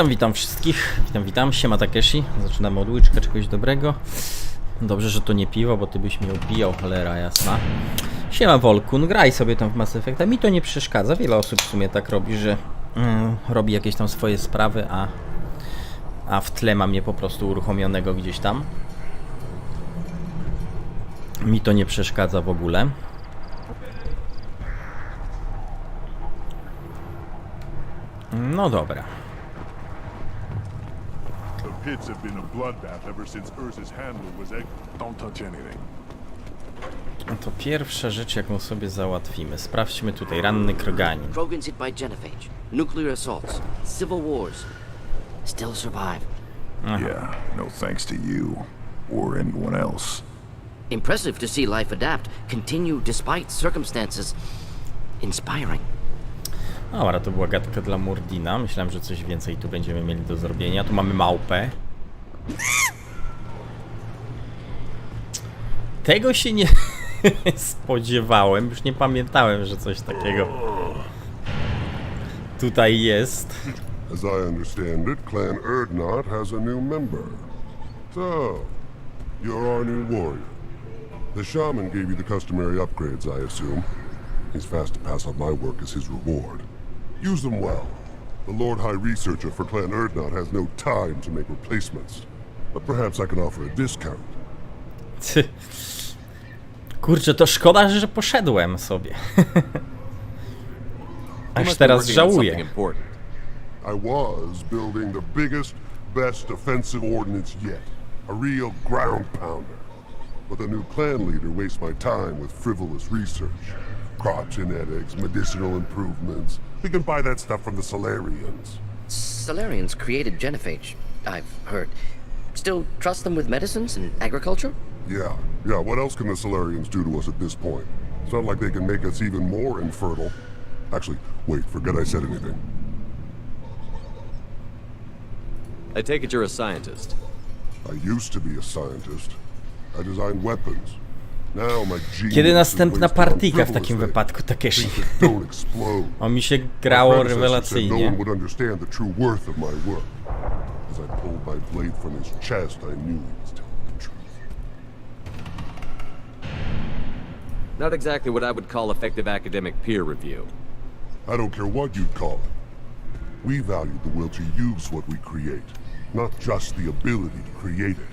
Witam wszystkich, witam, siema Takeshi, zaczynamy od łyczka czegoś dobrego. Dobrze, że to nie piwo, bo ty byś mnie upijał, cholera jasna. Siema Volkun, graj sobie tam w Mass Effecta, mi to nie przeszkadza, wiele osób w sumie tak robi, że robi jakieś tam swoje sprawy, a w tle ma mnie po prostu uruchomionego gdzieś tam. Mi to nie przeszkadza w ogóle. No dobra. Pits have been a bloodbath ever since Urza's handler was Don't touch anything. No to pierwsza rzecz, jaką sobie załatwimy. Sprawdźmy tutaj ranny Kroganin. Krogans hit by genophage, nuclear assaults, civil wars. Still survive. Yeah, no thanks to you or anyone else. Impressive to see life adapt, continue despite circumstances. Inspiring. Dobra, to była gadka dla Murdina. Myślałem, że coś więcej tu będziemy mieli do zrobienia. Tu mamy małpę. Tego się nie spodziewałem. Już nie pamiętałem, że coś takiego tutaj jest. As I understand it, Clan Erdnot has a new member. So, you're our new warrior. The shaman gave you the customary upgrades, I assume. He's fast to pass on my work as his reward. Use them well. The Lord High Researcher for Clan Erdnot has no time to make replacements. But perhaps I can offer a discount. Kurczę, to szkoda, że poszedłem sobie. Aż teraz żałuję. I was building the biggest, best offensive ordnance yet. A real ground pounder. but the new clan leader wastes my time with frivolous research. Crop genetics, medicinal improvements. We can buy that stuff from the Solarians. Solarians created genophage, I've heard. Still trust them with medicines and agriculture? Yeah, what else can the Solarians do to us at this point? It's not like they can make us even more infertile. Actually, wait, forget I said anything. I take it you're a scientist. I used to be a scientist. I designed weapons. Now my genius Kiedy is następna wasted on partyjka w frivolous takim things. wypadku, Takeshi? Things that don't explode. O, mi się My grało predecessor said no rewelacyjnie. one would understand the true worth of my work. As I pulled my blade from his chest, I knew he was telling the truth. Not exactly what I would call effective academic peer review. I don't care what you'd call it. We value the will to use what we create, not just the ability to create it.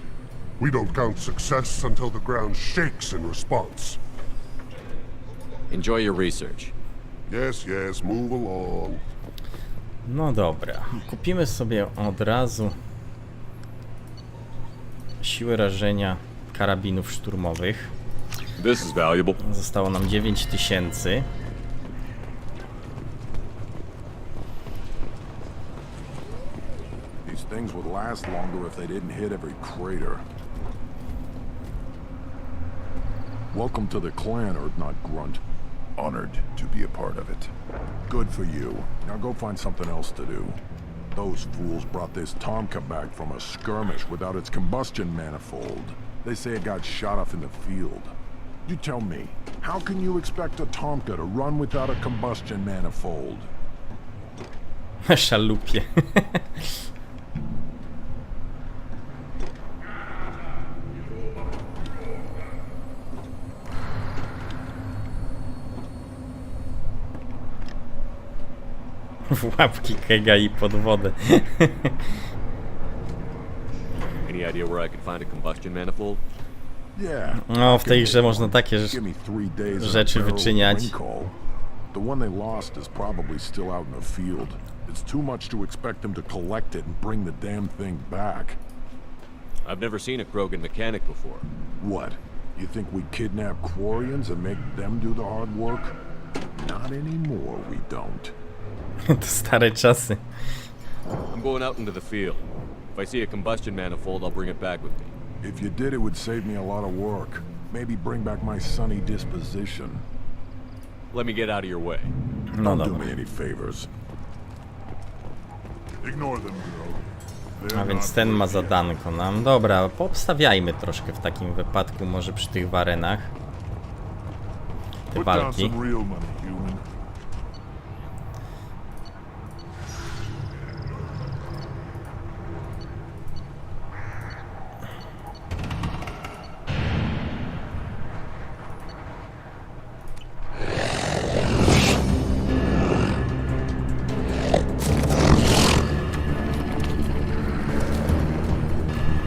We don't count success until the ground shakes in response. Enjoy your research. Yes, move along. No dobra, kupimy sobie od razu siłę rażenia karabinów szturmowych. This is valuable. Zostało nam 9000. These things would last longer if they didn't hit every crater. Welcome to the clan, Urdnot Grunt. Honored to be a part of it. Good for you. Now go find something else to do. Those fools brought this Tomka back from a skirmish without its combustion manifold. They say it got shot off in the field. You tell me, how can you expect a Tomka to run without a combustion manifold? Szalupie. W łapki kega i pod wodę. Any idea where I could find a combustion manifold? Yeah. No, w tej grze można takie Give me 3 days rzeczy of barrel wyczyniać. ring call. The one they lost is probably still out in the field. It's too much to expect them to collect it and bring the damn thing back. I've never seen a Krogan mechanic before. What? You think we kidnap Quarians and make them do the hard work? Not anymore, we don't. To stare czasy. I'm going out into the field. If I see a combustion manifold, I'll bring it back with me. If you did, it would save me a lot of work. Maybe bring back my sunny disposition. Let me get out of your way. No Don't do dobra. me any favors. Ignore them, bro. A więc ten ma zadanko nam. Dobra, poobstawiajmy troszkę w takim wypadku, może przy tych warenach. Te Put down walki. some real money, human.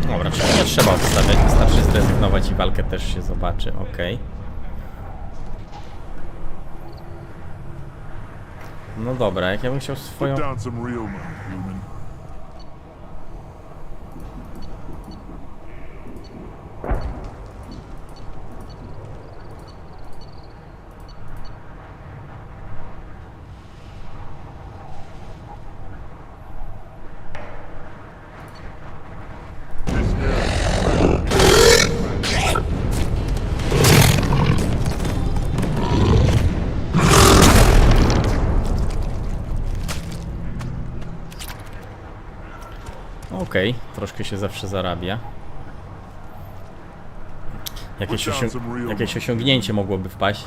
Dobra, czyli nie trzeba odstawiać, wystarczy zrezygnować i walkę też się zobaczy, okej. No dobra, jak ja bym chciał swoją... Put down some real money, human. Okej, troszkę się zawsze zarabia. Jakieś osiągnięcie mogłoby wpaść.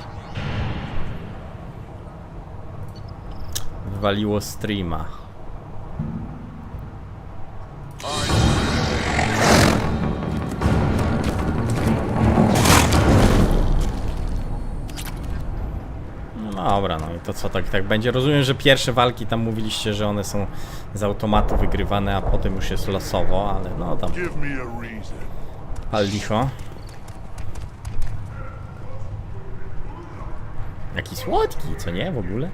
Wywaliło streama. No dobra, no i to co, tak będzie? Rozumiem, że pierwsze walki tam mówiliście, że one są z automatu wygrywane, a potem już jest losowo, ale no tam Give me a reason. pal licho. Jaki słodki, co nie w ogóle?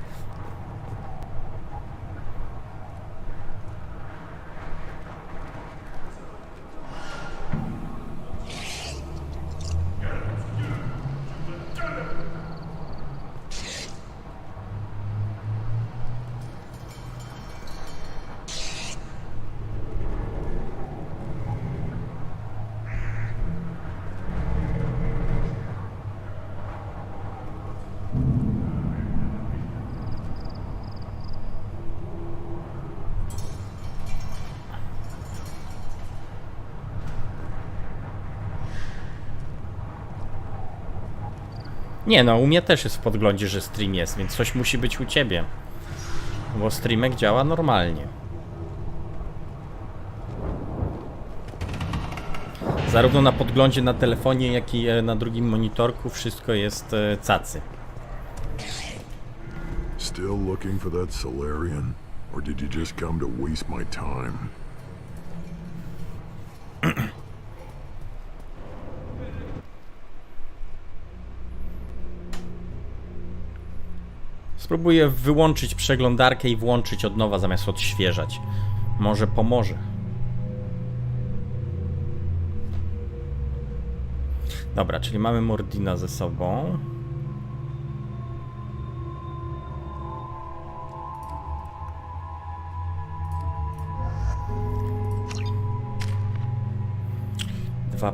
Nie no, u mnie też jest w podglądzie, że stream jest, więc coś musi być u ciebie. Bo streamek działa normalnie. Zarówno na podglądzie na telefonie, jak i na drugim monitorku wszystko jest cacy. Still looking for that Solarian? Or did you just come to waste my time? Spróbuję wyłączyć przeglądarkę i włączyć od nowa zamiast odświeżać. Może pomoże. Dobra, czyli mamy Mordina ze sobą. Dwa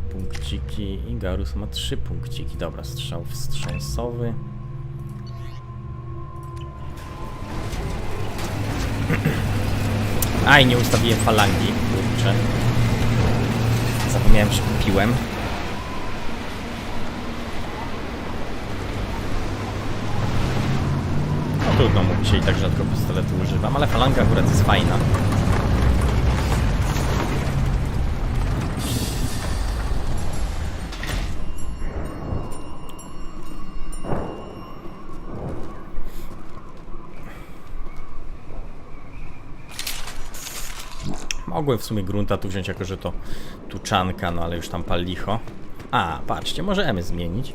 punkciki i Garus ma 3 punkciki. Dobra, strzał wstrząsowy. Aj, nie ustawiłem falangi, kurczę. Zapomniałem, że kupiłem. No trudno, mówi się i tak rzadko pistoletu używam, ale falanga akurat jest fajna. Mogłem w sumie grunta tu wziąć, jako że to tuczanka, no ale już tam pal licho. A, patrzcie, możemy zmienić.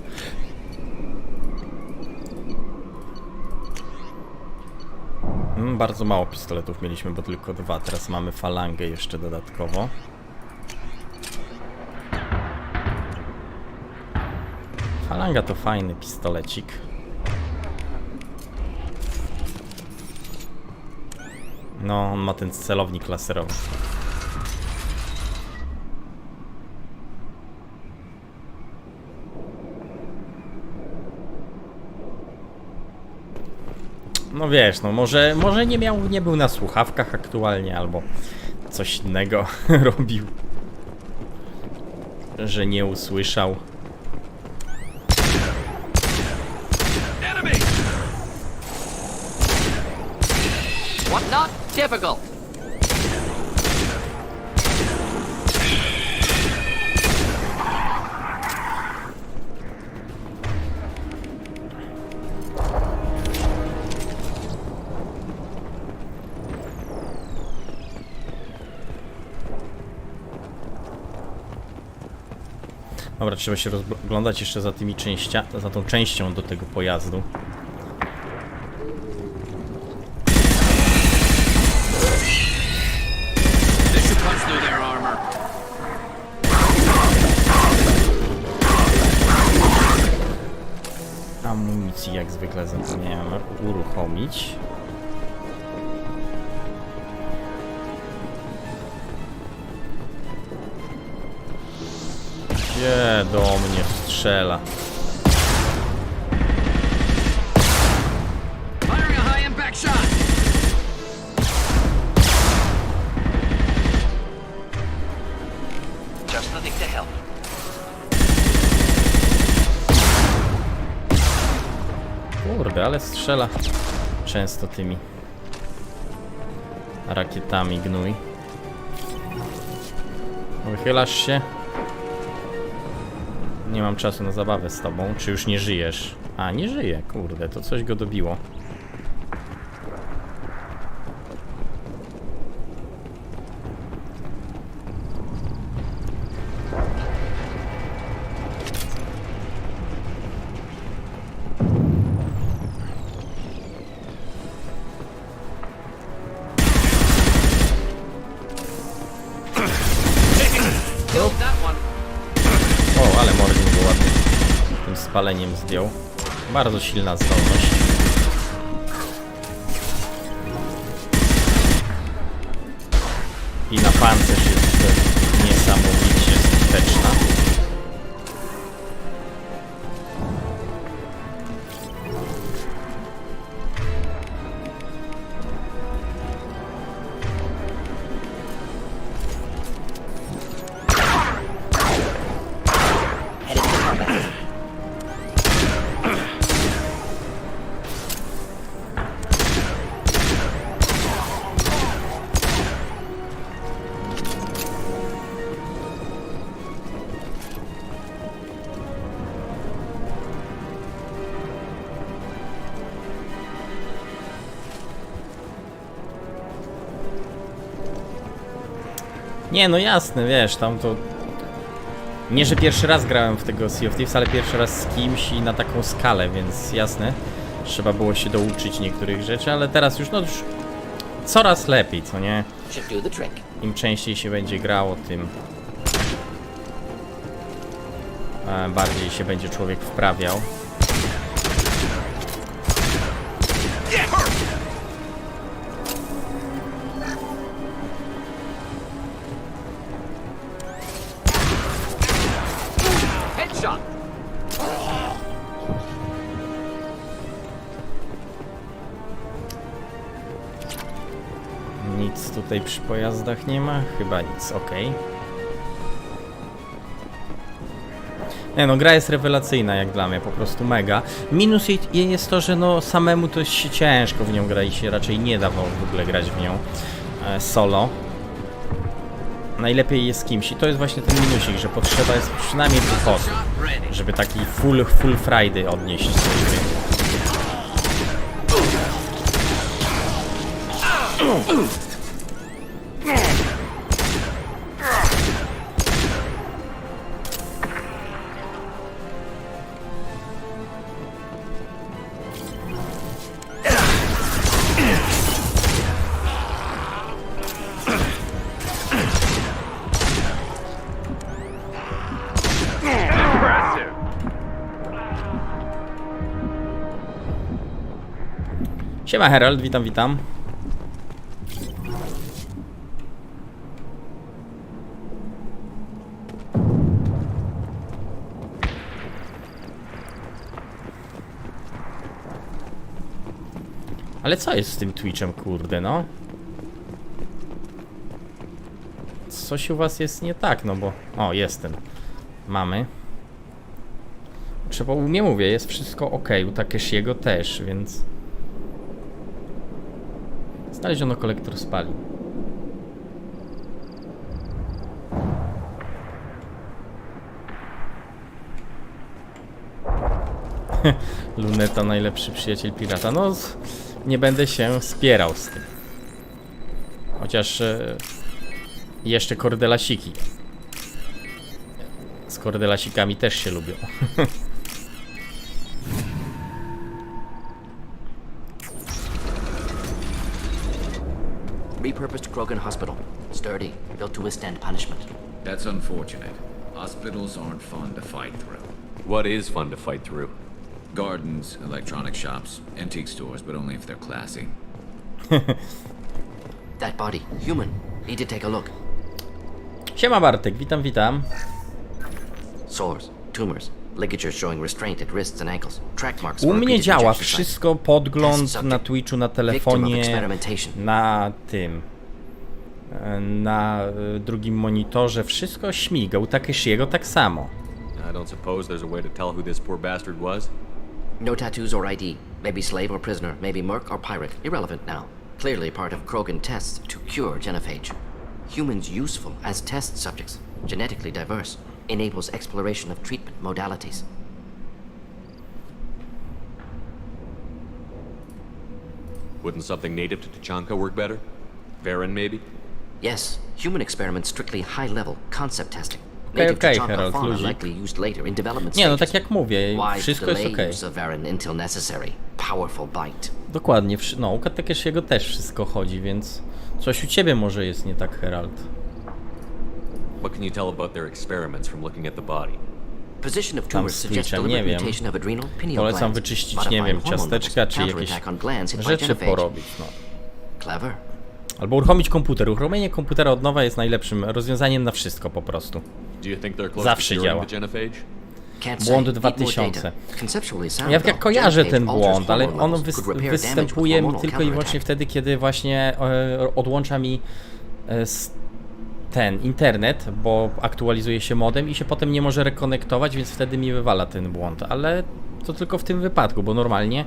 Bardzo mało pistoletów mieliśmy, bo tylko 2. Teraz mamy falangę jeszcze dodatkowo. Falanga to fajny pistolecik. No, on ma ten celownik laserowy. No wiesz, no może nie był na słuchawkach aktualnie, albo coś innego robił, że nie usłyszał. What not difficult? Dobra, trzeba się rozglądać jeszcze za tymi za tą częścią do tego pojazdu. Amunicji jak zwykle zapomniałem uruchomić. Gdzie do mnie strzela? Firing a high impact shot. Just nothing to help. Kurde, ale strzela często tymi rakietami, gnój. Wychylasz się? Nie mam czasu na zabawę z tobą. Czy już nie żyjesz? A, nie żyje, kurde, to coś go dobiło. Killed that one. O, ale Mordin go ładnie tym spaleniem zdjął. Bardzo silna zdolność. I na pancerz jest niesamowicie skuteczna. Headed to combat. Nie, no jasne, wiesz, tam to... Nie, że pierwszy raz grałem w tego Sea of Thieves, ale pierwszy raz z kimś i na taką skalę, więc jasne. Trzeba było się douczyć niektórych rzeczy, ale teraz już, no już... Coraz lepiej, co nie? Should do the trick. Im częściej się będzie grało, tym... bardziej się będzie człowiek wprawiał. Headshot! Nic tutaj przy pojazdach nie ma? Chyba nic, okej. Nie no, gra jest rewelacyjna jak dla mnie, po prostu mega. Minus jej jest to, że no samemu to się ciężko w nią gra i się raczej nie da w ogóle grać w nią solo. Najlepiej jest z kimś i to jest właśnie ten minusik, że potrzeba jest przynajmniej dwóch osób, żeby taki full Friday odnieść sobie. Siema Herald, witam. Ale co jest z tym Twitchem, kurde, no? Coś u was jest nie tak, no bo... O, jestem. Mamy. Trzeba, u mnie mówię, jest wszystko ok, u Takeshiego też, więc... Znaleziono kolektor spalin. Luneta, najlepszy przyjaciel pirata. No, nie będę się spierał z tym. Chociaż jeszcze kordelasiki. Z kordelasikami też się lubią. Repurposed Krogan Hospital. Sturdy, built to withstand punishment. That's unfortunate. Hospitals aren't fun to fight through. What is fun to fight through? Gardens, electronic shops, antique stores, but only if they're classy. That body, human. Need to take a look. Siema Bartek, witam. Sores, tumors, ligatures showing restraint at wrists and ankles. Track marks U for mnie repeated działa injection sites. wszystko, podgląd na Twitchu, na telefonie, na tym, na drugim monitorze, wszystko śmiga, u Takeshiego tak samo. I don't suppose there's a way to tell who this poor bastard was? No tattoos or ID. Maybe slave or prisoner, maybe merc or pirate. Irrelevant now. Clearly part of Krogan tests to cure genophage. Humans useful as test subjects. Genetically diverse. Enables exploration of treatment modalities. Wouldn't something native to Tachanka work better? Varen, maybe? Yes, human experiments strictly high-level concept testing. Okej, Herald, fauna luzik. likely used later in development Nie, no stages. tak jak mówię, Wise wszystko jest delay okej. use of Varen until necessary. Powerful bite. Dokładnie, no u Takeshiego też wszystko chodzi, więc coś u ciebie może jest nie tak, Herald. What can you tell about their experiments from looking at the body? Position of Tam tumors z suggests Twitcha, nie deliberate wiem. mutation of adrenal pineal Polecam glands. wyczyścić, Modifying nie wiem, hormone ciasteczka levels. czy jakieś Counterattack on glands hit by rzeczy genophage. porobić, no. Clever. Albo uruchomić komputer. Uruchomienie komputera od nowa jest najlepszym rozwiązaniem na wszystko po prostu. Do you think they're close Zawsze to curing działa. the genophage? Can't Błąd say. Need more 2000. data. Conceptually sound, Ja though. kojarzę ten Genophage alters błąd, ale hormone on levels, could repair damage with występuje mi hormonal tylko i wyłącznie counterattack. wtedy, kiedy właśnie odłącza mi ten internet, bo aktualizuje się modem i się potem nie może rekonektować, więc wtedy mi wywala ten błąd, ale to tylko w tym wypadku, bo normalnie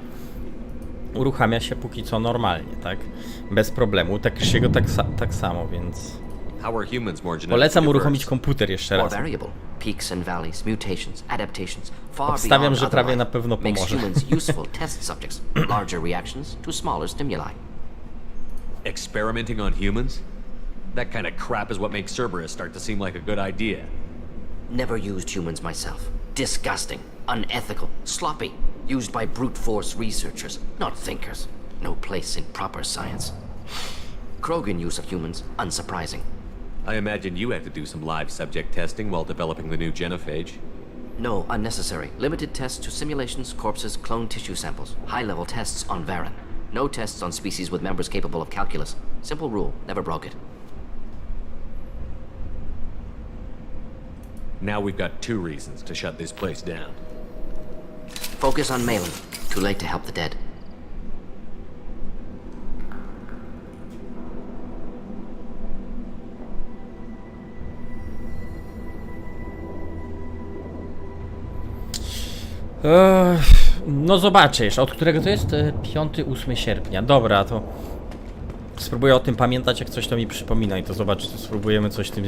uruchamia się póki co normalnie, tak? Bez problemu. Takeshiego tak samo, więc How are humans more genetically polecam uruchomić diverse? komputer jeszcze More raz. variable. Peaks and valleys, mutations, adaptations, far Obstawiam, beyond że prawie other na life. pewno Makes pomoże. humans useful test subjects. Larger reactions to smaller stimuli. Experimenting on humans? That kind of crap is what makes Cerberus start to seem like a good idea. Never used humans myself. Disgusting, unethical, sloppy. Used by brute force researchers, not thinkers. No place in proper science. Krogan use of humans, unsurprising. I imagine you had to do some live subject testing while developing the new genophage. No, unnecessary. Limited tests to simulations, corpses, cloned tissue samples. High-level tests on Varen. No tests on species with members capable of calculus. Simple rule, never broke it. Now we've got 2 reasons to shut this place down. Focus on Malin. Too late to help the dead. No zobaczysz, od którego to jest? 5-8 sierpnia. Dobra, to spróbuję o tym pamiętać, jak coś to mi przypomina i to zobaczyć, to spróbujemy coś z tym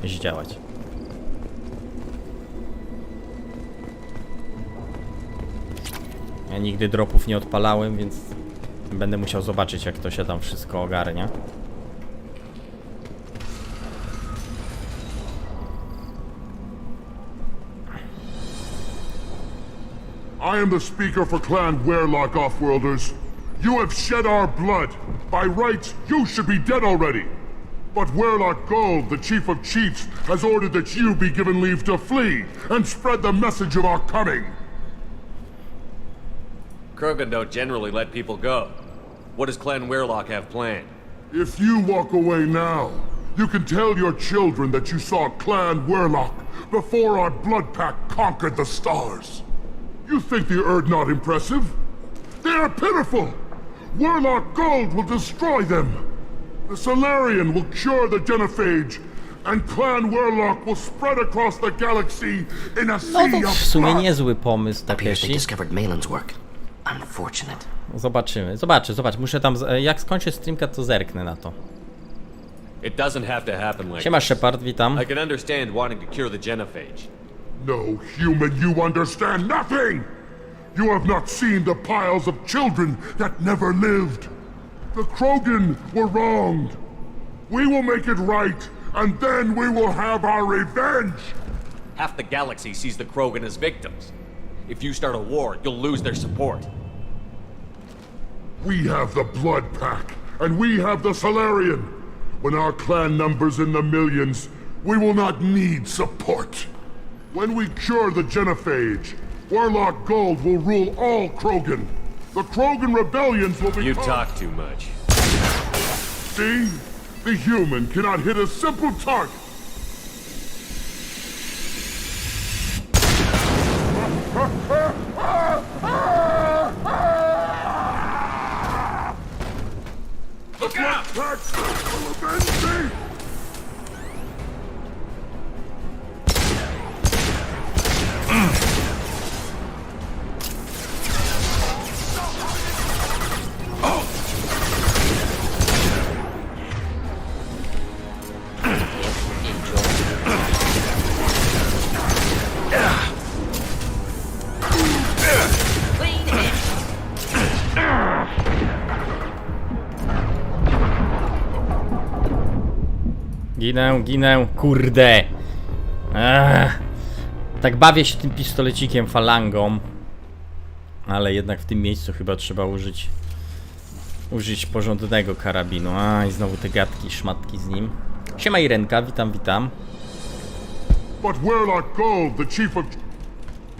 zdziałać. Ja nigdy dropów nie odpalałem, więc będę musiał zobaczyć, jak to się tam wszystko ogarnia. I am the speaker for Clan Werlock, Offworlders. You have shed our blood. By rights, you should be dead already. But Werlock Gold, the Chief of Chiefs, has ordered that you be given leave to flee and spread the message of our coming. Krogan don't generally let people go. What does Clan Werlock have planned? If you walk away now, you can tell your children that you saw Clan Werlock before our blood pack conquered the stars. You think the Erd not impressive? They are pitiful! Werlock Gold will destroy them! The Solarian will cure the genophage, and Clan Werlock will spread across the galaxy in a No sea to of w sumie blood! niezły pomysł, Appears they Takeshi. discovered Malin's work. Unfortunate. Zobaczymy, zobacz, muszę tam, jak skończę streamka, to zerknę na to. It doesn't have to happen like Siema this. Shepard, witam. I can understand wanting to cure the genophage. No, human, you understand nothing! You have not seen the piles of children that never lived. The Krogan were wronged. We will make it right, and then we will have our revenge! Half the galaxy sees the Krogan as victims. If you start a war, you'll lose their support. We have the Blood Pack, and we have the Solarian. When our clan numbers in the millions, we will not need support. When we cure the genophage, Warlock Gold will rule all Krogan. The Krogan rebellions will be. You talk too much. See? The human cannot hit a simple target. Look out! Pack will avenge me! Ginę, kurde. Tak bawię się tym pistolecikiem falangą. Ale jednak w tym miejscu chyba trzeba użyć porządnego karabinu. I znowu te gadki, szmatki z nim. Siema Irenka, witam. But Warlock Gold, the chief of... The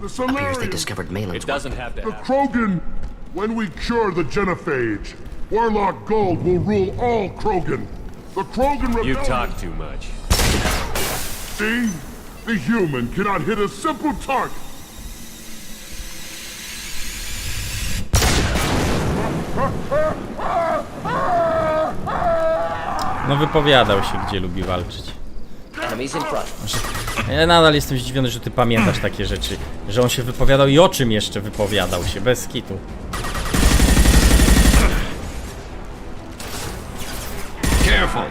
Appears they Solarian... discovered Malin's It work. doesn't have to The happen. Krogan... When we cure the genophage, Warlock Gold will rule all Krogan. The Krogan You rebellion... talk too much. See? The human cannot hit a simple target. No wypowiadał się, gdzie lubi walczyć. Enemies in front. Ja nadal jestem zdziwiony, że ty pamiętasz takie rzeczy. Że on się wypowiadał i o czym jeszcze wypowiadał się, bez kitu. Careful!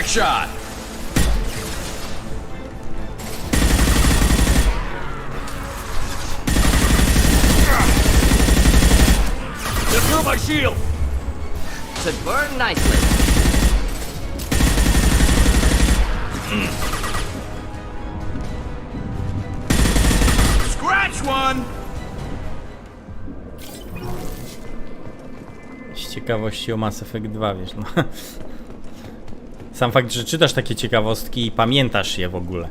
shot! Get through my shield! Should burn nicely. Scratch one! Z ciekawości o Mass Effect 2, wiesz, no. Sam fakt, że czytasz takie ciekawostki i pamiętasz je w ogóle.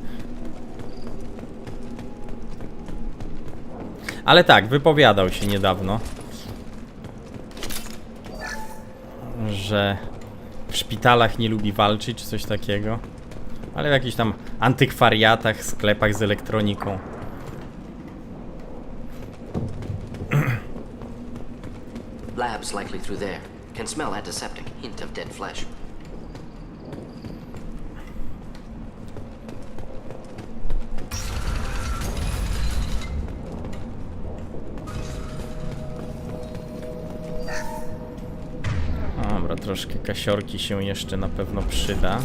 Ale tak, wypowiadał się niedawno, że w szpitalach nie lubi walczyć, czy coś takiego. Ale w jakichś tam antykwariatach, sklepach z elektroniką. Lab's likely through there. Can smell antiseptic. Hint of dead flesh. Dobra, troszkę kasiorki się jeszcze na pewno przyda.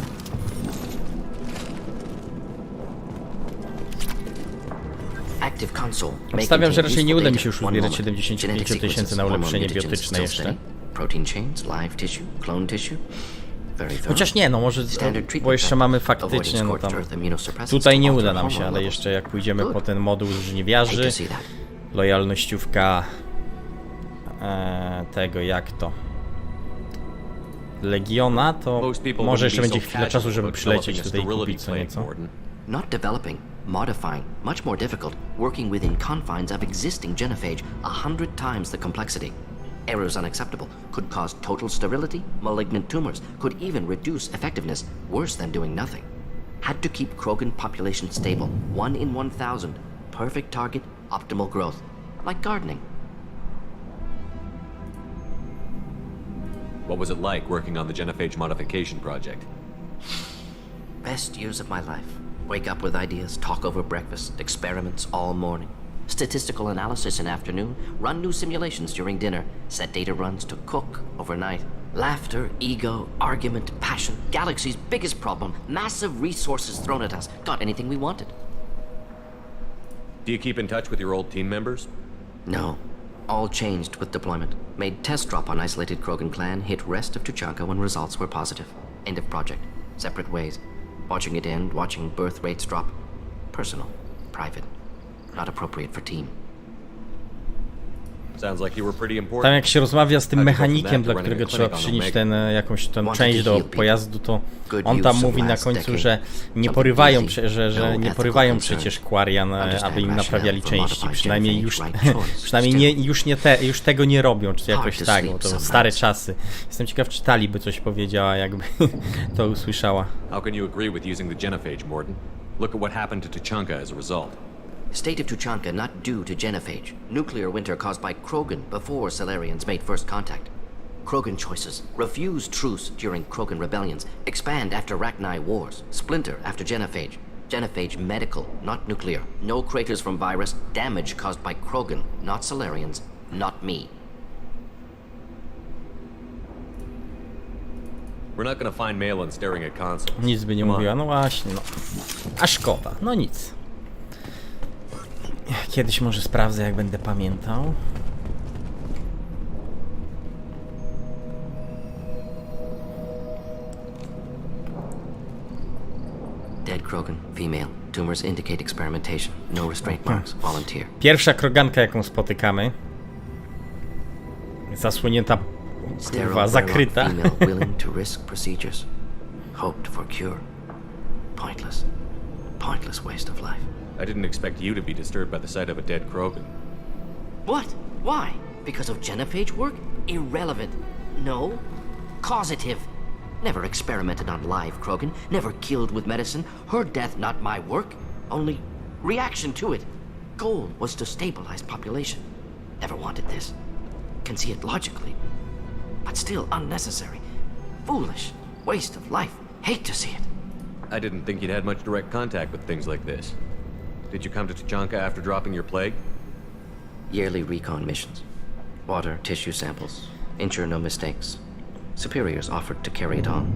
Active console. Obstawiam, że raczej nie uda mi się już uzbierać 75 000 na ulepszenie biotyczne jeszcze. Protein chains, live tissue, clone tissue. Chociaż nie, no może, bo jeszcze mamy faktycznie, no tam, tutaj nie uda nam się, ale jeszcze jak pójdziemy po ten moduł żniwiarzy, lojalnościówka tego, jak to, Legiona, to może jeszcze będzie chwila czasu, żeby przylecieć tutaj i kupić co nieco. Not developing, modifying, much more difficult, working within confines of existing genophage, 100 times the complexity. Errors unacceptable, could cause total sterility, malignant tumors, could even reduce effectiveness, worse than doing nothing. Had to keep Krogan population stable, 1 in 1,000, perfect target, optimal growth, like gardening. What was it like working on the genophage modification project? Best years of my life. Wake up with ideas, talk over breakfast, experiments all morning. Statistical analysis in afternoon, run new simulations during dinner, set data runs to cook overnight. Laughter, ego, argument, passion, galaxy's biggest problem, massive resources thrown at us. Got anything we wanted. Do you keep in touch with your old team members? No. All changed with deployment. Made test drop on isolated Krogan clan, hit rest of Tuchanka when results were positive. End of project. Separate ways. Watching it end, watching birth rates drop. Personal. Private. Not appropriate for team. Sounds like you were pretty important. Tam jak się rozmawia z tym mechanikiem, dla którego trzeba przynieść jakąś tę część do pojazdu, to on tam mówi na końcu, że nie porywają, że nie porywają przecież Quarian, aby im naprawiali części. Przynajmniej już tego nie robią, czy jakoś tak, bo to stare czasy. Jestem ciekaw, czy Tali by coś powiedziała, jakby to usłyszała. How can you agree with using the genophage, Morden? Look at what happened to Tuchanka as a result. State of Tuchanka not due to genophage. Nuclear winter caused by Krogan before Salarians made first contact. Krogan choices. Refuse truce during Krogan rebellions. Expand after Rachni wars. Splinter after genophage. Genophage medical, not nuclear. No craters from virus. Damage caused by Krogan, not Salarians, not me. We're not gonna find Malin staring at consoles. Nic by nie mówiła, no właśnie, no. A szkoda, no nic. Kiedyś może sprawdzę, jak będę pamiętał. Dead Krogan, female. Tumors indicate experimentation. No restraint marks. Volunteer. Pierwsza kroganka, jaką spotykamy. Zasłonięta, kurwa, zakryta. Female willing to risk procedures. Hoped for cure. Pointless. Pointless waste of life. I didn't expect you to be disturbed by the sight of a dead Krogan. What? Why? Because of genophage work? Irrelevant. No. Causative. Never experimented on live Krogan. Never killed with medicine. Her death not my work. Only reaction to it. Goal was to stabilize population. Never wanted this. Can see it logically. But still unnecessary. Foolish. Waste of life. Hate to see it. I didn't think you'd had much direct contact with things like this. Did you come to Tuchanka after dropping your plague? Yearly recon missions. Water, tissue samples. Ensure no mistakes. Superiors offered to carry it on.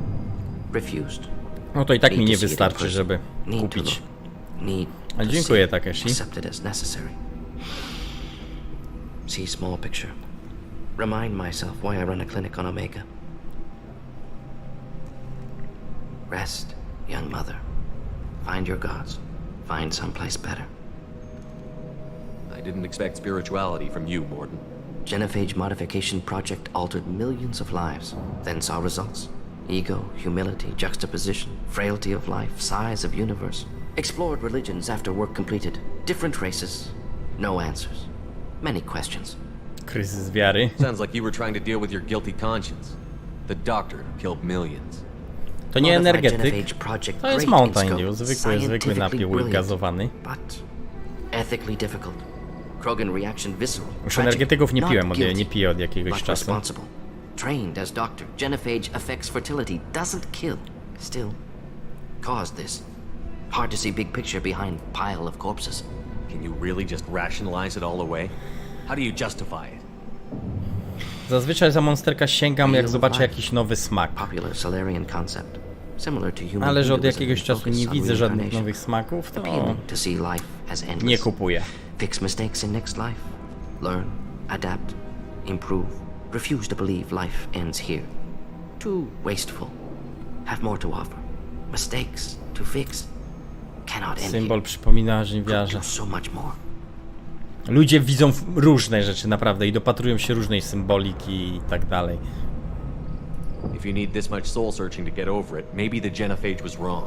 Refused. No to i tak mi Need nie to see it in wystarczy, person. żeby Need to kupić. look. Need A to dziękuję, see. Takeshi. Accept it as necessary. See small picture. Remind myself why I run a clinic on Omega. Rest, young mother. Find your gods. Find someplace better. I didn't expect spirituality from you, Morden. Genophage modification project altered millions of lives, then saw results. Ego, humility, juxtaposition, frailty of life, size of universe. Explored religions after work completed. Different races. No answers. Many questions. Kryzys wiary. Sounds like you were trying to deal with your guilty conscience. The doctor killed millions. To nie Modified energetyk, Genophage project to jest great in Mountain scope, Dew, zwykły scientifically napój brilliant, gazowany. but ethically difficult. Krogan reaction visceral. Już tragic, energetyków nie not piłem, guilty, nie piję od jakiegoś but czasu. responsible. Trained as doctor, Genophage affects fertility, doesn't kill. Still, caused this. Hard to see big picture behind pile of corpses. Can you really just rationalize it all away? How do you justify it? Zazwyczaj za monsterka sięgam, jak zobaczę jakiś nowy smak. Popular Solarian concept. Similar to human Ale że od Hinduism jakiegoś and czasu focus nie on widzę żadnych reincarnation. nowych smaków, to Appealing to see life as endless. nie kupuję. Fix mistakes in next life. Learn, adapt, improve. Refuse to believe life ends here. Too wasteful. Have more to offer. Mistakes to fix. Cannot end Symbol here. przypomina żniwiarza. Do so much more. Ludzie widzą różne rzeczy naprawdę i dopatrują się różnej symboliki i tak dalej. If you need this much soul searching to get over it, maybe the Genophage was wrong.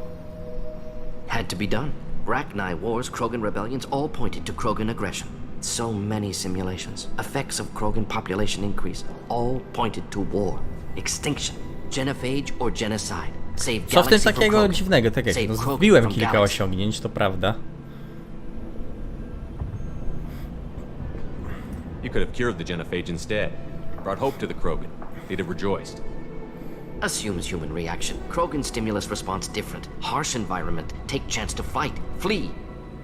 Had to be done. Rachni wars, Krogan rebellions, all pointed to Krogan aggression. So many simulations. Effects of Krogan population increase. All pointed to war. Extinction. Genophage or genocide. Save Co w tym galaxy from takiego Krogan. dziwnego? Tak jak Save no, Krogan zbiłem from kilka galaxy. osiągnięć, to prawda. You could have cured the Genophage instead. Brought hope to the Krogan. They'd have rejoiced. Assumes human reaction. Krogan stimulus response different. Harsh environment. Take chance to fight. Flee.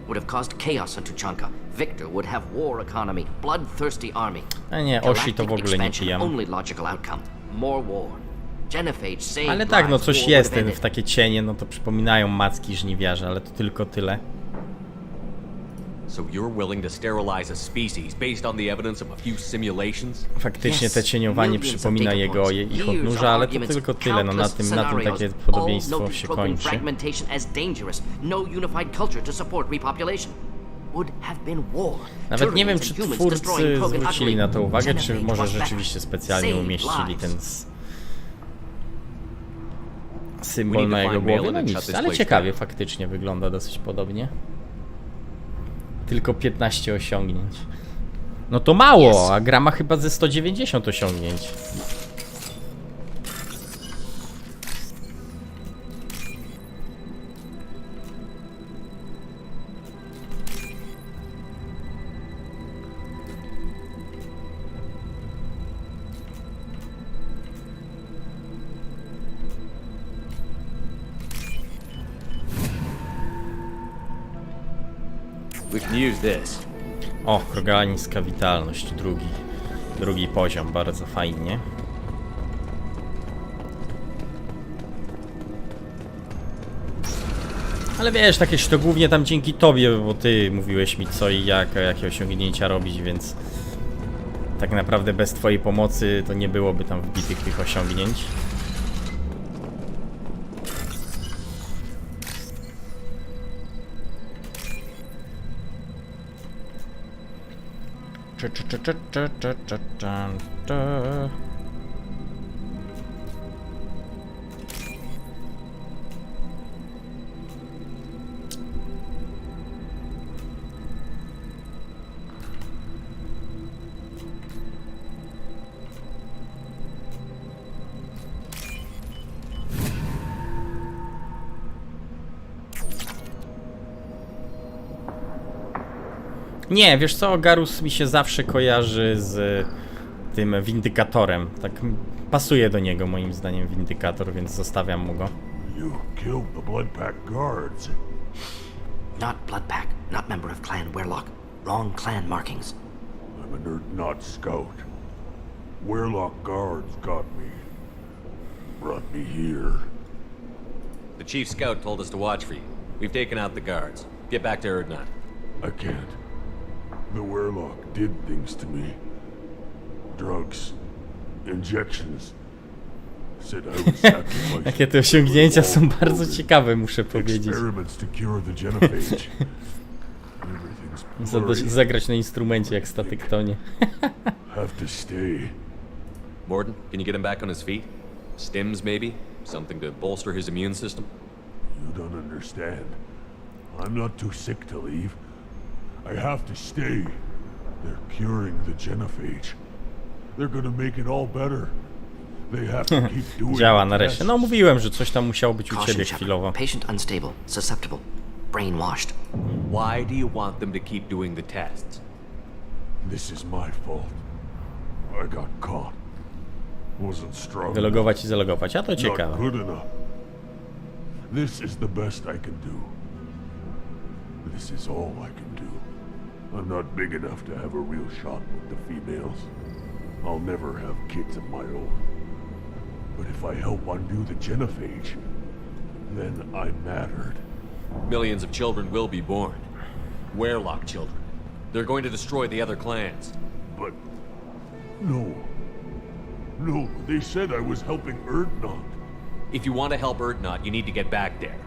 Would have caused chaos on Tuchanka. Victor would have war economy. Bloodthirsty army. A nie, Oshi to w ogóle nie Expansion, pijam. only logical outcome. More war. Genophage saved Ale tak, no lives, coś war jest, would have w ended. takie cienie, no to przypominają macki żniwiarza, ale to tylko tyle. So you're willing to sterilize a species based on the evidence of a few simulations? Faktycznie te Yes, cieniowanie millions of przypomina data jego points, ich years odnóża, of ale to arguments, tylko tyle, no na countless tym takie scenarios, podobieństwo all noted się Krogan kończy. fragmentation as dangerous. No unified culture to support repopulation. Would have been war. Nawet nie wiem, Trillions czy of humans twórcy destroying Krogan zwrócili na to utterly. uwagę, czy Genophage może was back. rzeczywiście specjalnie Saved umieścili lives. ten We symbol need na to jego find głowie. Malin No and nic, shut this ale place ciekawie down. faktycznie wygląda dosyć podobnie. Tylko 15 osiągnięć. No to mało, a gra ma chyba ze 190 osiągnięć. We can use this. O, organiska witalność, drugi poziom, bardzo fajnie. Ale wiesz, takieś to głównie tam dzięki tobie, bo ty mówiłeś mi co i jak, jakie osiągnięcia robić, więc tak naprawdę bez twojej pomocy to nie byłoby tam wbitych tych osiągnięć. Nie, wiesz co, Garus mi się zawsze kojarzy z tym Windykatorem. Tak pasuje do niego moim zdaniem Windykator, więc zostawiam mu go. You killed the Bloodpack guards. Not Bloodpack, not member of Clan Werlock. Wrong clan markings. I'm a nerd, not scout. Werlock guards got me. Brought me here. The chief scout told us to watch for you. We've taken out the guards. Get back to Erdnot. I can't. The Werlock did things to me. Drugs. Injections. Said I would sacrifice. Jakie te osiągnięcia są bardzo ciekawe, muszę powiedzieć. Experiments to cure the genophage. Everything's blurry. Zagrać na instrumencie jak statek tonie. Have to stay. Morden, can you get him back on his feet? Stims, maybe? Something to bolster his immune system? You don't understand. I'm not too sick to leave. I have to stay. They're curing the genophage. They're gonna make it all better. They have to keep doing Działa the nareszcie. tests. No mówiłem, że coś tam musiało być u Caution, ciebie Shepard. chwilowo. Patient unstable, susceptible, brainwashed. Why do you want them to keep doing the tests? This is my fault. I got caught. Wasn't strong. Wylogować i zalogować, a to Not ciekawe. good enough. This is the best I can do. This is all I can do. I'm not big enough to have a real shot with the females. I'll never have kids of my own. But if I help undo the genophage, then I mattered. Millions of children will be born. Werlock children. They're going to destroy the other clans. But no. No, they said I was helping Erdnot. If you want to help Erdnot, you need to get back there.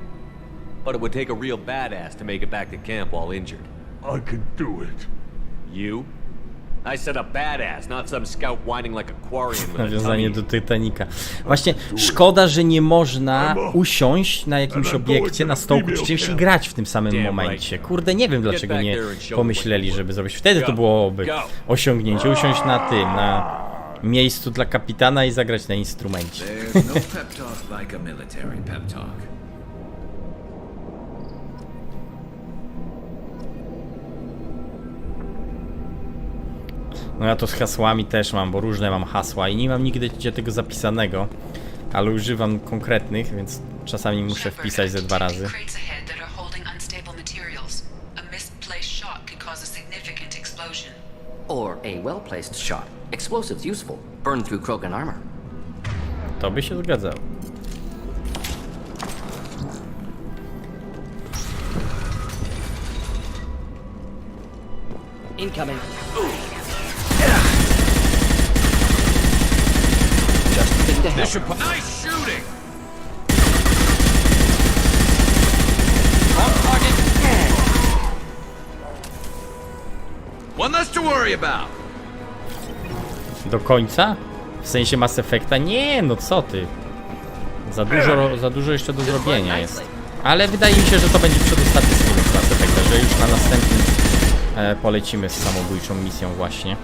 But it would take a real badass to make it back to camp while injured. I can do it. You? I said a badass, not some scout whining like a Quarian with a Nawiązanie tummy. do Titanica. Właśnie szkoda, że nie można usiąść na jakimś obiekcie, na stołku przy czymś i grać w tym samym momencie. Kurde, nie wiem dlaczego nie pomyśleli, żeby zrobić. Wtedy to byłoby osiągnięcie. Usiąść na tym, na miejscu dla kapitana i zagrać na instrumencie. There's no pep talk like a military pep talk. No ja to z hasłami też mam, bo różne mam hasła i nie mam nigdy gdzie tego zapisanego, ale używam konkretnych, więc czasami muszę wpisać ze 2 razy. Or a well-placed shot. Explosives useful. Burn through Krogan armor. To by się zgadzało. Incoming. Just thing to help. Nice shooting! One less to worry about. Do końca? W sensie Mass Effecta? Nie, no co ty. Za dużo jeszcze do zrobienia jest. Ale wydaje mi się, że to będzie przedostatni skin z Mass Effecta, że już na następnym polecimy z samobójczą misją właśnie.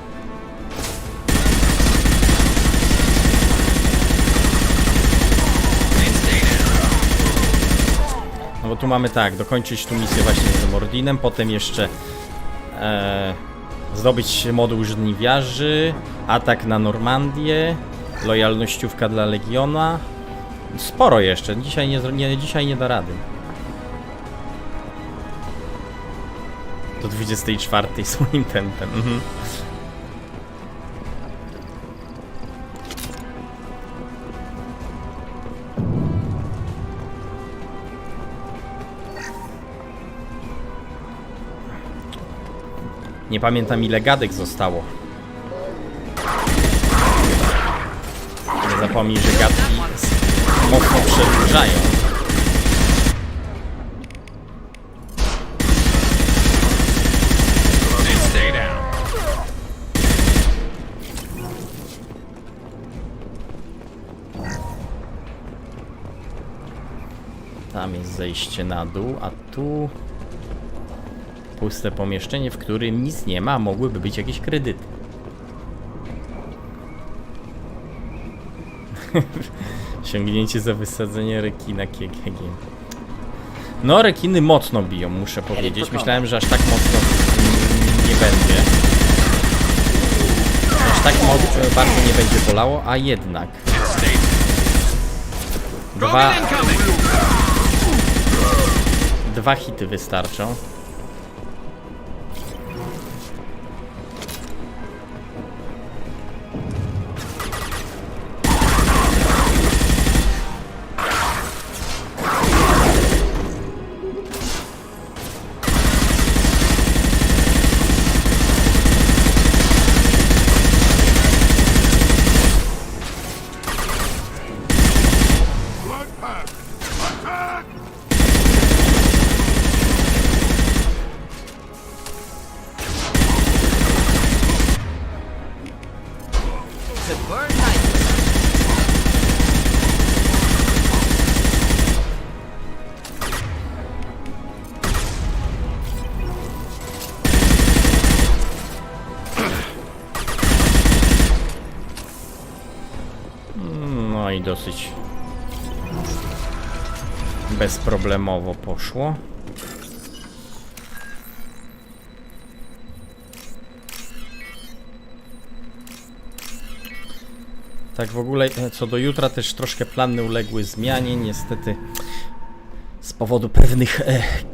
No bo tu mamy tak, dokończyć tu misję właśnie z Mordinem, potem jeszcze zdobyć moduł żniwiarzy, atak na Normandię, lojalnościówka dla Legiona. Sporo jeszcze, dzisiaj nie da rady. Do 24 swoim tempem. Nie pamiętam ile gadek zostało. Nie zapomnij, że gadki mocno przedłużają. Stay down. Tam jest zejście na dół, a tu puste pomieszczenie, w którym nic nie ma, a mogłyby być jakieś kredyty. Sięgnięcie za wysadzenie rekina KGG. No, rekiny mocno biją, muszę powiedzieć. Myślałem, że aż tak mocno nie będzie. Aż tak bardzo nie będzie bolało, a jednak. Dwa hity wystarczą. Could burn nicely. No i dosyć bezproblemowo poszło. Tak w ogóle co do jutra też troszkę plany uległy zmianie, niestety z powodu pewnych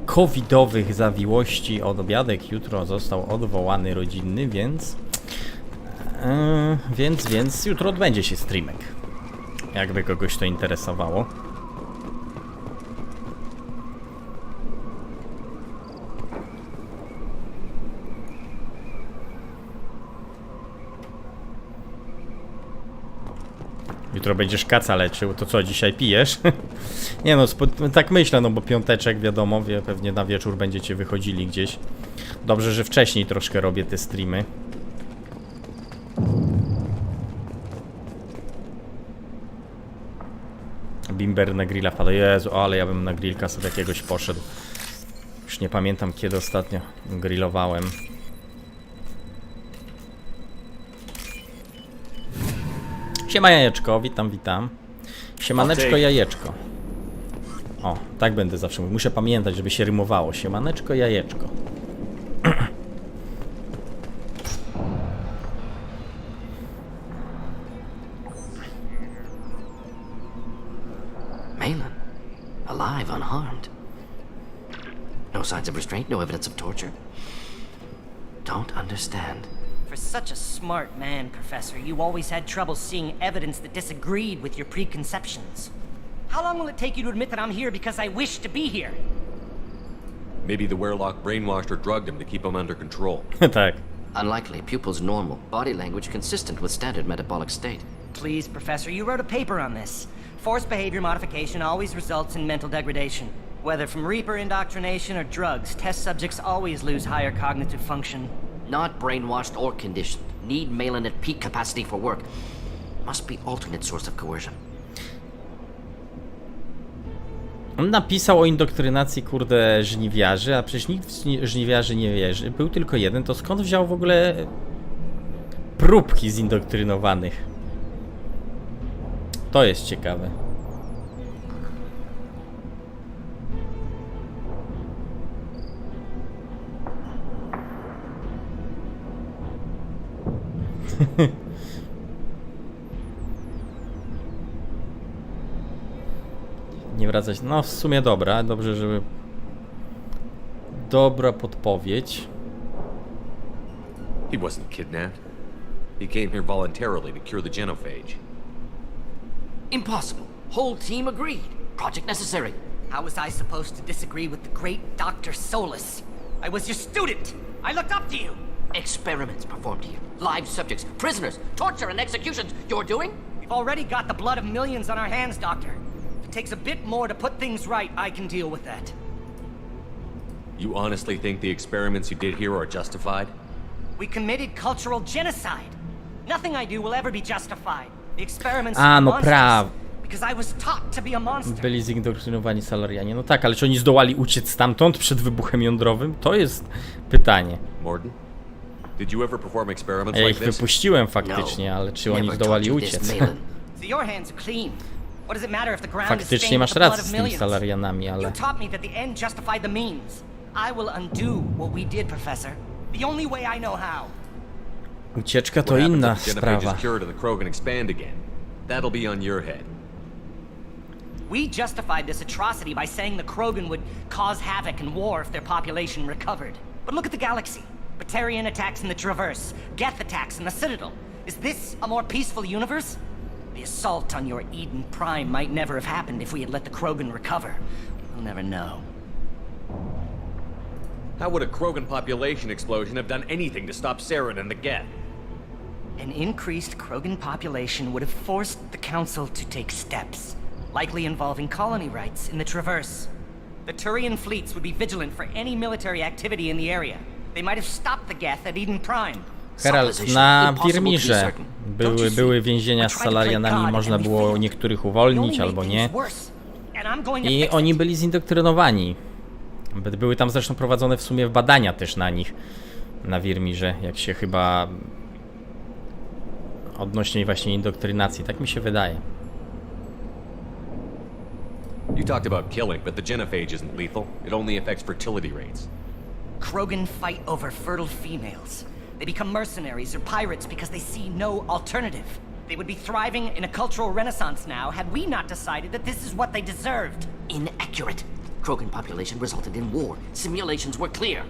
covidowych zawiłości obiadek jutro został odwołany rodzinny, więc jutro odbędzie się streamek, jakby kogoś to interesowało. Jutro będziesz kaca leczył, to co, dzisiaj pijesz? Nie no, tak myślę, no bo piąteczek, wiadomo, pewnie na wieczór będziecie wychodzili gdzieś. Dobrze, że wcześniej troszkę robię te streamy. Bimber na grilla wpada. Jezu, ale ja bym na grillka sobie jakiegoś poszedł. Już nie pamiętam, kiedy ostatnio grillowałem. Siema jajeczko, witam, witam. Siemaneczko jajeczko. O, tak będę zawsze mówił. Muszę pamiętać, żeby się rymowało. Siemaneczko jajeczko. Malin, alive, unharmed. No signs of restraint, no evidence of torture. Don't understand. For such a smart man, Professor, you always had trouble seeing evidence that disagreed with your preconceptions. How long will it take you to admit that I'm here because I wish to be here? Maybe the Werlock brainwashed or drugged him to keep him under control. Tak. Unlikely. Pupil's normal. Body language consistent with standard metabolic state. Please, Professor, you wrote a paper on this. Forced behavior modification always results in mental degradation. Whether from Reaper indoctrination or drugs, test subjects always lose higher cognitive function. Not brainwashed or conditioned. Need Malin at peak capacity for work. Must be alternate source of coercion. On napisał o indoktrynacji, kurde, żniwiarzy, a przecież nikt w żniwiarzy nie wierzy. Był tylko jeden, to skąd wziął w ogóle próbki zindoktrynowanych? To jest ciekawe. Nie wracać. No w sumie dobra, dobrze, żeby... Dobra podpowiedź. He wasn't kidnapped. He came here voluntarily to cure the genophage. Impossible. Whole team agreed. Project necessary. How was I supposed to disagree with the great Dr. Solus? I was your student. I looked up to you. Experiments performed here. Live subjects, prisoners, torture and executions. You're doing? We've already got the blood of millions on our hands, Doctor. If it takes a bit more to put things right, I can deal with that. You honestly think the experiments you did here are justified? We committed cultural genocide. Nothing I do will ever be justified. The experiments A, no monstrous, because I was taught to be a monster. Byli zindoktrynowani Salarianie. No tak, ale czy oni zdołali uciec stamtąd przed wybuchem jądrowym? To jest pytanie. Morden? Did you ever perform experiments Ja like ich this? wypuściłem faktycznie, ale czy oni zdołali uciec? So your hands are clean. What does it matter if the ground is Faktycznie stained masz with the blood rację of z tymi millions? Salarianami, You ale... taught me that the end justified the means. I will undo what we did, Professor. The only way I know how. Ucieczka to What happens inna if the genophage sprawa. is cured and the Krogan expand again? That'll be on your head. We justified this atrocity by saying the Krogan would cause havoc and war if their population recovered. But look at the galaxy. Batarian attacks in the Traverse, Geth attacks in the Citadel. Is this a more peaceful universe? The assault on your Eden Prime might never have happened if we had let the Krogan recover. We'll never know. How would a Krogan population explosion have done anything to stop Saren and the Geth? An increased Krogan population would have forced the Council to take steps, likely involving colony rights in the Traverse. The Turian fleets would be vigilant for any military activity in the area. They might have stopped the Geth at Eden Prime. Herald, na Wirmirze były więzienia z salarianami, można było niektórych uwolnić albo nie. I oni byli zindoktrynowani. Były tam zresztą prowadzone w sumie badania też na nich, na Wirmirze, jak się chyba odnośnie właśnie indoktrynacji, tak mi się wydaje. You talked about killing, but the genophage isn't lethal. It only affects fertility rates. Krogan fight over fertile females. They become mercenaries or pirates because they see no alternative. They would be thriving in a cultural renaissance now had we not decided that this is what they deserved. Inaccurate. Krogan population resulted in war. Simulations were clear.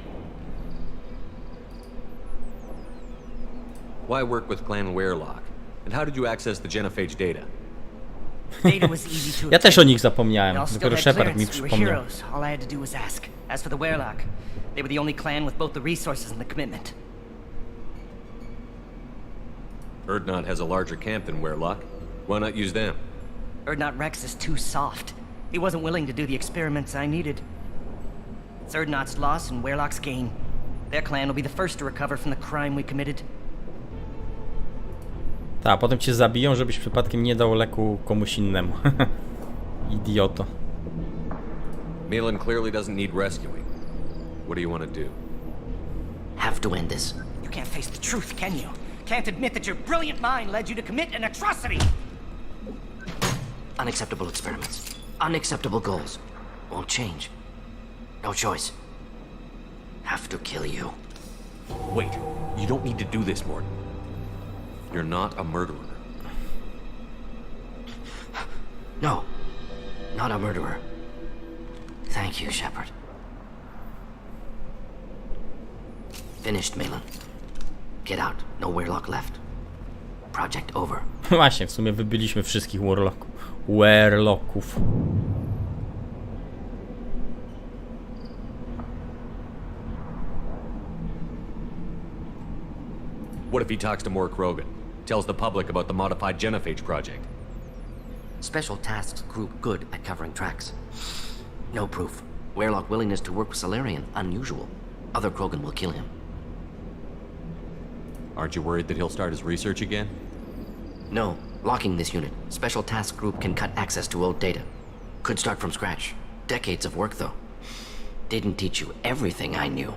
Why work with Clan Werelock? And how did you access the genophage data? Data was easy to Ja też o obtain. nich zapomniałem, They all still dopiero had Shepard mi clearance. We were przypomniał. heroes. All I had to do was ask. As for the Werelock, they were the only clan with both the resources and the commitment. Erdnot has a larger camp than Werelock. Why not use them? Erdnot Rex is too soft. He wasn't willing to do the experiments I needed. It's Erdnot's loss and Werelock's gain. Their clan will be the first to recover from the crime we committed. Tak, potem cię zabiją, żebyś przypadkiem nie dał leku komuś innemu. Idioto. Malin clearly doesn't need rescuing. What do you want to do? Have to end this. You can't face the truth, can you? Can't admit that your brilliant mind led you to commit an atrocity! Unacceptable experiments. Unacceptable goals. Won't change. No choice. Have to kill you. Wait, you don't need to do this, Morton. You're not a murderer. No. Not a murderer. Thank you, Shepard. Finished, Malin. Get out. No Werelock left. Project over. Właśnie, w sumie wybiliśmy wszystkich Werelocków. What if he talks to more Krogan? Tells the public about the modified genophage project? Special Tasks Group good at covering tracks. No proof. Werelock willingness to work with Salarian, unusual. Other Krogan will kill him. Aren't you worried that he'll start his research again? No. Locking this unit. Special Task Group can cut access to old data. Could start from scratch. Decades of work, though. Didn't teach you everything I knew.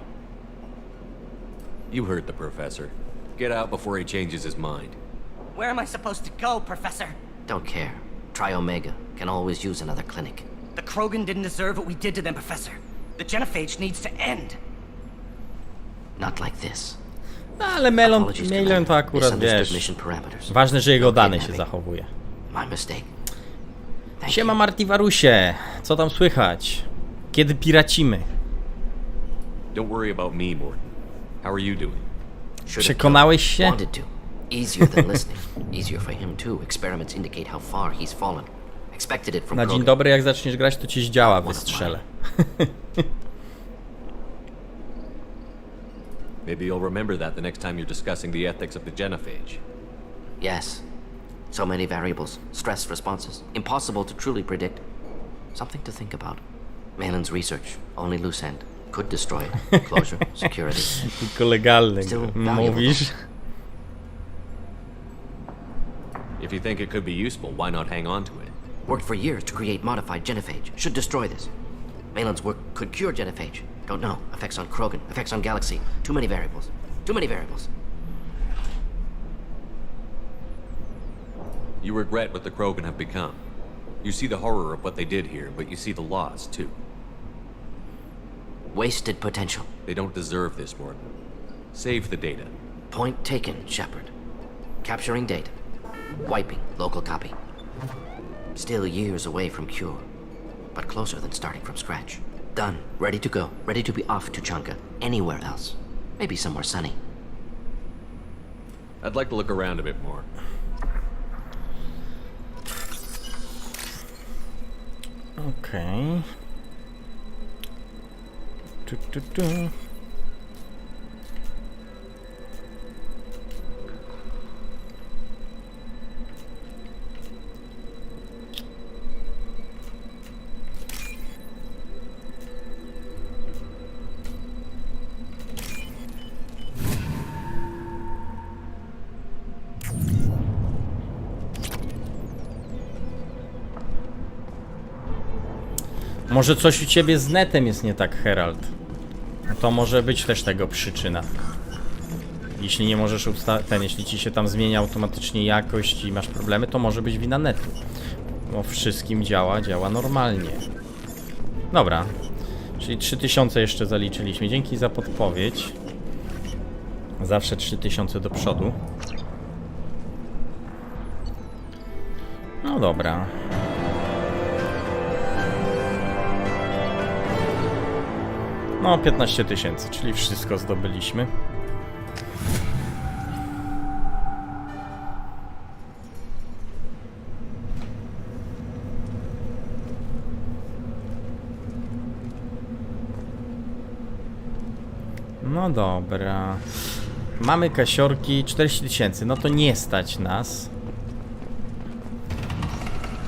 You heard the professor. Get out before he changes his mind. Where am I supposed to go, Professor? Don't care. Try Omega. Can always use another clinic. The Krogan didn't deserve what we did to them, Professor. The genophage needs to end. Not like this. No, ale Malin to akurat, Misunderstood wiesz, mission parameters. ważne, że jego No dane się kidnapping. zachowuje. My mistake. Thank Siema you. Martivarusie, co tam słychać? Kiedy piracimy? Don't worry about me, Morton. How are you doing? Should've Przekonałeś się? Wanted to. Easier than listening. Easier for him too. Experiments indicate how far he's fallen. Expected it from Na dzień Krogan. dobry, jak zaczniesz grać, to ci zdziała, wystrzelę. Maybe you'll remember that the next time you're discussing the ethics of the genophage. Yes. So many variables. Stress responses. Impossible to truly predict. Something to think about. Malin's research. Only loose end. Could destroy it. Closure. Security. Tylko legalny, Still valuable. mówisz? If you think it could be useful, why not hang on to it? Worked for years to create modified genophage. Should destroy this. Malin's work could cure genophage. Don't know. Effects on Krogan. Effects on Galaxy. Too many variables. Too many variables. You regret what the Krogan have become. You see the horror of what they did here, but you see the loss, too. Wasted potential. They don't deserve this, Morton. Save the data. Point taken, Shepard. Capturing data. Wiping local copy. Still years away from cure, but closer than starting from scratch. Done. Ready to go. Ready to be off to Chunka. Anywhere else. Maybe somewhere sunny. I'd like to look around a bit more. Okej. Tu. Może coś u ciebie z netem jest nie tak, Herald. To może być też tego przyczyna. Jeśli nie możesz jeśli ci się tam zmienia automatycznie jakość i masz problemy, to może być wina netu. Bo wszystkim działa normalnie. Dobra. Czyli 3000 jeszcze zaliczyliśmy. Dzięki za podpowiedź. Zawsze 3000 do przodu. No dobra. No 15 000, czyli wszystko zdobyliśmy. No dobra. Mamy kasiorki 40 000, no to nie stać nas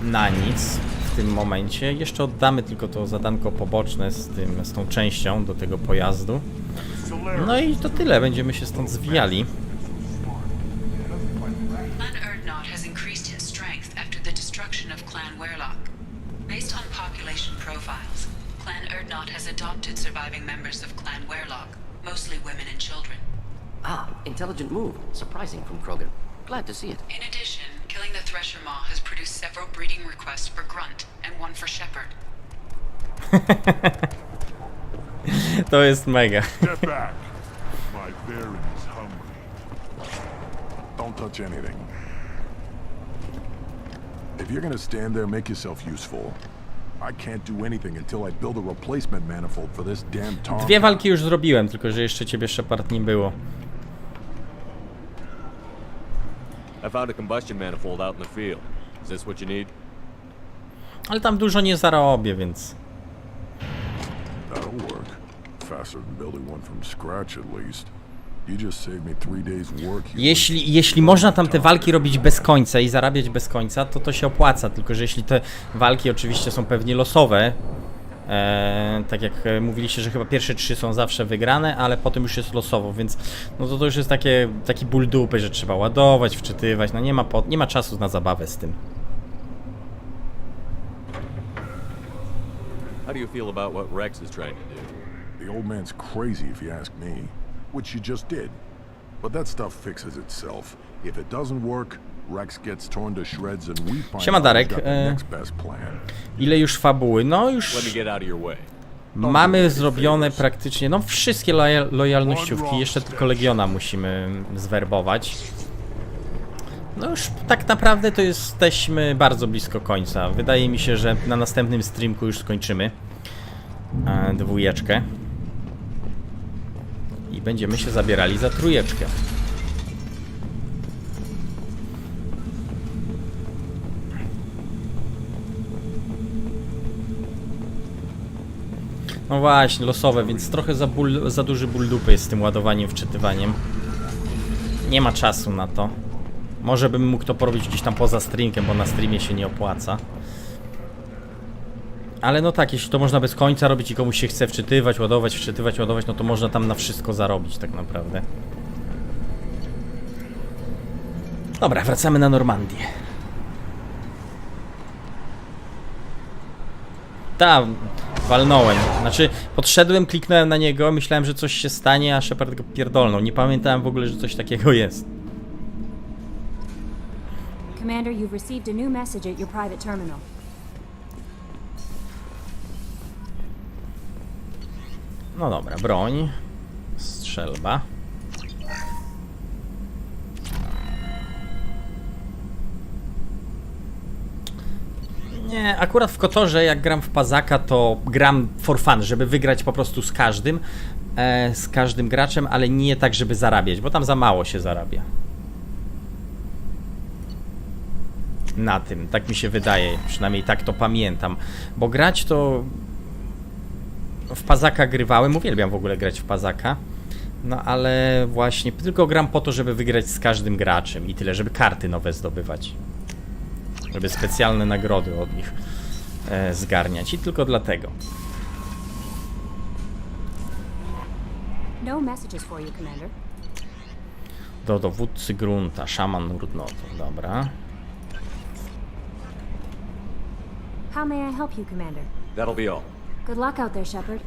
na nic w tym momencie. Jeszcze oddamy tylko to zadanko poboczne z tą częścią do tego pojazdu. No i to tyle, będziemy się stąd zwijali. Clan Erdnot has increased in strength after the destruction of Clan Werlock. Based on population profiles, Clan Erdnot has adopted surviving members of Clan Werlock, mostly women and children. Ah, intelligent move. Surprising from Krogan. Glad to see it. In addition, killing the Thresher Maw has produced several breeding requests for Grunt and one for Shepherd. To jest mega. Step back. My bear is hungry. Don't touch anything. If you're gonna stand there, make yourself useful. I can't do anything until I build a replacement manifold for this damn Tom. Dwie walki już zrobiłem, tylko że jeszcze ciebie, Shepard, nie było. I found a combustion manifold out in the field. Is this what you need? Ale tam dużo nie zarobię, więc... That'll work. Faster than building one from scratch at least. You just saved me 3 days work. Jeśli można tam te walki robić bez końca i zarabiać bez końca, to się opłaca. Tylko że jeśli te walki oczywiście są pewnie losowe, tak jak mówiliście, że chyba pierwsze 3 są zawsze wygrane, ale potem już jest losowo, więc no to już jest taki ból dupy, że trzeba ładować, wczytywać, no nie ma czasu na zabawę z tym. How do you feel about what Rex is trying to do? The old man's crazy if you ask me, which you just did. But that stuff fixes itself. If it doesn't work, Rex gets torn to shreds and we find Siema, out Darek. who's got the next best plan. Ile już fabuły? No już Let me get out of your way. mamy zrobione praktycznie, no wszystkie lojalnościówki, jeszcze tylko Legiona musimy zwerbować. No już tak naprawdę to jesteśmy bardzo blisko końca. Wydaje mi się, że na następnym streamku już skończymy 2. I będziemy się zabierali za 3. No właśnie, losowe, więc trochę za duży ból dupy jest z tym ładowaniem, wczytywaniem. Nie ma czasu na to. Może bym mógł to porobić gdzieś tam poza streamkiem, bo na streamie się nie opłaca. Ale no tak, jeśli to można bez końca robić i komuś się chce wczytywać, ładować, no to można tam na wszystko zarobić tak naprawdę. Dobra, wracamy na Normandię. Tam walnąłem. Znaczy, podszedłem, kliknąłem na niego, myślałem, że coś się stanie, a Shepard go pierdolnął. Nie pamiętałem w ogóle, że coś takiego jest. Commander, you've received a new message at your private terminal. No dobra, broń. Strzelba. Nie, akurat w Kotorze, jak gram w Pazaka, to gram for fun, żeby wygrać po prostu z każdym graczem, ale nie tak, żeby zarabiać, bo tam za mało się zarabia. Na tym, tak mi się wydaje, przynajmniej tak to pamiętam, bo grać to... W Pazaka grywałem, uwielbiam w ogóle grać w Pazaka, no ale właśnie tylko gram po to, żeby wygrać z każdym graczem i tyle, żeby karty nowe zdobywać. Żeby specjalne nagrody od nich zgarniać i tylko dlatego. No messages for you, Commander. Do dowódcy grunta, szaman nurnotu, dobra. How may I help you, Commander? That'll be all. Good luck out there, Shepard.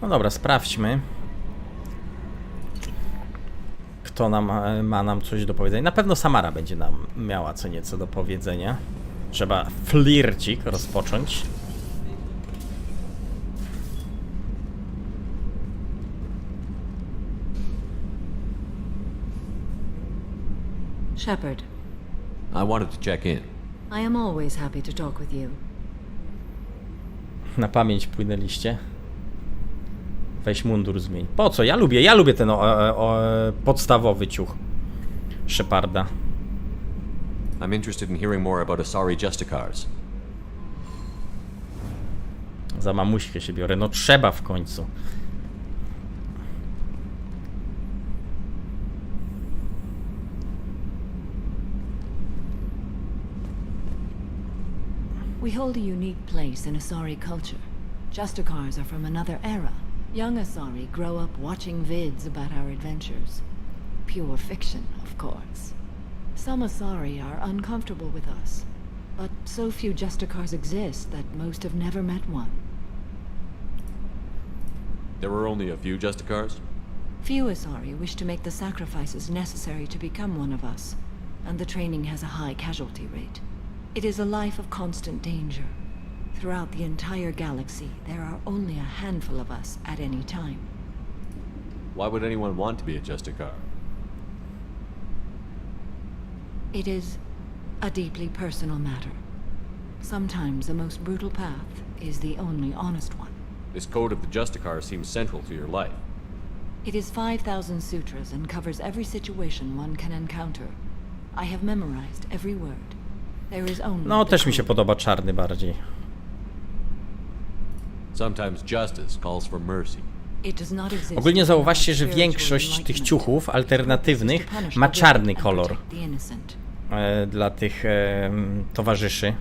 No dobra, sprawdźmy. Kto ma nam coś do powiedzenia. Na pewno Samara będzie nam miała co nieco do powiedzenia. Trzeba flircik rozpocząć. Shepard, I wanted to check in. I am always happy to talk with you. Na pamięć płynęliście. Weź mundur zmień. Po co? Ja lubię ten podstawowy ciuch Sheparda. I'm interested in hearing more about Asari Justicars. Za mamuśkę się biorę. No trzeba w końcu. We hold a unique place in Asari culture. Justicars are from another era. Young Asari grow up watching vids about our adventures. Pure fiction, of course. Some Asari are uncomfortable with us, but so few Justicars exist that most have never met one. There were only a few Justicars? Few Asari wish to make the sacrifices necessary to become one of us, and the training has a high casualty rate. It is a life of constant danger. Throughout the entire galaxy, there are only a handful of us at any time. Why would anyone want to be a Justicar? It is a deeply personal matter. Sometimes the most brutal path is the only honest one. This code of the Justicar seems central to your life. It is 5,000 sutras and covers every situation one can encounter. I have memorized every word. There is only No, the też mi się code. podoba czarny bardziej. Sometimes justice calls for mercy. It does not exist Ogólnie zauważcie, że without większość spiritual tych enlightenment. ciuchów alternatywnych To punish ma the czarny wicked and kolor protect the innocent. dla tych towarzyszy.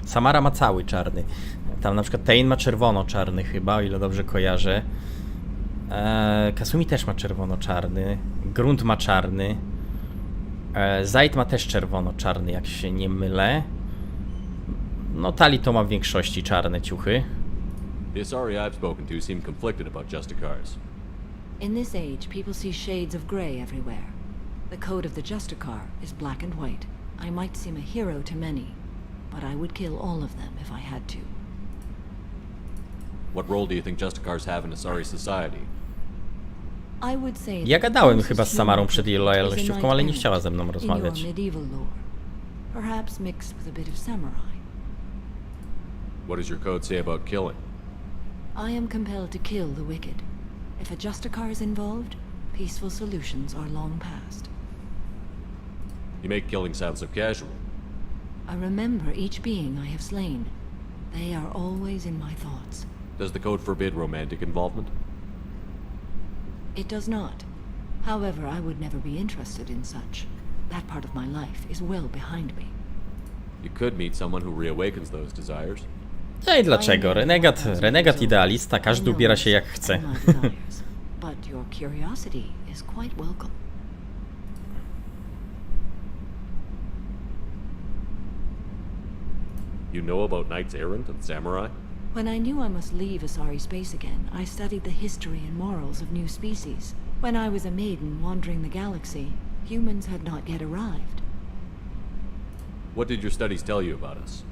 Samara ma cały czarny. Tam na przykład Tain ma czerwono-czarny chyba, o ile dobrze kojarzę. Kasumi też ma czerwono-czarny. Grunt ma czarny. Zaid ma też czerwono-czarny, jak się nie mylę. No Tali to ma w większości czarne ciuchy. The Asari I've spoken to seem conflicted about Justicars. In this age, people see shades of grey everywhere. The code of the Justicar is black and white. I might seem a hero to many, but I would kill all of them if I had to. What role do you think Justicars have in Asari society? I would say Ja that gadałem closest chyba z human Samarą przed jej equivalent is a lojalnościówką, knight ale nie errant chciała ze mną in rozmawiać. your medieval lore. Perhaps mixed with a bit of samurai. What does your code say about killing? I am compelled to kill the wicked. If a Justicar is involved, peaceful solutions are long past. You make killing sound so casual. I remember each being I have slain. They are always in my thoughts. Does the code forbid romantic involvement? It does not. However, I would never be interested in such. That part of my life is well behind me. You could meet someone who reawakens those desires. No i dlaczego? Renegat idealista, każdy ubiera się jak chce. But your curiosity is quite welcome. You know about knights errant and samurai? When I knew I must leave Asari space again, I studied the history and morals of new species. When I was a maiden wandering the galaxy, humans had not yet arrived. What did your studies tell you about us?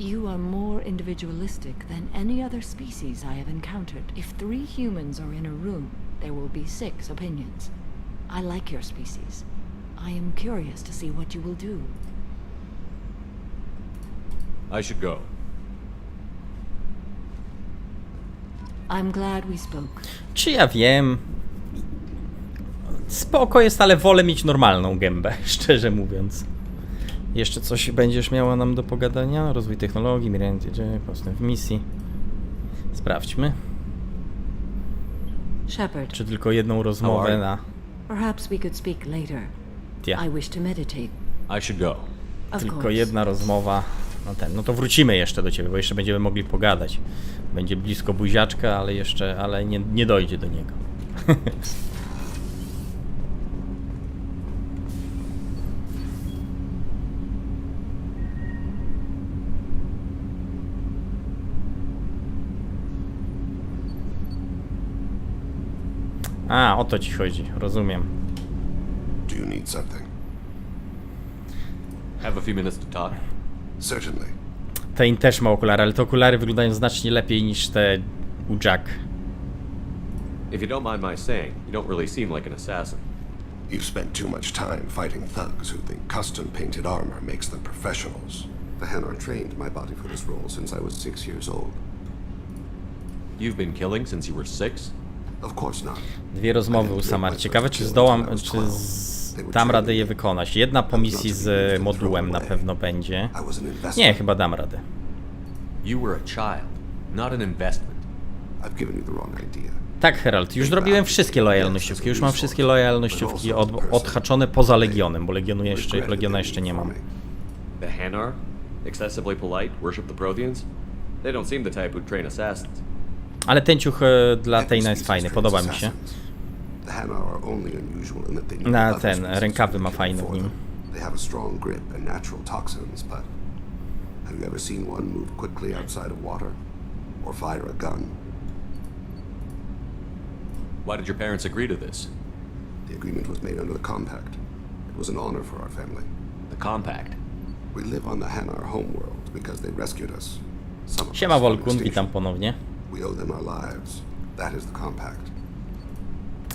You are more individualistic than any other species I have encountered. If 3 humans are in a room, there will be 6 opinions. I like your species. I am curious to see what you will do. I should go. I'm glad we spoke. Czy ja wiem? Spoko jest, ale wolę mieć normalną gębę, szczerze mówiąc. Jeszcze coś będziesz miała nam do pogadania? Rozwój technologii, postęp w misji. Sprawdźmy. Shepard, Czy tylko jedną rozmowę na... perhaps we could speak later. Yeah. I wish to meditate. I should go. Of Tylko course. jedna rozmowa. No to wrócimy jeszcze do ciebie, bo jeszcze będziemy mogli pogadać. Będzie blisko buziaczka, ale nie dojdzie do niego. A, o to ci chodzi, rozumiem. Do you need something? Have a few minutes to talk? Certainly. Ten też ma okulary, ale te okulary wyglądają znacznie lepiej niż te u Jack. If you don't mind my saying, you don't really seem like an assassin. You've spent too much time fighting thugs who think custom-painted armor makes them professionals. The Hanar trained my body for this role since I was 6 years old. You've been killing since you were 6? Of course not. Dwie rozmowy u Samar. Ciekawe, czy zdołam, dam radę je wykonać. Jedna po misji z modułem na pewno będzie. Nie, chyba dam radę. You were a child, not an investment. I've given you the wrong idea. Tak, Herald, już zrobiłem wszystkie lojalnościówki. Już mam wszystkie lojalnościówki odhaczone poza Legionem, bo Legiona jeszcze nie mam. The Hanar? Excessively polite, worship the Protheans? They don't seem the type who'd train assassins. Ale ten ciuch dla Tejna jest fajny, podoba mi się. Na ten, rękawy ma fajne w nim. They have a strong grip and natural toxins, but have you ever seen one move quickly outside of water? Or fire a gun? Why did your parents agree to this? The agreement was made under the compact. It was an honor for our family. The compact? We live on the Hanar homeworld because they rescued us. Some of us Siema fought Volkun, extinction. witam ponownie. We owe them our lives. That is the compact.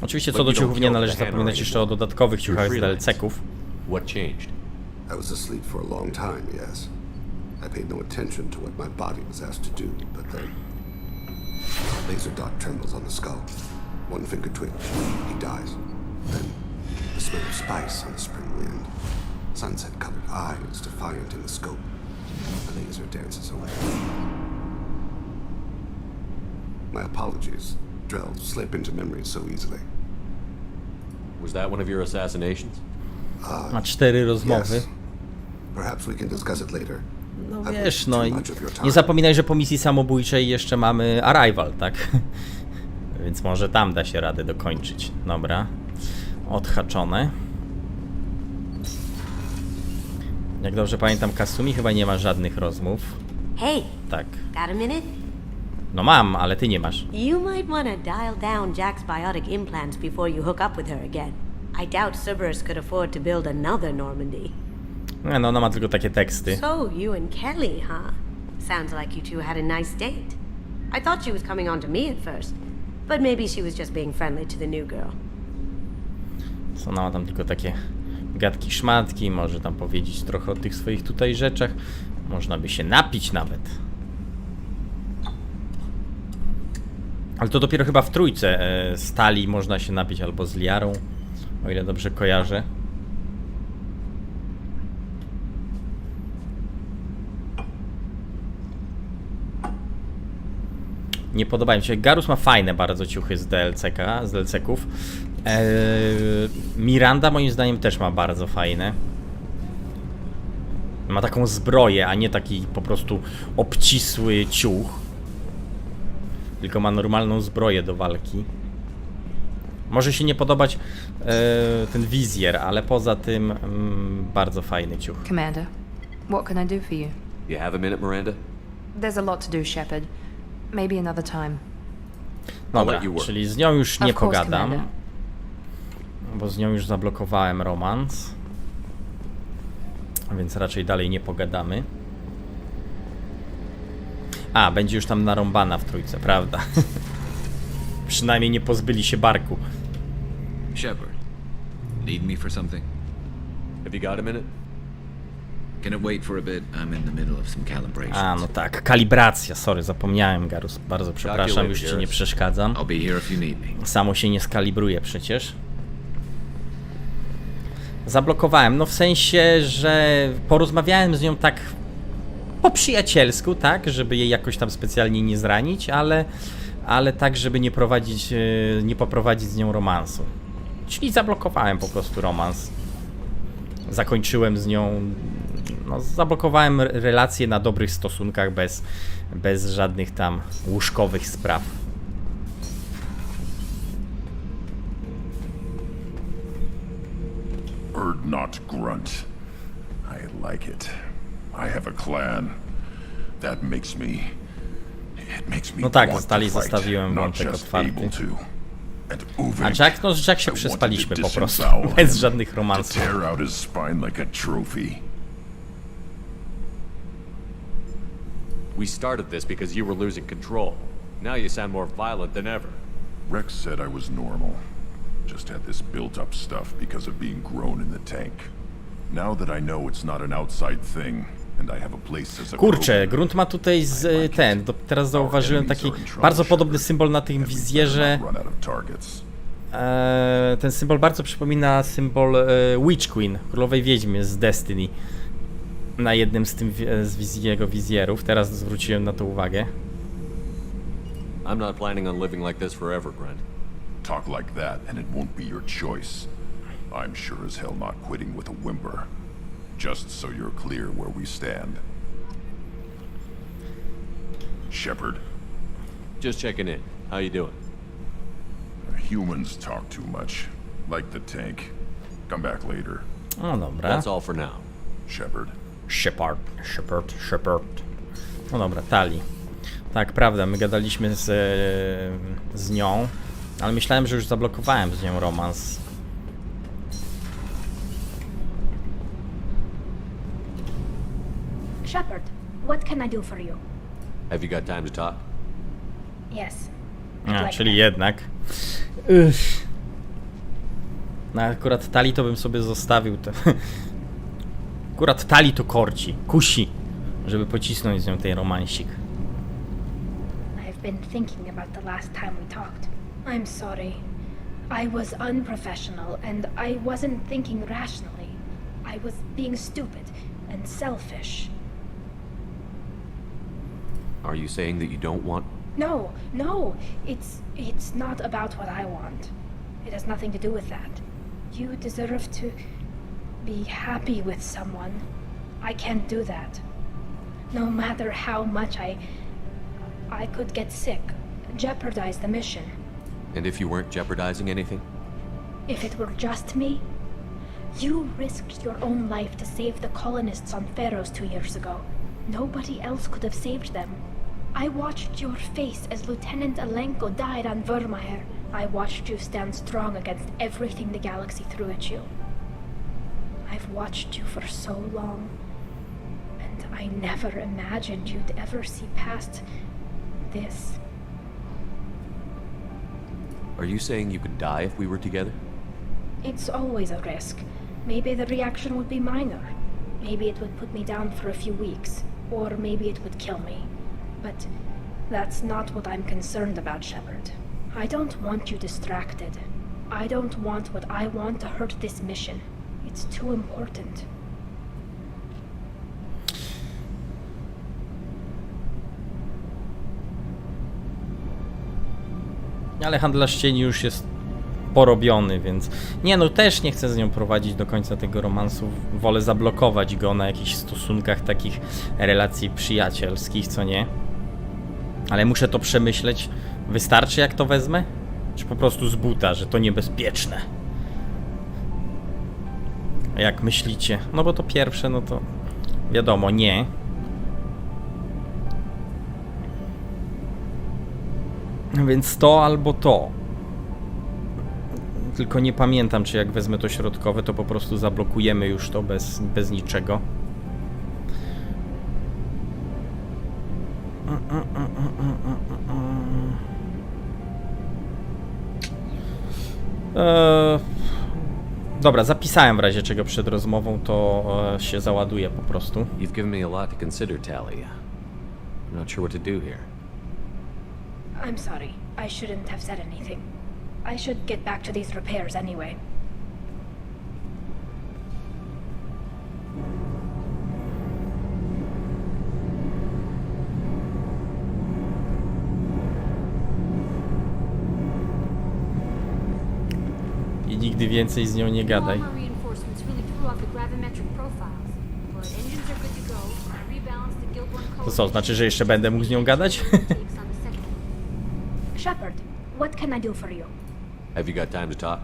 Oczywiście co do ciuchów nie należy zapominać jeszcze o dodatkowych ciuchach z DLC-ków. What changed? I was asleep for a long time, yes. I paid no attention to what my body was asked to do, but then... Laser dot trembles on the skull. One finger twitch. He dies. Then the smell of spice on the spring wind. Sunset-colored eyes defiant in the scope. The laser dances away. My apologies. Drells slip into memory so easily. Was that one of your assassinations? Ma 4 rozmowy. Yes. Perhaps we can discuss it later. No wiesz, no i nie zapominaj, że po misji samobójczej jeszcze mamy Arrival, tak? Więc może tam da się radę dokończyć. Dobra. Odhaczone. Jak dobrze pamiętam, Kasumi chyba nie ma żadnych rozmów. Hey, Tak. got a minute? No mam, ale ty nie masz. You might want to dial down Jack's biotic implants before you hook up with her again. I doubt Cerberus could afford to build another Normandy. No, ona ma tylko takie teksty. So, you and Kelly, huh? Sounds like you two had a nice date. I thought she was coming on to me at first, but maybe she was just being friendly to the new girl. Ona ma tam tylko takie gadki szmatki, może tam powiedzieć trochę o tych swoich tutaj rzeczach. Można by się napić nawet. Ale to dopiero chyba w trójce z Tali można się napić, albo z Liarą, o ile dobrze kojarzę. Nie podobają mi się. Garus ma fajne bardzo ciuchy z DLC-ków. Miranda moim zdaniem też ma bardzo fajne. Ma taką zbroję, a nie taki po prostu obcisły ciuch. Tylko ma normalną zbroję do walki. Może się nie podobać ten wizjer, ale poza tym bardzo fajny ciuch. Commander, what can I do for you? You have a minute, Miranda? There's a lot to do, Shepard. Maybe another time. Dobra, czyli z nią już nie pogadam. Bo z nią już zablokowałem romans. Więc raczej dalej nie pogadamy. A, będzie już tam narąbana w trójce, prawda? Przynajmniej nie pozbyli się barku. Shepard, need me for something? Have you got a minute? Can it wait for a bit? I'm in the middle of some calibrations. A, no tak, kalibracja, sorry, zapomniałem, Garus, bardzo przepraszam, już ci nie przeszkadzam. I'll be here if you need me. Samo się nie skalibruje przecież. Zablokowałem, no w sensie, że porozmawiałem z nią tak po przyjacielsku, tak, żeby jej jakoś tam specjalnie nie zranić, ale tak, żeby nie poprowadzić z nią romansu. Czyli zablokowałem po prostu romans. Zakończyłem z nią, no zablokowałem relacje na dobrych stosunkach bez żadnych tam łóżkowych spraw. Erdnot grunt. I like it. I have a clan. That makes me... It makes me No tak, want Stali to fight, zostawiłem not wątek just otwarty. able to. And A Uvik, Jack, no z Jack się I przespaliśmy wanted to po prostu. disembowel Bez him, żadnych to romansów. tear out his spine like a trophy. We started this because you were losing control. Now you sound more violent than ever. Rex said I was normal. Just had this built-up stuff because of being grown in the tank. Now that I know it's not an outside thing, and I have a place as a Kurczę, grunt ma tutaj teraz zauważyłem taki bardzo podobny symbol na tym wizjerze. run out of targets. Ten symbol bardzo przypomina symbol Witch Queen, królowej wiedźmy z Destiny. Na jednym z jego wizjerów, teraz zwróciłem na to uwagę. I'm not planning on living like this forever, Grant. Talk like that and it won't be your choice. I'm sure as hell not quitting with a whimper. Just so you're clear where we stand. Shepard. Just checking in. How you doing? Humans talk too much. Like the tank. Come back later. No dobra. That's all for now. Shepard. Shepard. No dobra, Tali. Tak, prawda, my gadaliśmy z nią, ale myślałem, że już zablokowałem z nią romans. Shepard, what can I do for you? Have you got time to talk? Yes. Czyli jednak. No akurat Tali to bym sobie zostawił. Akurat Tali to korci, kusi, żeby pocisnąć z nią ten romansik. I've been thinking about the last time we talked. I'm sorry. I was unprofessional and I wasn't thinking rationally. I was being stupid and selfish. Are you saying that you don't want... No. It's not about what I want. It has nothing to do with that. You deserve to be happy with someone. I can't do that. No matter how much I could get sick, jeopardize the mission. And if you weren't jeopardizing anything? If it were just me, you risked your own life to save the colonists on Pharaohs 2 years ago. Nobody else could have saved them. I watched your face as Lieutenant Alenko died on Vermeer. I watched you stand strong against everything the galaxy threw at you. I've watched you for so long, and I never imagined you'd ever see past this. Are you saying you could die if we were together? It's always a risk. Maybe the reaction would be minor. Maybe it would put me down for a few weeks, or maybe it would kill me. But that's not what I'm concerned about, Shepard. I don't want you distracted. I don't want what I want to hurt this mission. It's too important. Ale handlarz cieni już jest porobiony, więc... Nie no, też nie chcę z nią prowadzić do końca tego romansu. Wolę zablokować go na jakichś stosunkach takich relacji przyjacielskich, co nie? Ale muszę to przemyśleć. Wystarczy jak to wezmę? Czy po prostu z buta, że to niebezpieczne? Jak myślicie? No bo to pierwsze, no to... Wiadomo, nie. Więc to albo to. Tylko nie pamiętam, czy jak wezmę to środkowe, to po prostu zablokujemy już to bez niczego. Dobra, zapisałem w razie czego przed rozmową, to się załaduje po prostu. You've given me a lot to consider, Tali. I'm not sure what to do here. I'm sorry. I shouldn't have said anything. I should get back to these repairs anyway. I nigdy więcej z nią nie gadaj. To co, znaczy, że jeszcze będę mógł z nią gadać? Shepard, what can I do for you? Have you got time to talk?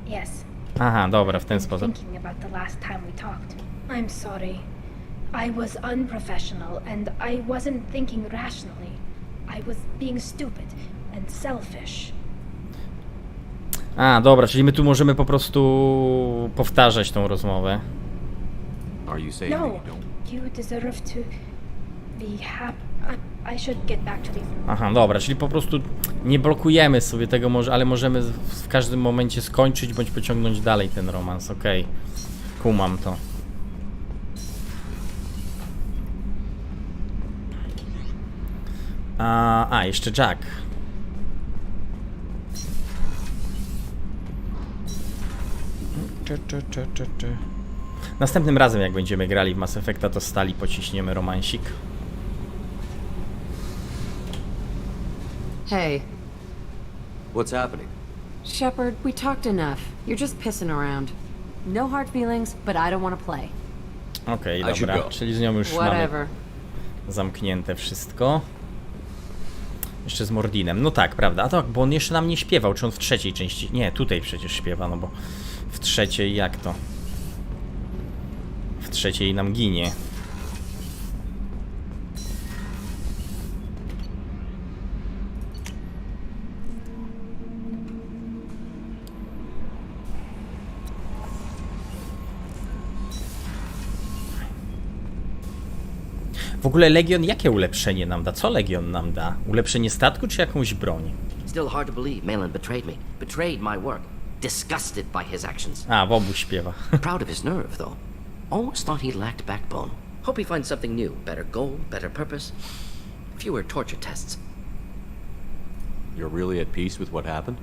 Yes. Aha, dobra, w ten sposób. Thinking about the last time we talked. I'm sorry. I was unprofessional and I wasn't thinking rationally. I was being stupid and selfish. A, dobra, czyli my tu możemy po prostu powtarzać tą rozmowę. Are you saying No, that you don't? you deserve to be happy. I should get back to the... Aha, dobra, czyli po prostu nie blokujemy sobie tego, ale możemy w każdym momencie skończyć bądź pociągnąć dalej ten romans, okej. Kumam to. Jeszcze Jack. Następnym razem, jak będziemy grali w Mass Effecta, to stali pociśniemy romansik. Hey. What's happening? Shepard, we talked enough. You're just pissing around. No hard feelings, but I don't want to play. Okej, dobra, czyli z nią już mamy zamknięte wszystko. Jeszcze z Mordinem. No tak, prawda? A tak, bo on jeszcze nam nie śpiewał. Czy on w trzeciej części? Nie, tutaj przecież śpiewa, no bo w trzeciej jak to? W trzeciej nam ginie. W ogóle Legion jakie ulepszenie nam da? Co Legion nam da? Ulepszenie statku czy jakąś broń? Still hard to believe Malin betrayed me. Betrayed my work. Disgusted by his actions. A, w obu śpiewa. Proud of his nerve, though. Always thought he lacked backbone. Hope he finds something new. Better goal, better purpose. Fewer torture tests. You're really at peace with what happened?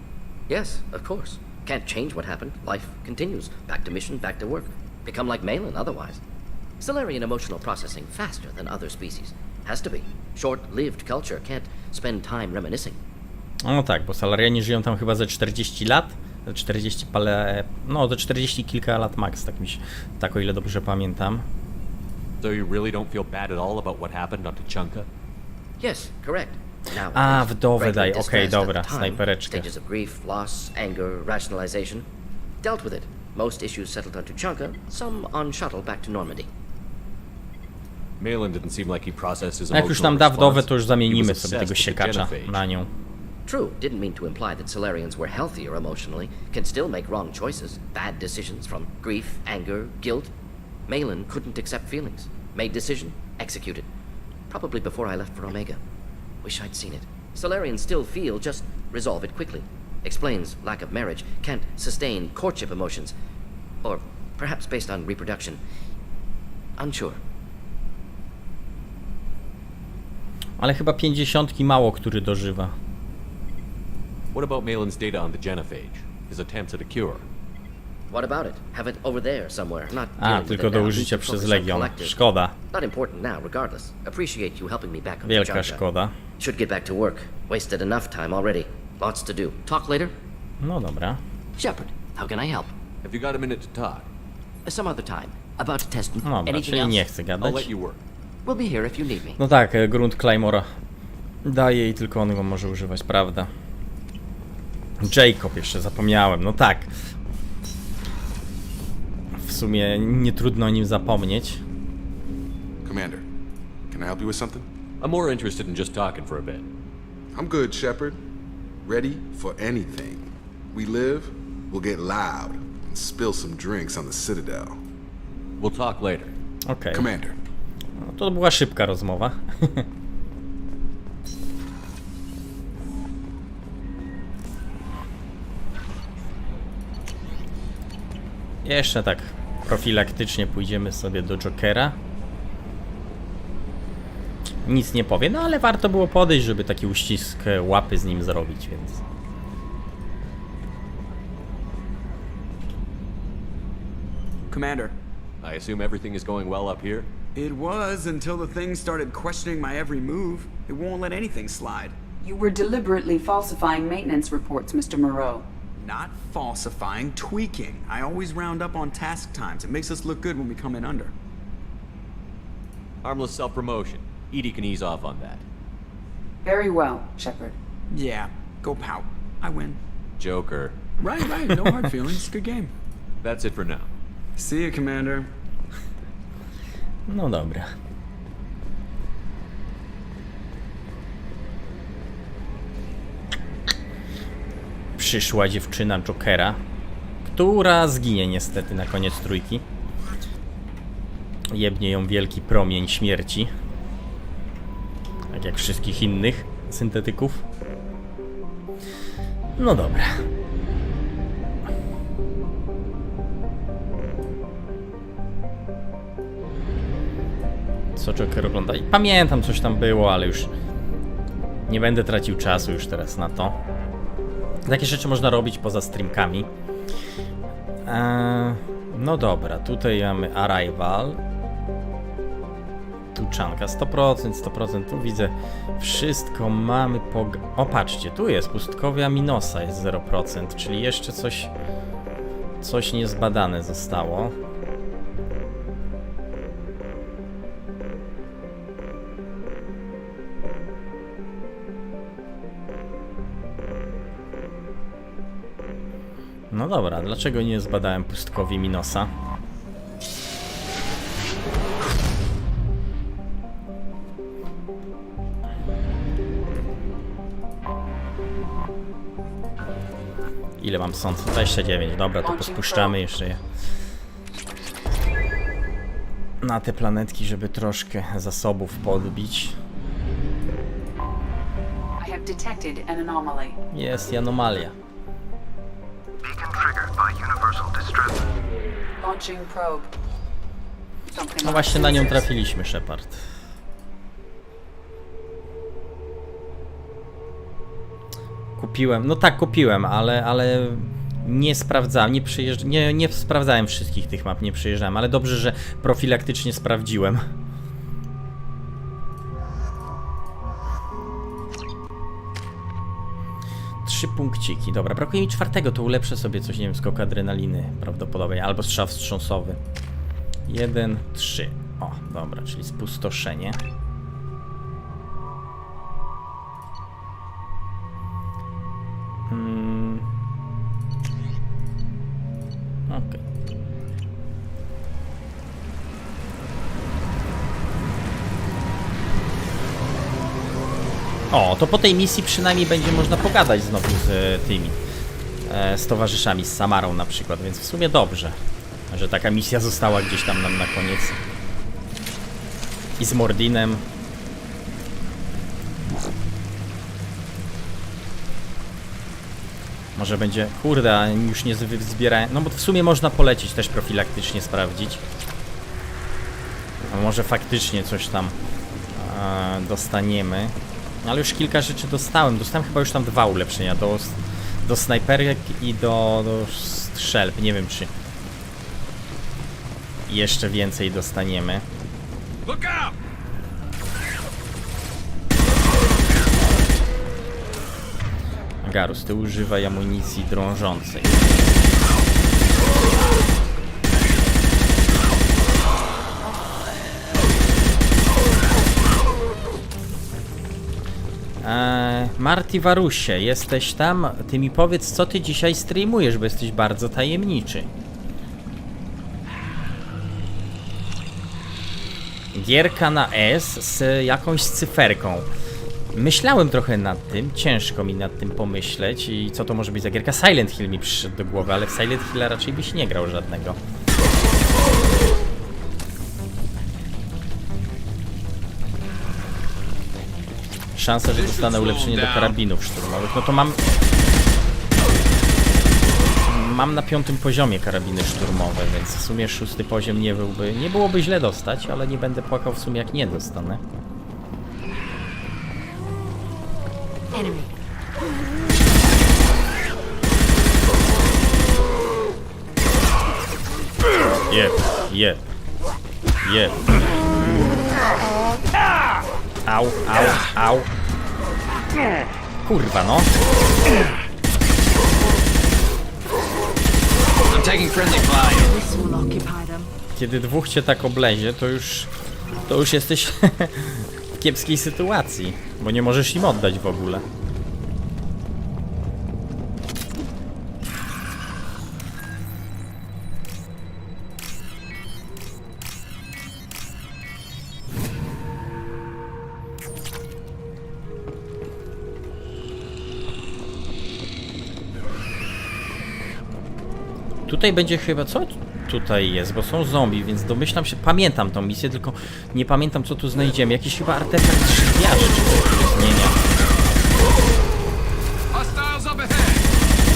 Yes, of course. Can't change what happened. Life continues. Back to mission, back to work. Become like Malin otherwise. Solarian emotional processing faster than other species. Has to be. Short-lived culture can't spend time reminiscing. No tak, bo Salarianie żyją tam chyba ze 40 lat. Ze 40 parę... No, ze 40 kilka lat max, tak o ile dobrze pamiętam. So you really don't feel bad at all about what happened on Tuchanka? Yes, correct. Now, A, wdowę daj, okej, dobra, snajpereczkę. Stages of grief, loss, anger, rationalization. Dealt with it. Most issues settled on Tuchanka, some on shuttle back to Normandy. Malin didn't seem like he processed his Jak już nam da wdowę, to już zamienimy sobie tego siekacza na nią. True, didn't mean to imply that Solarians were healthier emotionally, can still make wrong choices, bad decisions from grief, anger, guilt. Malin couldn't accept feelings, made decision, executed. Probably before I left for Omega. Wish I'd seen it. Solarians still feel, just resolve it quickly. Explains lack of marriage, can't sustain courtship emotions. Or perhaps based on reproduction. Unsure. Ale chyba 50 mało który dożywa. What about Malin's data on the genophage? His attempts at a cure? What about it? Have it over there somewhere. Not A, tylko do użycia przez Legion. Szkoda. Not important now, regardless. Appreciate you helping me back on Wielka Tuchanka. szkoda. Should get back to work. Wasted enough time already. Lots to do. Talk later? No dobra. Shepard, how can I help? Have you got a minute to talk? Some other time. About to test No dobra, anything czyli else? nie chcę I'll gadać. let you work. We'll be here if you need me. No tak, grunt Claymora daje i tylko on go może używać, prawda? Jacob jeszcze zapomniałem, no tak. W sumie nie trudno o nim zapomnieć. Commander, can I help you with something? I'm more interested in just talking for a bit. I'm good, Shepard. Ready for anything. We live, we'll get loud, and spill some drinks on the Citadel. We'll talk later. Okej. Commander. No, to była szybka rozmowa. Jeszcze tak profilaktycznie pójdziemy sobie do Jokera. Nic nie powie, no ale warto było podejść, żeby taki uścisk łapy z nim zrobić, więc... Commander. I assume everything is going well up here? It was until the thing started questioning my every move. It won't let anything slide. You were deliberately falsifying maintenance reports, Mr. Moreau. Not falsifying, tweaking. I always round up on task times. It makes us look good when we come in under. Harmless self-promotion. Edie can ease off on that. Very well, Shepard. Yeah, go pout. I win. Joker. Right, no hard feelings. Good game. That's it for now. See you, Commander. No dobra. przyszła dziewczyna Jokera, która zginie niestety na koniec trójki. Jebnie ją wielki promień śmierci. Tak jak wszystkich innych syntetyków. No dobra. Co Joker ogląda? I pamiętam, coś tam było, ale już nie będę tracił czasu już teraz na to. Takie rzeczy można robić poza streamkami. No dobra, tutaj mamy Arrival. Tuczanka 100%, tu widzę wszystko mamy o, patrzcie, tu jest pustkowia Minosa, jest 0%, czyli jeszcze coś niezbadane zostało. No dobra, dlaczego nie zbadałem pustkowi Minosa? Ile mam sąd? 29, dobra, to pospuszczamy jeszcze je na te planetki, żeby troszkę zasobów podbić. Jest i anomalia. No właśnie na nią trafiliśmy, Shepard. Kupiłem, no tak kupiłem, ale nie sprawdzałem, nie sprawdzałem wszystkich tych map, nie przejeżdżałem, ale dobrze, że profilaktycznie sprawdziłem. Trzy punkciki, dobra, brakuje mi czwartego, to ulepszę sobie coś, nie wiem, skok adrenaliny prawdopodobnie, albo strzał wstrząsowy. 1, 3, o, dobra, czyli spustoszenie. Okej. O, to po tej misji przynajmniej będzie można pogadać znowu z tymi, z towarzyszami, z Samarą na przykład, więc w sumie dobrze, że taka misja została gdzieś tam nam na koniec. I z Mordinem. Może będzie... Kurde, już nie zbierałem... No bo w sumie można polecieć też profilaktycznie sprawdzić. A może faktycznie coś tam dostaniemy. Ale już kilka rzeczy dostałem. Dostałem chyba już tam 2 ulepszenia. Do snajperek i do strzelb. Nie wiem, czy jeszcze więcej dostaniemy. Garus, ty używaj amunicji drążącej. Marty Warusie, jesteś tam? Ty mi powiedz, co ty dzisiaj streamujesz, bo jesteś bardzo tajemniczy. Gierka na S z jakąś cyferką. Myślałem trochę nad tym, ciężko mi nad tym pomyśleć i co to może być za gierka. Silent Hill mi przyszedł do głowy, ale w Silent Hilla raczej byś nie grał żadnego. Szansa, że dostanę ulepszenie do karabinów szturmowych, no to mam na 5. poziomie karabiny szturmowe, więc w sumie 6. poziom nie byłoby źle dostać, ale nie będę płakał w sumie jak nie dostanę. Enemy. Jeb. Au. Kurwa, no. Kiedy 2 cię tak oblezie, to już jesteś w kiepskiej sytuacji, bo nie możesz im oddać w ogóle. Tutaj będzie chyba... Co tutaj jest? Bo są zombie, więc domyślam się... Pamiętam tą misję, tylko nie pamiętam, co tu znajdziemy. Jakiś chyba artefakt trzewiarzy, czy coś zmienia.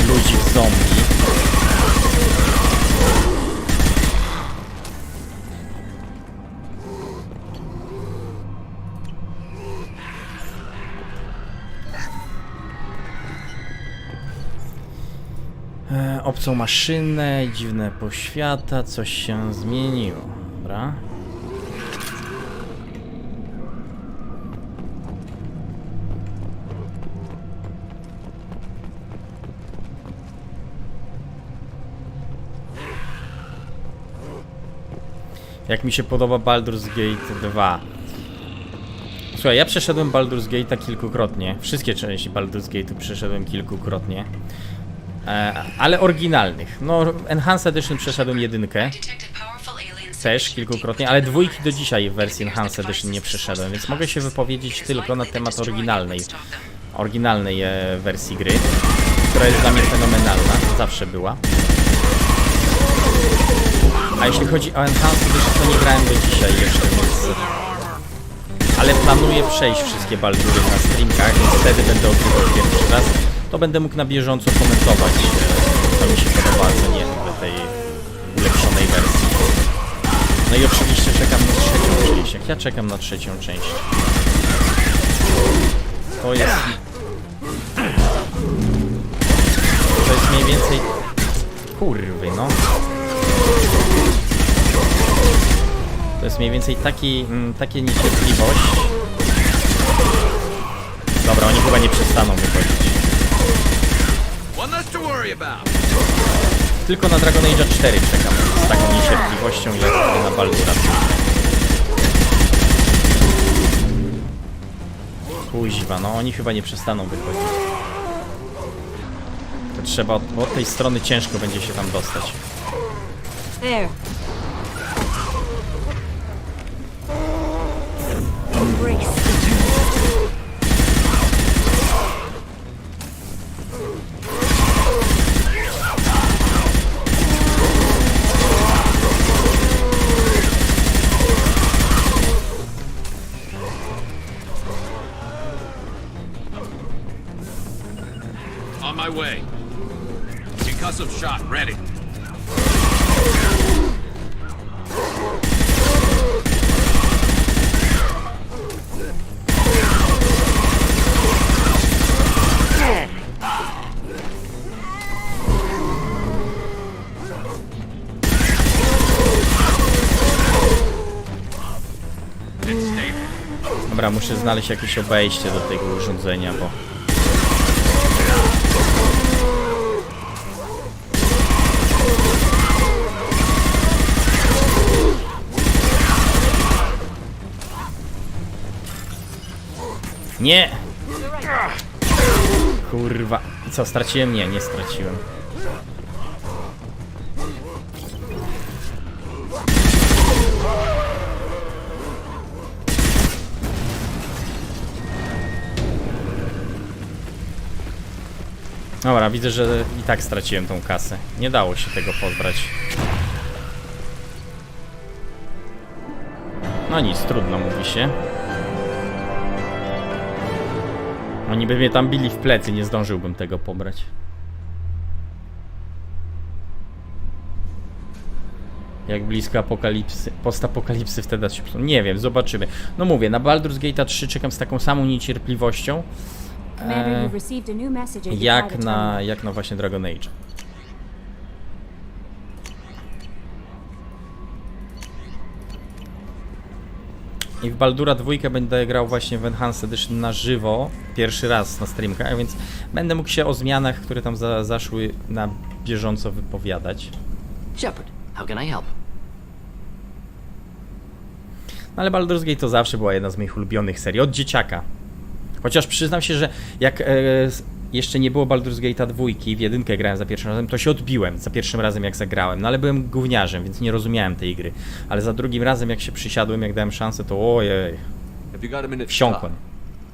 Ludzi w zombie. Obcą maszynę, dziwne poświata, coś się zmieniło. Dobra. Jak mi się podoba Baldur's Gate 2. Słuchaj, ja przeszedłem Baldur's Gate'a kilkukrotnie. Wszystkie części Baldur's Gate'u przeszedłem kilkukrotnie. Ale oryginalnych. No, Enhanced Edition przeszedłem 1. Też kilkukrotnie, ale 2 do dzisiaj w wersji Enhanced Edition nie przeszedłem, więc mogę się wypowiedzieć tylko na temat oryginalnej wersji gry, która jest dla mnie fenomenalna, zawsze była. A jeśli chodzi o Enhanced Edition, to nie grałem do dzisiaj jeszcze, więc... Ale planuję przejść wszystkie Baldury na streamkach, więc wtedy będę odgrywał pierwszy raz. To będę mógł na bieżąco komentować, co mi się podoba, co nie w tej ulepszonej wersji. No i oczywiście czekam na trzecią część. Jak ja czekam na trzecią część. To jest mniej więcej... Kurwy, no. To jest mniej więcej takie niecierpliwość. Dobra, oni chyba nie przestaną wychodzić. Tylko na Dragon Age 4 czekam z taką niecierpliwością jak na Baldura. Kuźwa, no oni chyba nie przestaną wychodzić. To trzeba od tej strony ciężko będzie się tam dostać. There. Embrace. On my way. Concussive shot ready. Dobra, muszę znaleźć jakieś obejście do tego urządzenia, bo... Nie! Kurwa. Co, straciłem? Nie, nie straciłem. Dobra, widzę, że i tak straciłem tą kasę. Nie dało się tego pozbrać. No nic, trudno mówi się. Oni by mnie tam bili w plecy, nie zdążyłbym tego pobrać. Jak blisko apokalipsy, postapokalipsy wtedy się... Nie wiem, zobaczymy. No mówię, na Baldur's Gate 3 czekam z taką samą niecierpliwością jak na właśnie Dragon Age. I w Baldura 2 będę grał właśnie w Enhanced Edition na żywo, pierwszy raz na streamkach, więc będę mógł się o zmianach, które tam zaszły, na bieżąco wypowiadać. Shepard, how can I help? No ale Baldur's Gate to zawsze była jedna z moich ulubionych serii, od dzieciaka. Chociaż przyznam się, że jak jeszcze nie było Baldur's Gate'a 2, w 1 grałem za pierwszym razem, to się odbiłem za pierwszym razem jak zagrałem. No ale byłem gówniarzem, więc nie rozumiałem tej gry. Ale za drugim razem jak się przysiadłem, jak dałem szansę, to ojej, wsiąkłem.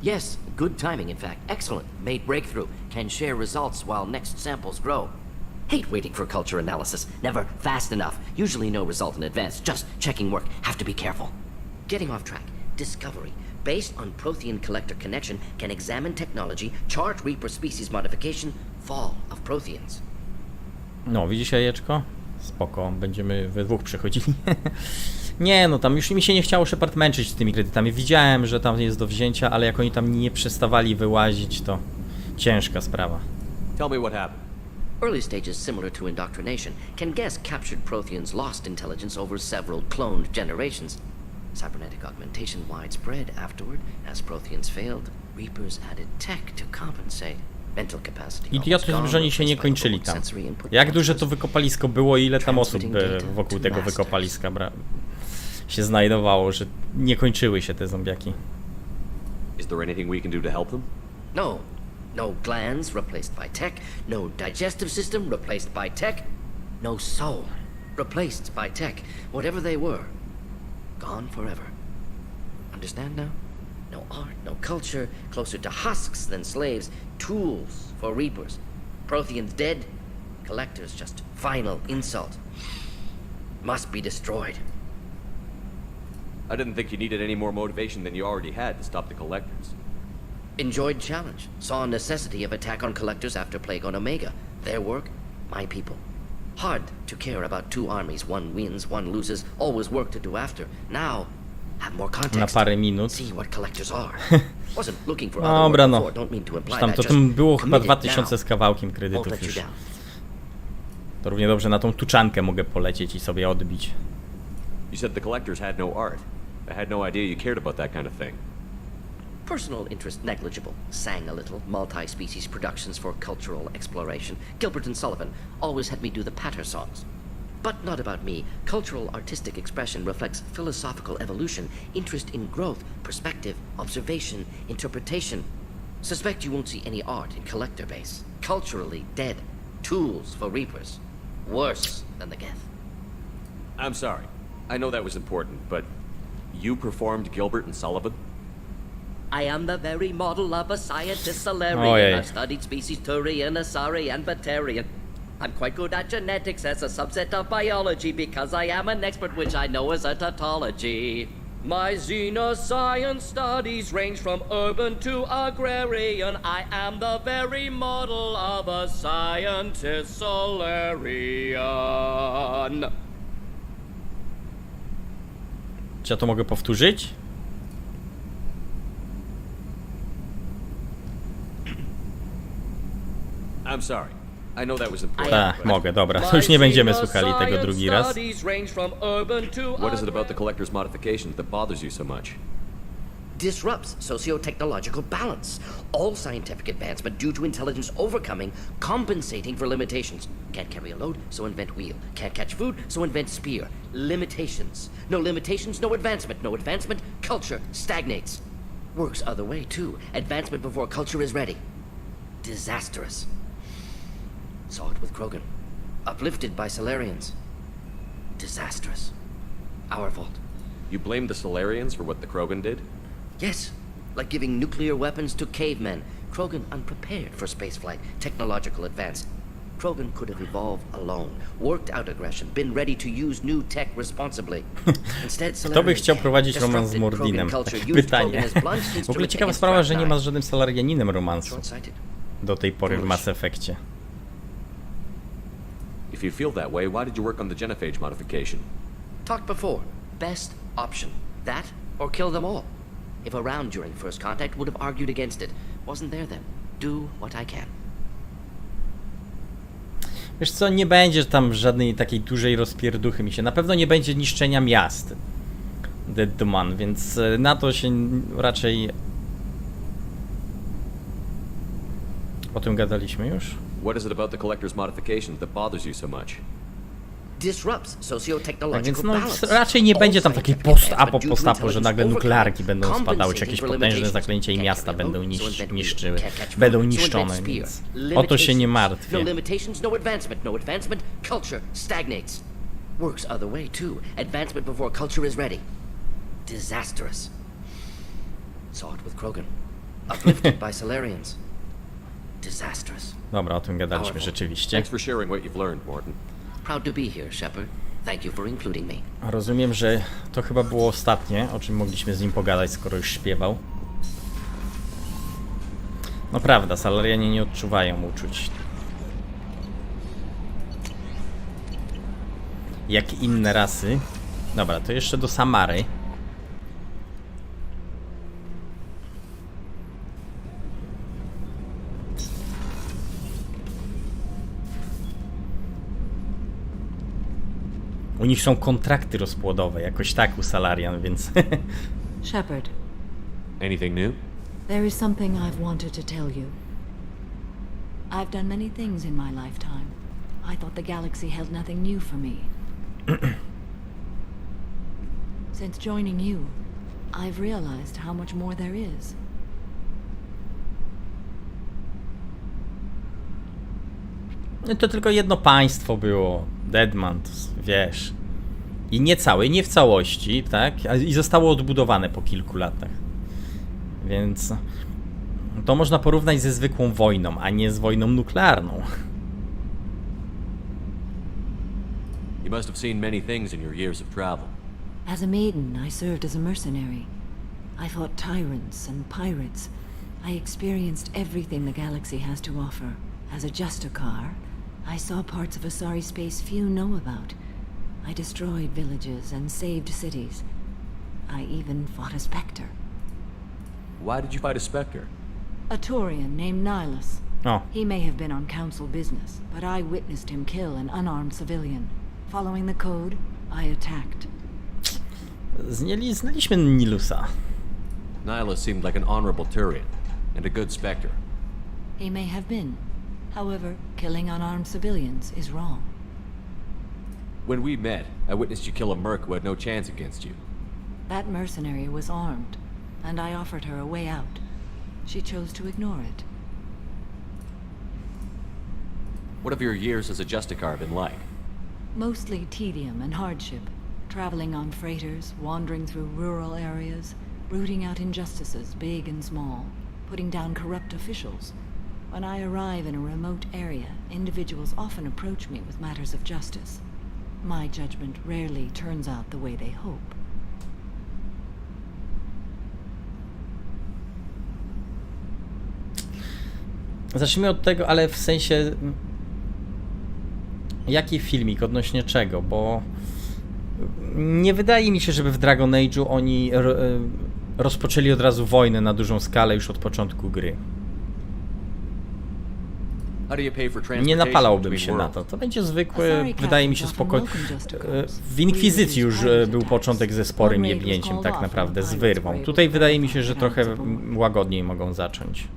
Yes, good timing in fact. Excellent. Made breakthrough. Can share results while next samples grow. Hate waiting for culture analysis. Never fast enough. Usually no result in advance. Just checking work. Have to be careful. Getting off track. Discovery. Based on Prothean-Collector connection, can examine technology, chart Reaper species modification, fall of Protheans. No, widzisz jajeczko? Spoko, będziemy we dwóch przechodzili. Nie, no tam już mi się nie chciało Shepard męczyć z tymi kredytami. Widziałem, że tam jest do wzięcia, ale jak oni tam nie przestawali wyłazić, to ciężka sprawa. Tell me what happened. Early stages similar to indoctrination can guess captured Protheans lost intelligence over several cloned generations. Cybernetic augmentation widespread afterward. As Protheans failed, Reapers added tech to compensate. Mental capacity. Idiotyzm, że oni się nie kończyli tam. Jak duże to wykopalisko było i ile tam osób wokół tego wykopaliska się znajdowało, że nie kończyły się te zombiaki. Is there anything we can do to help them? No. No glands replaced by tech. No digestive system replaced by tech. No soul replaced by tech. Whatever they were, gone forever. Understand now? No art, no culture, closer to husks than slaves, tools for Reapers. Protheans dead, Collectors just final insult. Must be destroyed. I didn't think you needed any more motivation than you already had to stop the Collectors. Enjoyed challenge. Saw necessity of attack on Collectors after Plague on Omega. Their work, my people. Hard to care about two armies. One wins, one loses. Always work to do after. Now, have more Na context. parę minut. See what Collectors are. Wasn't looking for Dobra, other no. work before. Don't mean to imply Tam that. to Just tam było chyba committed 2000 now. z kawałkiem kredytów Won't let you już. down. To równie dobrze na tą tuczankę mogę polecieć i sobie odbić. You said the Collectors had no art. I had no idea you cared about that kind of thing. Personal interest negligible. Sang a little. Multi-species productions for cultural exploration. Gilbert and Sullivan always had me do the patter songs. But not about me. Cultural artistic expression reflects philosophical evolution, interest in growth, perspective, observation, interpretation. Suspect you won't see any art in collector base. Culturally dead. Tools for reapers. Worse than the Geth. I'm sorry. I know that was important, but you performed Gilbert and Sullivan? I am the very model of a scientist Solarian. Oh, yeah. I've studied species Turian, Asari, and Batarian. I'm quite good at genetics as a subset of biology because I am an expert, which I know is a tautology. My xenoscience studies range from urban to agrarian. I am the very model of a scientist Solarian. Czy ja to mogę powtórzyć? I'm sorry. I know that was important. Tak, mogę, dobra. To już nie będziemy słuchali tego drugi raz. What is it about the Collector's modifications that bothers you so much? Disrupts socio-technological balance. All scientific advancement due to intelligence overcoming, compensating for limitations. Can't carry a load, so invent wheel. Can't catch food, so invent spear. Limitations. No limitations, no advancement. No advancement, culture stagnates. Works other way, too. Advancement before culture is ready. Disastrous. Saw it with Krogan. Uplifted by Solarians. Disastrous. Our fault. You blame the Solarians for what the Krogan did? Yes, like giving nuclear weapons to cavemen. Krogan unprepared for spaceflight, technological advance. Krogan could have evolved alone, worked out aggression, been ready to use new tech responsibly. Instead, Kto by chciał prowadzić romans z Mordinem? Takie pytanie. W ogóle ciekawa sprawa, że nie ma z żadnym Solarianinem romansu. Do tej pory w Mass Effectie. If you feel that way, why did you work on the genophage modification? Talked before. Best option. That or kill them all. If around during first contact, would have argued against it. Wasn't there then. Do what I can. Wiesz co, nie będzie tam żadnej takiej dużej rozpierduchy mi się. Na pewno nie będzie niszczenia miast Dead to Man, więc na to się raczej... O tym gadaliśmy już? What is it about the Collector's modifications that bothers you so much? Disrupts Tak socio-technological więc no, balance. raczej nie będzie tam takiej post-apo, że nagle nuklearki będą spadały, czy jakieś potężne zaklęcia i miasta będą będą niszczone, więc o to się nie martwię. No limitations, no advancement. No advancement, culture stagnates. Works other way too. Advancement before culture is ready. Disastrous. Saw it with Krogan. Uplifted by Solarians. disastrous. Dobra, o tym gadaliśmy rzeczywiście. Thanks for sharing what you've learned, Morton. Proud to be here, Shepard. Thank you for including me. Rozumiem, że to chyba było ostatnie, o czym mogliśmy z nim pogadać, skoro już śpiewał. No prawda, Salarianie nie odczuwają uczuć. Jak inne rasy. Dobra, to jeszcze do Samary. U nich są kontrakty rozpłodowe, jakoś tak u Salarian, więc... Shepard. Anything new? There is something I've wanted to tell you. I've done many things in my lifetime. I thought the galaxy held nothing new for me. Since joining you, I've realized how much more there is. To tylko jedno państwo było. Deadmant, wiesz. I nie całe, nie w całości, tak? I zostało odbudowane po kilku latach. Więc to można porównać ze zwykłą wojną, a nie z wojną nuklearną. You must have seen many things in your years of travel. As a maiden, I served as a mercenary. I fought tyrants and pirates. I experienced everything the galaxy has to offer. As a Justicar, I saw parts of Asari space few know about. I destroyed villages and saved cities. I even fought a Spectre. Why did you fight a Spectre? A Turian named Nihilus. Oh. He may have been on council business, but I witnessed him kill an unarmed civilian. Following the code, I attacked. Znaliśmy Nilusa. Nihilus seemed like an honorable Turian, and a good Spectre. He may have been. However, killing unarmed civilians is wrong. When we met, I witnessed you kill a merc who had no chance against you. That mercenary was armed, and I offered her a way out. She chose to ignore it. What have your years as a Justicar been like? Mostly tedium and hardship. Traveling on freighters, wandering through rural areas, rooting out injustices, big and small, putting down corrupt officials. When I arrive in a remote area, individuals often approach me with matters of justice. My judgment rarely turns out the way they hope. Zacznijmy od tego, ale w sensie... Jaki filmik, odnośnie czego, bo... Nie wydaje mi się, żeby w Dragon Age'u oni rozpoczęli od razu wojnę na dużą skalę już od początku gry. Nie napalałbym się na to. To będzie zwykłe, wydaje mi się spokojnie. W Inkwizycji już był początek ze sporym jebnięciem tak naprawdę, z wyrwą. Tutaj wydaje mi się, że trochę łagodniej mogą zacząć.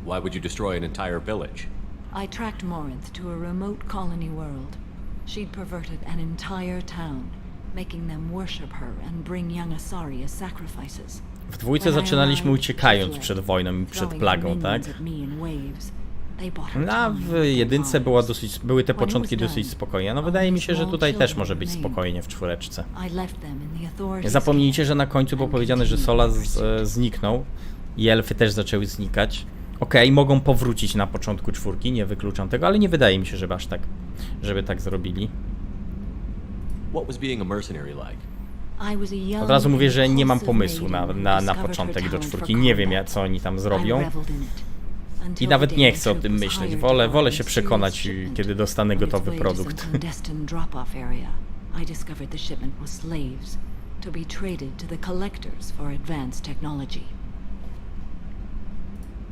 Why would you destroy an entire village? I tracked Morinth to a remote colony world. She'd perverted an entire town, making them worship her and bring young Asari as sacrifices. W dwójce zaczynaliśmy uciekając przed wojną i przed plagą, tak? No, w jedynce były te początki dosyć spokojne. No wydaje mi się, że tutaj też może być spokojnie w czwóreczce. Nie zapomnijcie, że na końcu było powiedziane, że Solas zniknął i elfy też zaczęły znikać. Okej, mogą powrócić na początku czwórki, nie wykluczam tego, ale nie wydaje mi się, żeby aż tak, żeby tak zrobili. What was being a mercenary like? Od razu mówię, że nie mam pomysłu na początek do czwórki. Nie wiem, co oni tam zrobią. I nawet nie chcę o tym myśleć. Wolę się przekonać, kiedy dostanę gotowy produkt.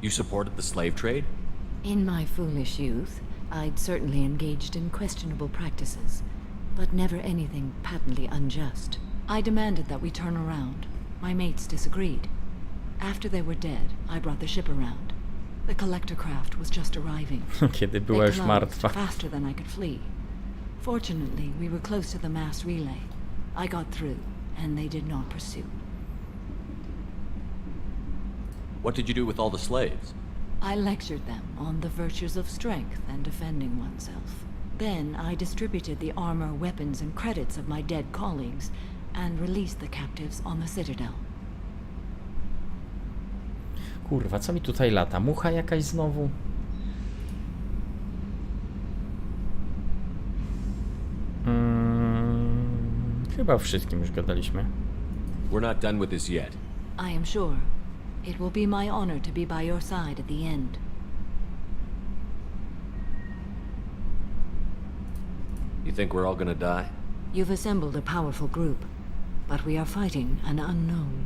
You supported the slave trade? In my foolish youth, I'd certainly engaged in questionable practices, but never anything patently unjust. I demanded that we turn around. My mates disagreed. After they were dead, I brought the ship around. The collector craft was just arriving. Kiedy była już martwa. Faster than I could flee. Fortunately, we were close to the mass relay. I got through, and they did not pursue. What did you do with all the slaves? I lectured them on the virtues of strength and defending oneself. Then I distributed the armor, weapons, and credits of my dead colleagues and released the captives on the Citadel. Kurwa, co mi tutaj lata? Mucha jakaś znowu? Chyba wszystkim już gadaliśmy. We're not done with this yet. I am sure. It will be my honor to be by your side at the end. You think we're all gonna die? You've assembled a powerful group, but we are fighting an unknown.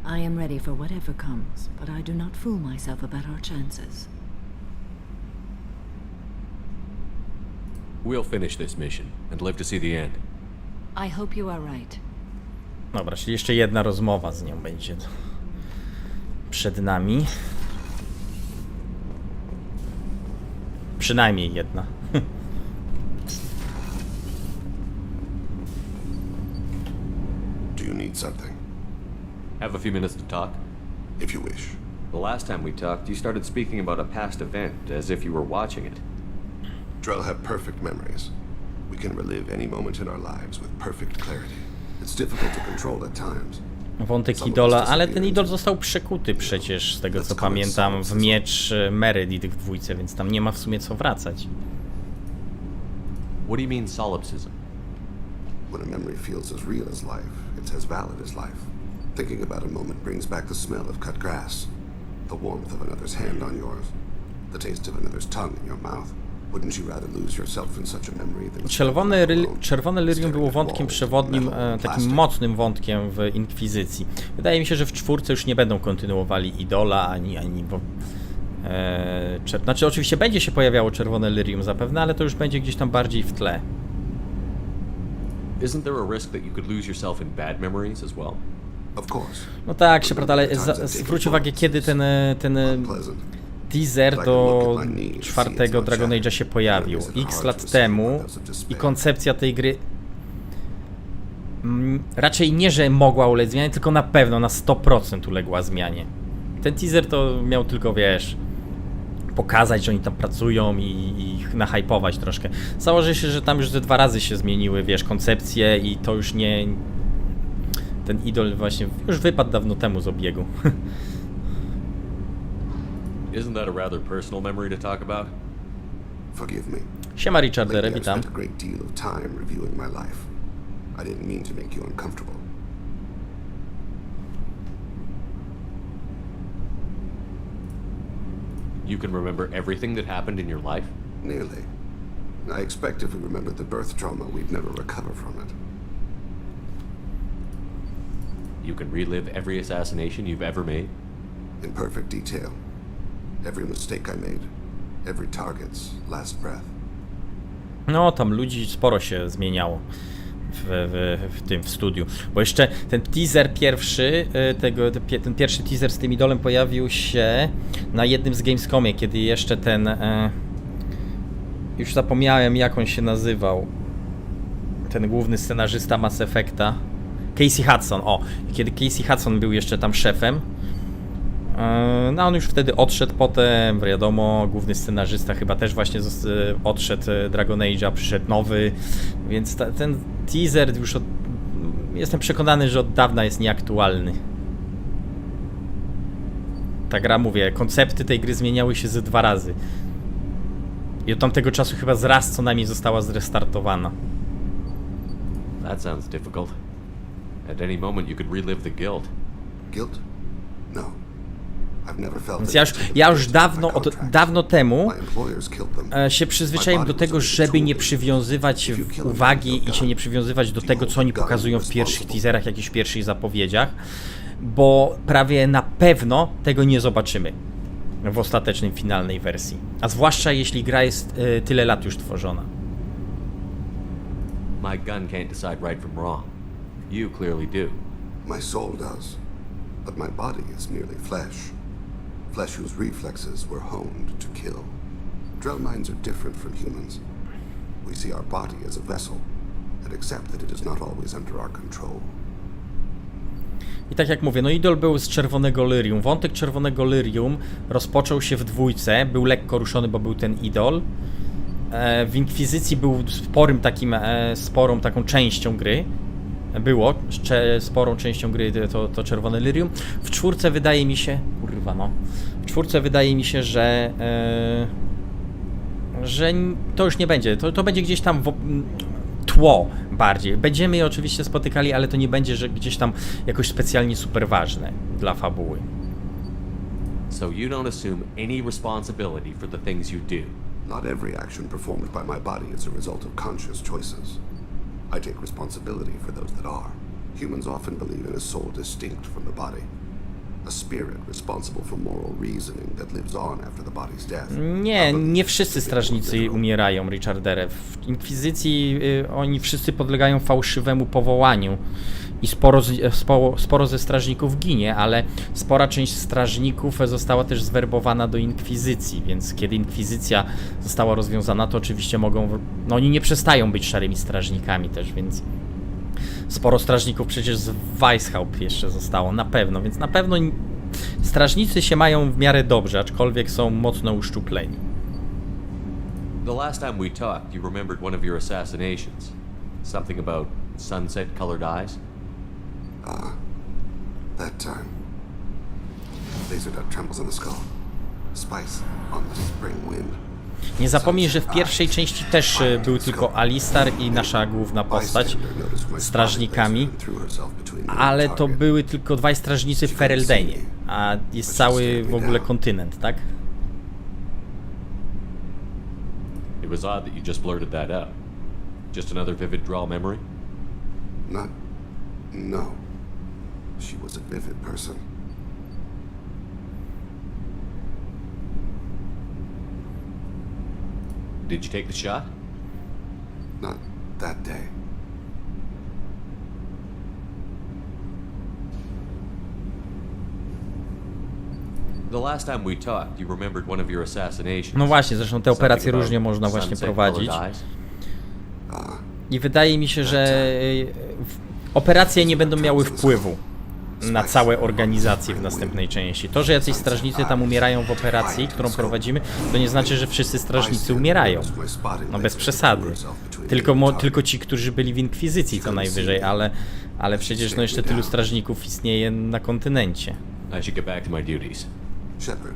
I am ready for whatever comes, but I do not fool myself about our chances. We'll finish this mission and live to see the end. I hope you are right. Dobra, czyli jeszcze jedna rozmowa z nią będzie przed nami. Przynajmniej jedna. Do you need something? Have a few minutes to talk? If you wish. The last time we talked, you started speaking about a past event as if you were watching it. Drell have perfect memories. We can relive any moment in our lives with perfect clarity. It's difficult to control at times. Wątek idola, ale ten idol został przekuty przecież, z tego co pamiętam, w miecz Meredith w dwójce, więc tam nie ma w sumie co wracać. What do you mean solipsism? When a memory feels as real as life, it's as valid as life. Thinking about a moment brings back the smell of cut grass, the warmth of another's hand on yours, the taste of another's tongue in your mouth. Wouldn't you rather lose yourself in such a memory than... Czerwone lyrium było wątkiem przewodnim, takim mocnym wątkiem w Inkwizycji. Wydaje mi się, że w czwórce już nie będą kontynuowali idola, ani znaczy oczywiście będzie się pojawiało czerwone lyrium zapewne, ale to już będzie gdzieś tam bardziej w tle. Isn't there a risk that you could lose yourself in bad memories as well? Of course. No tak, Shepard, ale zwróć uwagę, kiedy ten teaser do czwartego Dragon Age'a się pojawił. X lat temu i koncepcja tej gry raczej nie, że mogła ulec zmianie, tylko na pewno na 100% uległa zmianie. Ten teaser to miał tylko, wiesz, pokazać, że oni tam pracują i nahypować troszkę. Założę się, że tam już ze 2 razy się zmieniły, wiesz, koncepcje i to już nie... Ten idol właśnie już wypadł dawno temu z obiegu. Isn't that a rather personal memory to talk about? Forgive me. Siema Richardere, witam. I spent a great deal of time reviewing my life. I didn't mean to make you uncomfortable. You can remember everything that happened in your life? Nearly. I expect if we remember the birth trauma, we'd never recover from it. You can relive every assassination you've ever made? In perfect detail. Every mistake I made. Every target's last breath. No, tam ludzi sporo się zmieniało w studiu. Bo jeszcze ten teaser pierwszy, ten pierwszy teaser z tym idolem pojawił się na jednym z Gamescomie, kiedy jeszcze ten... już zapomniałem, jak on się nazywał. Ten główny scenarzysta Mass Effecta. Casey Hudson, o. Kiedy Casey Hudson był jeszcze tam szefem. No on już wtedy odszedł potem, wiadomo, główny scenarzysta chyba też właśnie odszedł Dragon Age'a, przyszedł nowy, więc ten teaser już jestem przekonany, że od dawna jest nieaktualny. Ta gra, mówię, koncepty tej gry zmieniały się ze 2 razy. I od tamtego czasu chyba z raz co najmniej została zrestartowana. That sounds difficult. At any moment you could relive the guilt. Guilt? No. Więc ja już dawno temu się przyzwyczaiłem do tego, żeby nie przywiązywać uwagi i się nie przywiązywać do tego, co oni pokazują w pierwszych teaserach, jakichś pierwszych zapowiedziach, bo prawie na pewno tego nie zobaczymy w ostatecznej, finalnej wersji. A zwłaszcza jeśli gra jest tyle lat już tworzona. My gun can't decide right from wrong. You clearly do. My soul does, but my body is merely flesh. Flesh whose reflexes were honed to kill. Drell minds are different from humans. We see our body as a vessel, and accept that it is not always under our control. I tak jak mówię, no idol był z czerwonego lyrium. Wątek czerwonego lyrium rozpoczął się w dwójce, był lekko ruszony, bo był ten idol. W Inkwizycji był sporą taką częścią gry. było sporą częścią gry to czerwone lyrium. W 4 wydaje mi się, w 4 wydaje mi się, że to już nie będzie, to będzie gdzieś tam tło bardziej. Będziemy je oczywiście spotykali, ale to nie będzie, że gdzieś tam jakoś specjalnie super ważne dla fabuły. So you don't assume any responsibility for the things you do. Not every action performed by my body is a result of conscious choices. I take responsibility for those that are. Humans often believe in a soul distinct from the body. A spirit responsible for moral reasoning that lives on after the body's death. Nie wszyscy strażnicy umierają, Richardere. W Inkwizycji oni wszyscy podlegają fałszywemu powołaniu i sporo ze strażników ginie, ale spora część strażników została też zwerbowana do Inkwizycji, więc kiedy Inkwizycja została rozwiązana, to oczywiście mogą, no oni nie przestają być szarymi strażnikami też, więc sporo strażników przecież z Weishaupt jeszcze zostało, na pewno, więc na pewno strażnicy się mają w miarę dobrze, aczkolwiek są mocno uszczupleni. The last time we talked, you remembered one of your assassinations. Something about sunset-colored eyes? That time. Laser dot trembles on the skull. Spice on the spring wind. Nie zapomnij, że w pierwszej części też był tylko Alistar i nasza główna postać strażnikami, ale to były tylko 2 strażnicy w Fereldenie, a jest cały w ogóle kontynent, tak? It was odd that you just blurted that out. Just another vivid draw memory? No. She was a vivid person. Did you take the shot? Not that day. The last time we talked, you remembered one of your assassinations. No właśnie, zresztą te operacje różnie można właśnie prowadzić. I wydaje mi się, że operacje nie będą miały wpływu na całe organizacje w następnej części. To, że jacyś strażnicy tam umierają w operacji, którą prowadzimy, to nie znaczy, że wszyscy strażnicy umierają. No bez przesady. Tylko ci, którzy byli w Inkwizycji co najwyżej, ale przecież no jeszcze tylu strażników istnieje na kontynencie. I should get back to my duties. Shepard,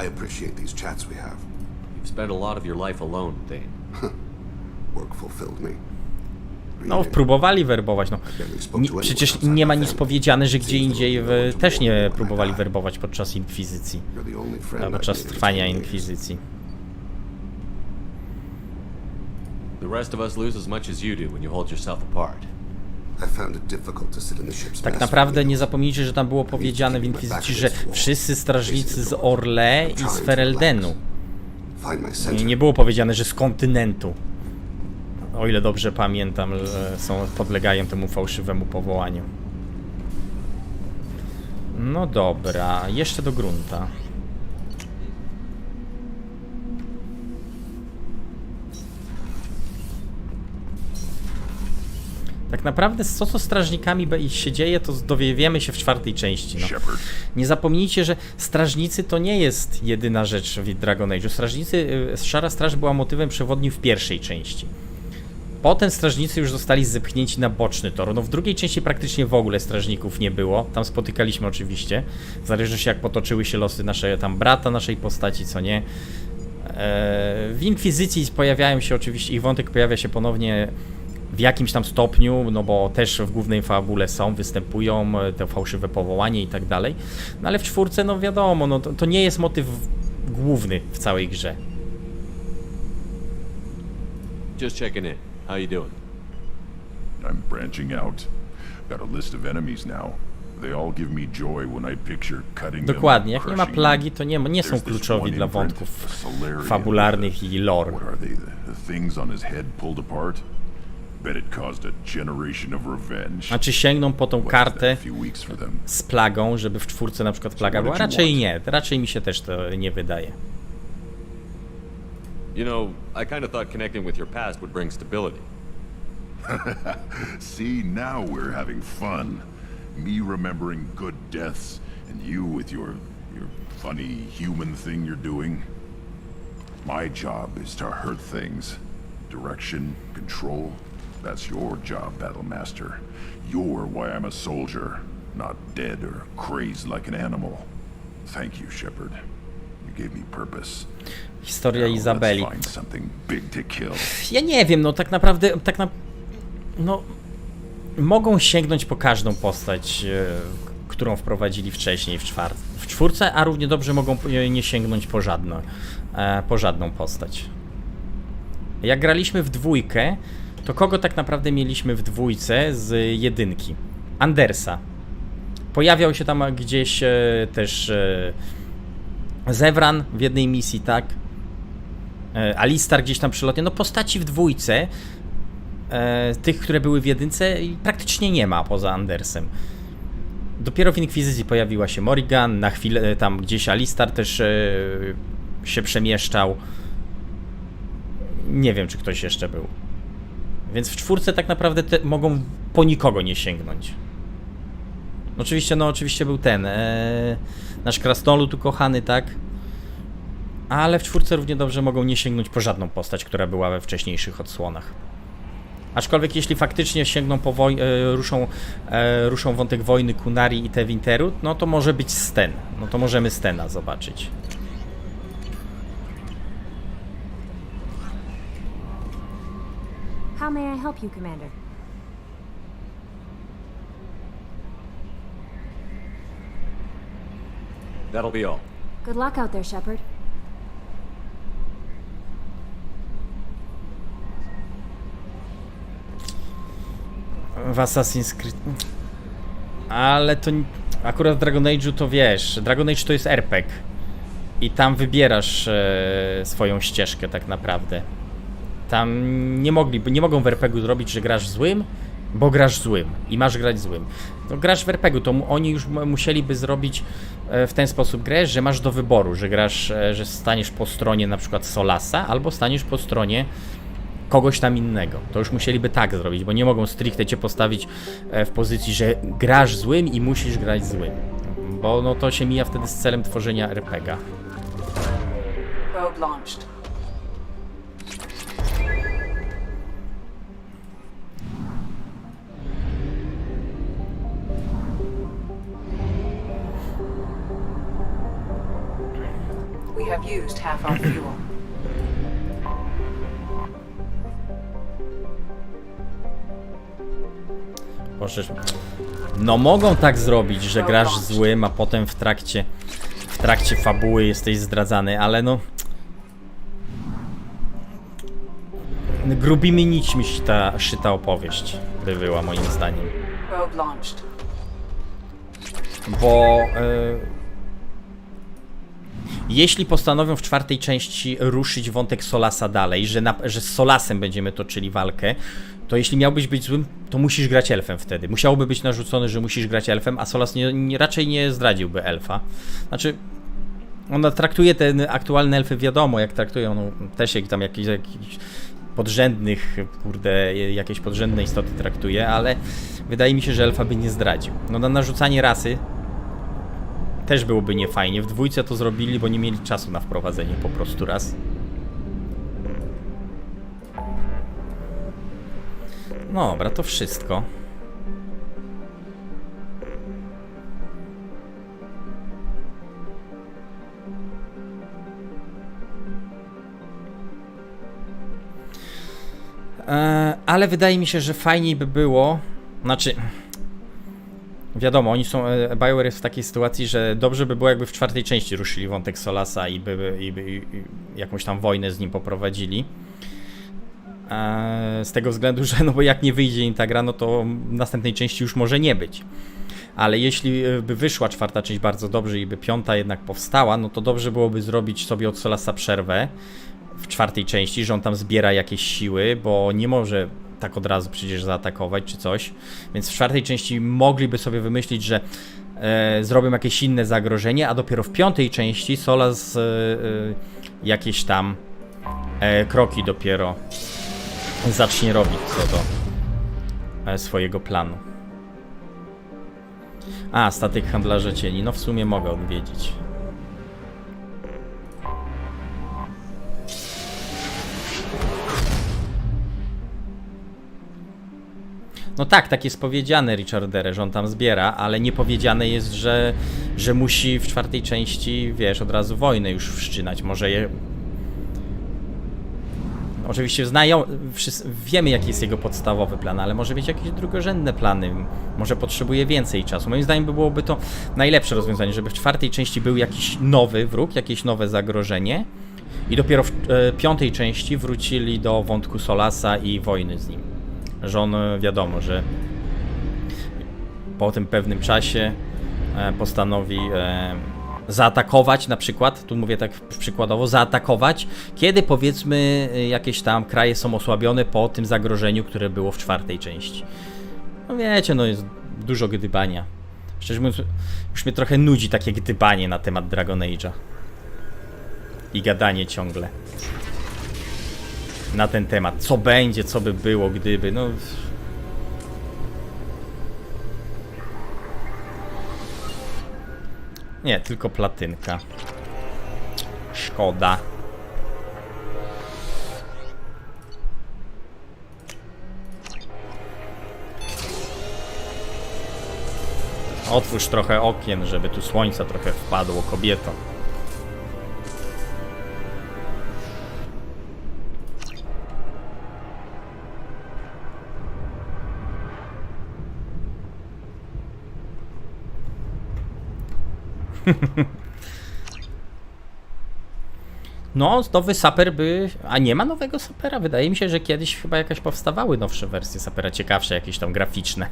I appreciate these chats we have. You've spent a lot of your life alone, Thane. Work fulfilled me. No, próbowali werbować, no. Przecież nie ma nic powiedziane, że gdzie indziej też nie próbowali werbować podczas Inkwizycji. Podczas trwania Inkwizycji. The rest of us lose as much as you do when you hold yourself apart. Tak naprawdę nie zapomnijcie, że tam było powiedziane w Inkwizycji, że wszyscy strażnicy z Orle i z Fereldenu. Nie było powiedziane, że z kontynentu. O ile dobrze pamiętam, podlegają temu fałszywemu powołaniu. No dobra, jeszcze do grunta. Tak naprawdę co z strażnikami się dzieje, to dowiemy się w 4. części. No. Nie zapomnijcie, że strażnicy to nie jest jedyna rzecz w Dragon Age'u. Szara Straż była motywem przewodnim w 1. części. Potem strażnicy już zostali zepchnięci na boczny tor. No w 2. części praktycznie w ogóle strażników nie było. Tam spotykaliśmy oczywiście. Zależy się, jak potoczyły się losy brata naszej postaci, co nie. W Inkwizycji pojawiają się oczywiście, ich wątek pojawia się ponownie w jakimś tam stopniu, no bo też w głównej fabule występują te fałszywe powołanie i tak dalej. No ale w 4, no wiadomo, no to nie jest motyw główny w całej grze. Just checking in. How you doing? I'm branching out. Got a list of enemies now. They all give me joy when I picture cutting them. Dokładnie, jak nie ma plagi, to nie są kluczowi dla wątków fabularnych i lore. What are they? The things on his head pulled apart? Bet it caused a generation of revenge. A czy sięgną po tą kartę z plagą, żeby w 4 na przykład plaga była? Raczej nie. Raczej mi się też to nie wydaje. You know, I kind of thought connecting with your past would bring stability. See, now we're having fun. Me remembering good deaths, and you with your funny human thing you're doing. My job is to hurt things. Direction, control, That's your job, Battlemaster. You're why I'm a soldier, not dead or crazed like an animal. Thank you, Shepard. You gave me purpose. Historia Izabeli. Let's find something big to kill. Ja nie wiem, no tak naprawdę, no mogą sięgnąć po każdą postać, którą wprowadzili wcześniej w czwórce, a równie dobrze mogą nie sięgnąć po żadną postać. Jak graliśmy w dwójkę, to kogo tak naprawdę mieliśmy w dwójce z jedynki? Andersa. Pojawiał się tam gdzieś też Zevran w jednej misji, tak? Alistar gdzieś tam przelotnie. No postaci w dwójce, tych, które były w jedynce, praktycznie nie ma poza Andersem. Dopiero w Inkwizycji pojawiła się Morrigan, na chwilę tam gdzieś Alistar też się przemieszczał. Nie wiem, czy ktoś jeszcze był. Więc w czwórce tak naprawdę mogą po nikogo nie sięgnąć. Oczywiście był ten nasz krasnolud ukochany, tak? Ale w czwórce równie dobrze mogą nie sięgnąć po żadną postać, która była we wcześniejszych odsłonach. Aczkolwiek jeśli faktycznie sięgną po ruszą wątek wojny Kunari i Tevinterut, no to może być Sten. No to możemy Stena zobaczyć. How may I help you, Commander? That'll be all. Good luck out there, Shepard. W Assassin's Creed... Ale to... Akurat w Dragon Age'u to wiesz... Dragon Age to jest RPG. I tam wybierasz swoją ścieżkę tak naprawdę. Tam nie mogą w RPG-u zrobić, że grasz złym, bo grasz złym i masz grać złym. No, grasz w RPG-u, to oni już musieliby zrobić w ten sposób grę, że masz do wyboru, że grasz, że staniesz po stronie na przykład Solasa, albo staniesz po stronie kogoś tam innego. To już musieliby tak zrobić, bo nie mogą stricte cię postawić w pozycji, że grasz złym i musisz grać złym. Bo no to się mija wtedy z celem tworzenia RPG-a. Probe launched. We have used half our fuel. Boże, no mogą tak zrobić, że grasz złym, a potem w trakcie fabuły jesteś zdradzany, ale no... Grubimi nićmi szyta opowieść by była, moim zdaniem. Bo... jeśli postanowią w czwartej części ruszyć wątek Solasa dalej, że z Solasem będziemy toczyli walkę, to jeśli miałbyś być złym, to musisz grać elfem wtedy. Musiałoby być narzucone, że musisz grać elfem, a Solas raczej nie zdradziłby elfa. Znaczy, ona traktuje te aktualne elfy, wiadomo jak traktują, no, też jak tam jakichś podrzędnych, kurde, jakieś podrzędne istoty traktuje, ale wydaje mi się, że elfa by nie zdradził. No na narzucanie rasy też byłoby niefajnie. W dwójce to zrobili, bo nie mieli czasu na wprowadzenie po prostu ras. No dobra, to wszystko. Ale wydaje mi się, że fajniej by było, znaczy... Wiadomo, oni są, BioWare jest w takiej sytuacji, że dobrze by było, jakby w czwartej części ruszyli wątek Solasa i jakąś tam wojnę z nim poprowadzili. Z tego względu, że no bo jak nie wyjdzie im ta gra, no to następnej części już może nie być. Ale jeśli by wyszła czwarta część bardzo dobrze i by piąta jednak powstała, no to dobrze byłoby zrobić sobie od Solasa przerwę w czwartej części, że on tam zbiera jakieś siły, bo nie może tak od razu przecież zaatakować czy coś, więc w czwartej części mogliby sobie wymyślić, że zrobią jakieś inne zagrożenie, a dopiero w piątej części Solas jakieś tam kroki dopiero zacznie robić co do swojego planu. A, statek handlarza cieni, no w sumie mogę odwiedzić. No tak jest powiedziane Richarderze, że on tam zbiera, ale nie powiedziane jest, że musi w 4. części, wiesz, od razu wojnę już wszczynać. Może je... Oczywiście wiemy, jaki jest jego podstawowy plan, ale może mieć jakieś drugorzędne plany, może potrzebuje więcej czasu. Moim zdaniem byłoby to najlepsze rozwiązanie, żeby w 4. części był jakiś nowy wróg, jakieś nowe zagrożenie i dopiero w 5. części wrócili do wątku Solasa i wojny z nim. Że on, wiadomo, że po tym pewnym czasie postanowi zaatakować na przykład, tu mówię tak przykładowo, zaatakować, kiedy powiedzmy jakieś tam kraje są osłabione po tym zagrożeniu, które było w 4. części. No wiecie, no jest dużo gdybania. Szczerze mówiąc, już mnie trochę nudzi takie gdybanie na temat Dragon Age'a. I gadanie ciągle. Na ten temat. Co będzie, co by było, gdyby, no... Nie, tylko platynka. Szkoda. Otwórz trochę okien, żeby tu słońca trochę wpadło, kobieto. No, nowy saper by... A nie ma nowego sapera? Wydaje mi się, że kiedyś chyba jakaś powstawały nowsze wersje sapera, ciekawsze, jakieś tam graficzne.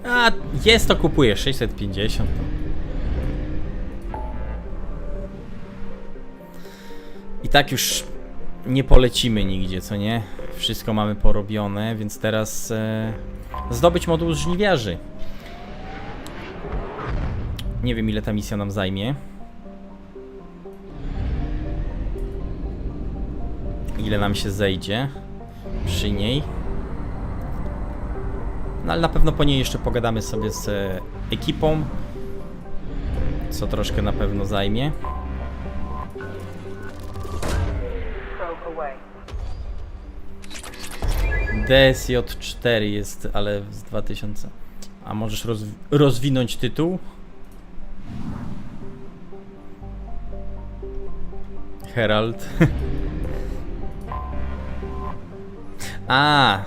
A, jest, to kupuję 650. I tak już nie polecimy nigdzie, co nie? Wszystko mamy porobione, więc teraz zdobyć moduł żniwiarzy. Nie wiem, ile ta misja nam zajmie. Ile nam się zejdzie przy niej. No ale na pewno po niej jeszcze pogadamy sobie z ekipą, co troszkę na pewno zajmie. DSJ4 jest, ale z 2000. A możesz rozwinąć tytuł? Herald. A.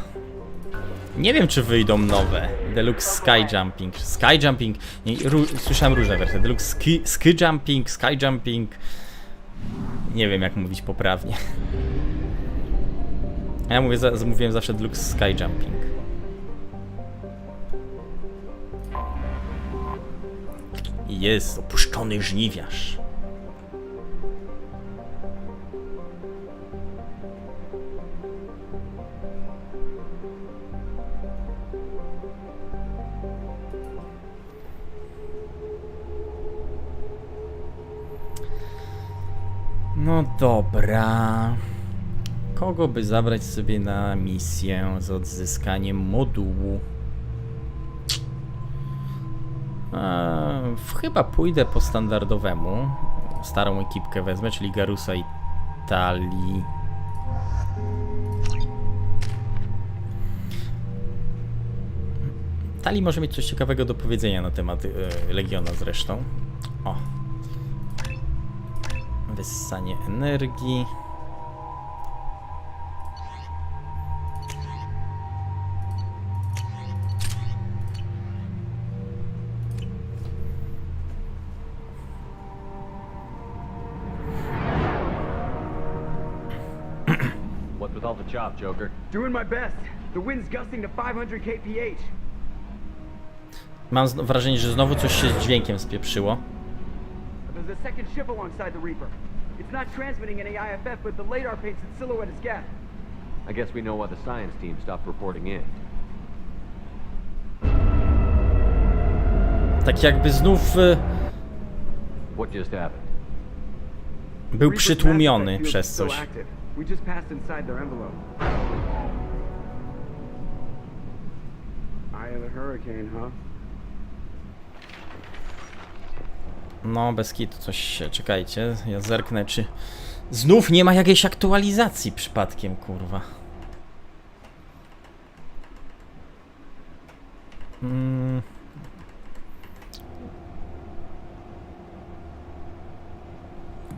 Nie wiem, czy wyjdą nowe. Deluxe Sky Jumping. Sky Jumping. Nie, słyszałem różne wersje. Deluxe Ski Jumping, Sky Jumping. Nie wiem, jak mówić poprawnie. Ja mówiłem zawsze Deluxe Sky Jumping. Jest opuszczony żniwiarz. No dobra. Kogo by zabrać sobie na misję z odzyskaniem modułu? Chyba pójdę po standardowemu. Starą ekipkę wezmę, czyli Garusa i Tali. Tali może mieć coś ciekawego do powiedzenia na temat Legiona zresztą. O. Wyssanie energii. What's with all the chop, Joker? Doing my best. The wind's gusting to 500 kph. Mam wrażenie, że znowu coś się z dźwiękiem spieprzyło. I've There's a second ship alongside the Reaper. It's not transmitting any IFF, but the radar paints its silhouette as gas. I guess we know why the science team stopped reporting in. Tak jakby znów What just happened? był przytłumiony przez coś. We just passed inside their envelope. Eye of the hurricane, huh? No, bez kitu coś się... Czekajcie, ja zerknę, czy... Znów nie ma jakiejś aktualizacji przypadkiem, kurwa.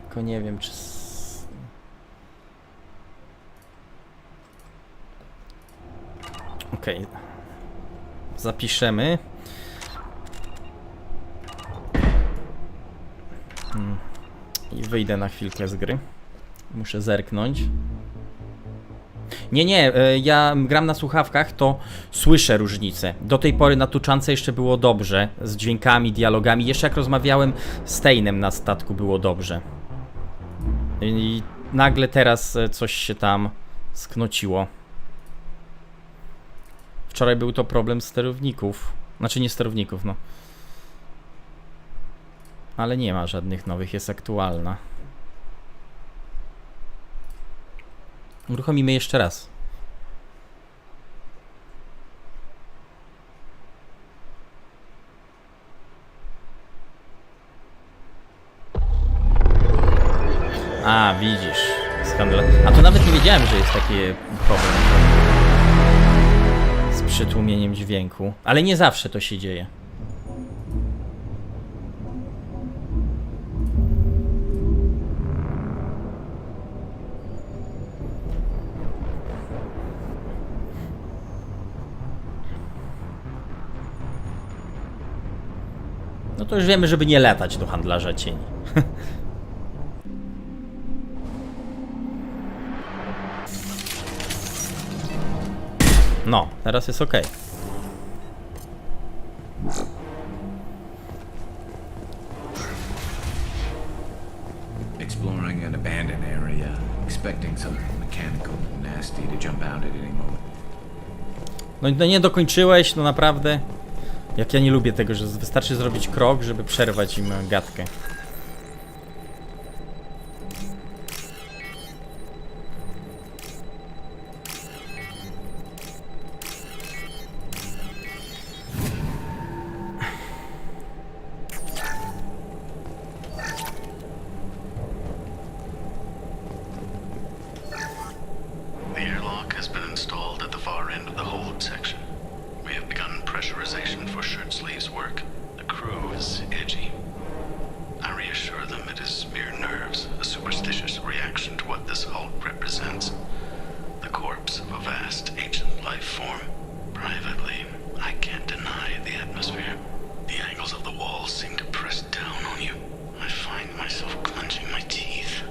Tylko nie wiem, czy... Okej. Zapiszemy. I wyjdę na chwilkę z gry. Muszę zerknąć. Nie, ja gram na słuchawkach, to słyszę różnicę. Do tej pory na tuczance jeszcze było dobrze, z dźwiękami, dialogami. Jeszcze jak rozmawiałem z Tejnem na statku, było dobrze. I nagle teraz coś się tam sknociło. Wczoraj był to problem sterowników. Znaczy nie sterowników, no. Ale nie ma żadnych nowych, jest aktualna. Uruchomimy jeszcze raz. A, widzisz. Skandal. A to nawet nie wiedziałem, że jest taki problem z przytłumieniem dźwięku. Ale nie zawsze to się dzieje. No to już wiemy, żeby nie latać do handlarza cieni. No, teraz jest ok. Exploring an abandoned area, expecting something mechanical and nasty to jump out at any moment. No nie dokończyłeś, no naprawdę. Jak ja nie lubię tego, że wystarczy zrobić krok, żeby przerwać im gadkę. The airlock has been installed at the far end of the hold section. We have begun pressurization for shirt sleeves work. The crew is edgy. I reassure them it is mere nerves, a superstitious reaction to what this hulk represents. The corpse of a vast ancient life form. Privately, I can't deny the atmosphere. The angles of the walls seem to press down on you. I find myself clenching my teeth.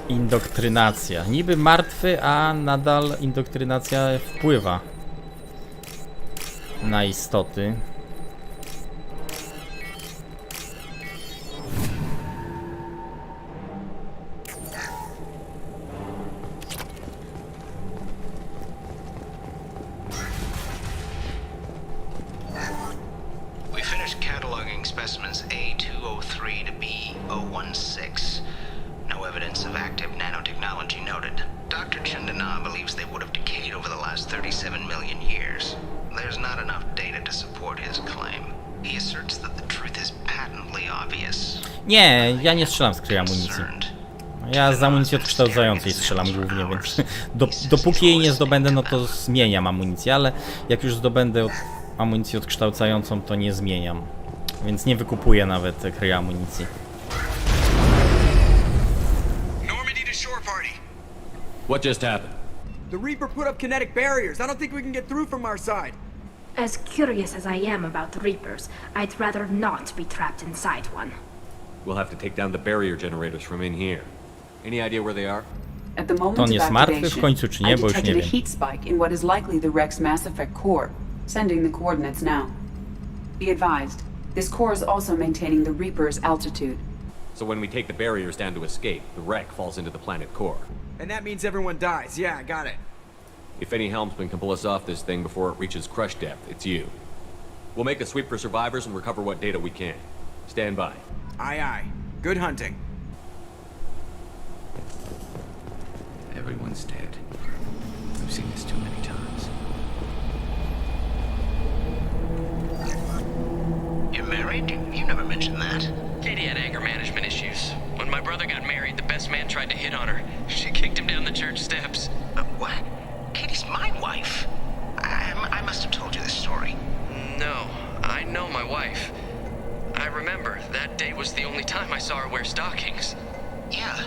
Indoktrynacja. Niby martwy, a nadal indoktrynacja wpływa na istoty. We finished cataloging specimens A203 to B016. No evidence of active nanotechnology noted. Dr. Chandana believes they would have decayed over the last 37 million years. There's not enough data to support his claim. He asserts that the truth is patently obvious. Nie, ja nie strzelam z kryj amunicji. Ja z amunicji odkształcającej strzelam głównie, więc dopóki jej nie zdobędę, no to zmieniam amunicję, ale jak już zdobędę amunicję odkształcającą, to nie zmieniam. Więc nie wykupuję nawet kryj amunicji. What just happened? The Reaper put up kinetic barriers. I don't think we can get through from our side. As curious as I am about the Reapers, I'd rather not be trapped inside one. We'll have to take down the barrier generators from in here. Any idea where they are? At the moment To on of jest martwy w activation, końcu, czy nie? I Bo już nie detected a wiem. heat spike in what is likely the Rex Mass Effect core, sending the coordinates now. Be advised, This core is also maintaining the Reaper's altitude. So when we take the barriers down to escape, the wreck falls into the planet core. And that means everyone dies. Yeah, I got it. If any helmsman can pull us off this thing before it reaches crush depth, it's you. We'll make a sweep for survivors and recover what data we can. Stand by. Aye, aye. Good hunting. Everyone's dead. I've seen this too many times. You're married? You never mentioned that. Katie had anger management issues. When my brother got married, the best man tried to hit on her. She kicked him down the church steps. What? Katie's my wife. I must have told you this story. No, I know my wife. I remember, that day was the only time I saw her wear stockings. Yeah,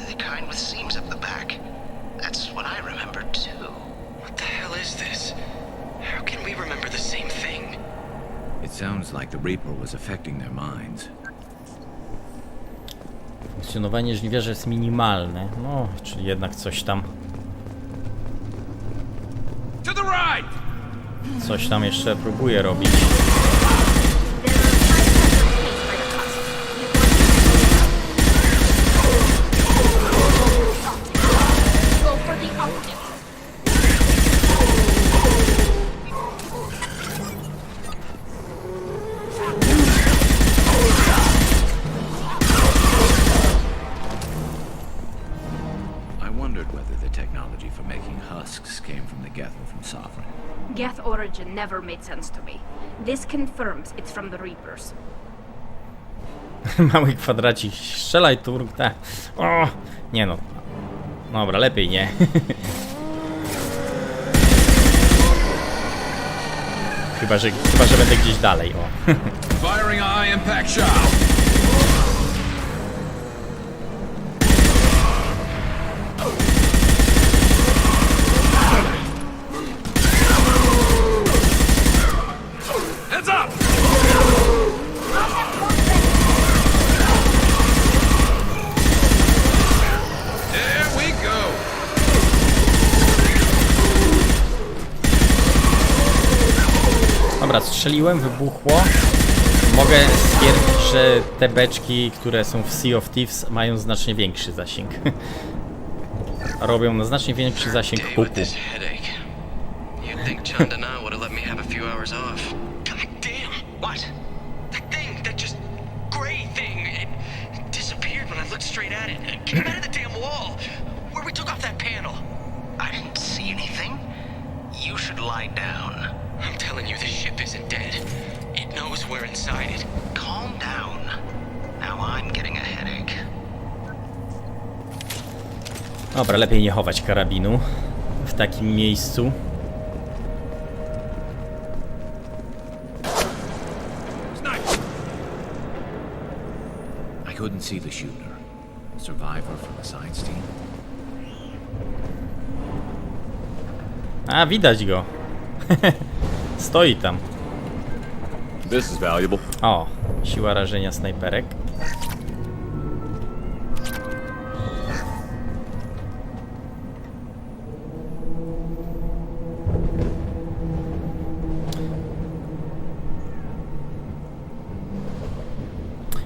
the kind with seams up the back. That's what I remembered too. What the hell is this? How can we remember the same thing? It sounds like the Reaper was affecting their minds. Funkcjonowanie żniwiarza jest minimalne. No, czyli jednak coś tam. Coś tam jeszcze próbuje robić. Geth origin never made sense to me. This confirms it's from the Reapers. Mały kwadracik. Strzelaj turk, tak. O! Nie no. Dobra, lepiej nie. Chyba, że będę gdzieś dalej, o. Firing eye impact shot. Dobra, strzeliłem, wybuchło. Mogę stwierdzić, że te beczki, które są w Sea of Thieves, mają znacznie większy zasięg. Robią na znacznie większy zasięg huku. You should lie down. I'm telling you, this ship isn't dead. It knows we're inside it. Calm down. Now I'm getting a headache. Dobra, lepiej nie chować karabinu w takim miejscu. I couldn't see the shooter. Survivor from the science team. A, widać go. Stoi tam. This is valuable. O, siła rażenia snajperek.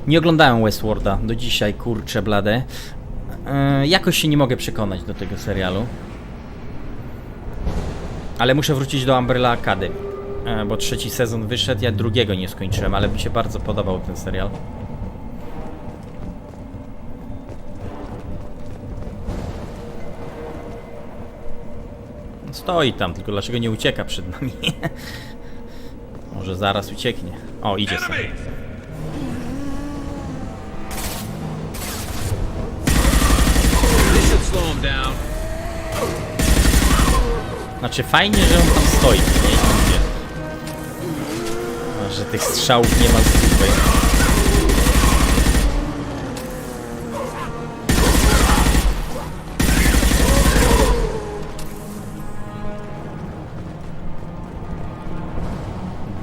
Nie oglądałem Westworlda do dzisiaj, kurczę blade. Jakoś się nie mogę przekonać do tego serialu. Ale muszę wrócić do Umbrella Academy, bo 3. sezon wyszedł, ja 2. nie skończyłem, ale mi się bardzo podobał ten serial. Stoi tam, tylko dlaczego nie ucieka przed nami? Może zaraz ucieknie. O, idzie sobie. Znaczy fajnie, że on tam stoi, nie? A, że tych strzałów nie ma z dupy.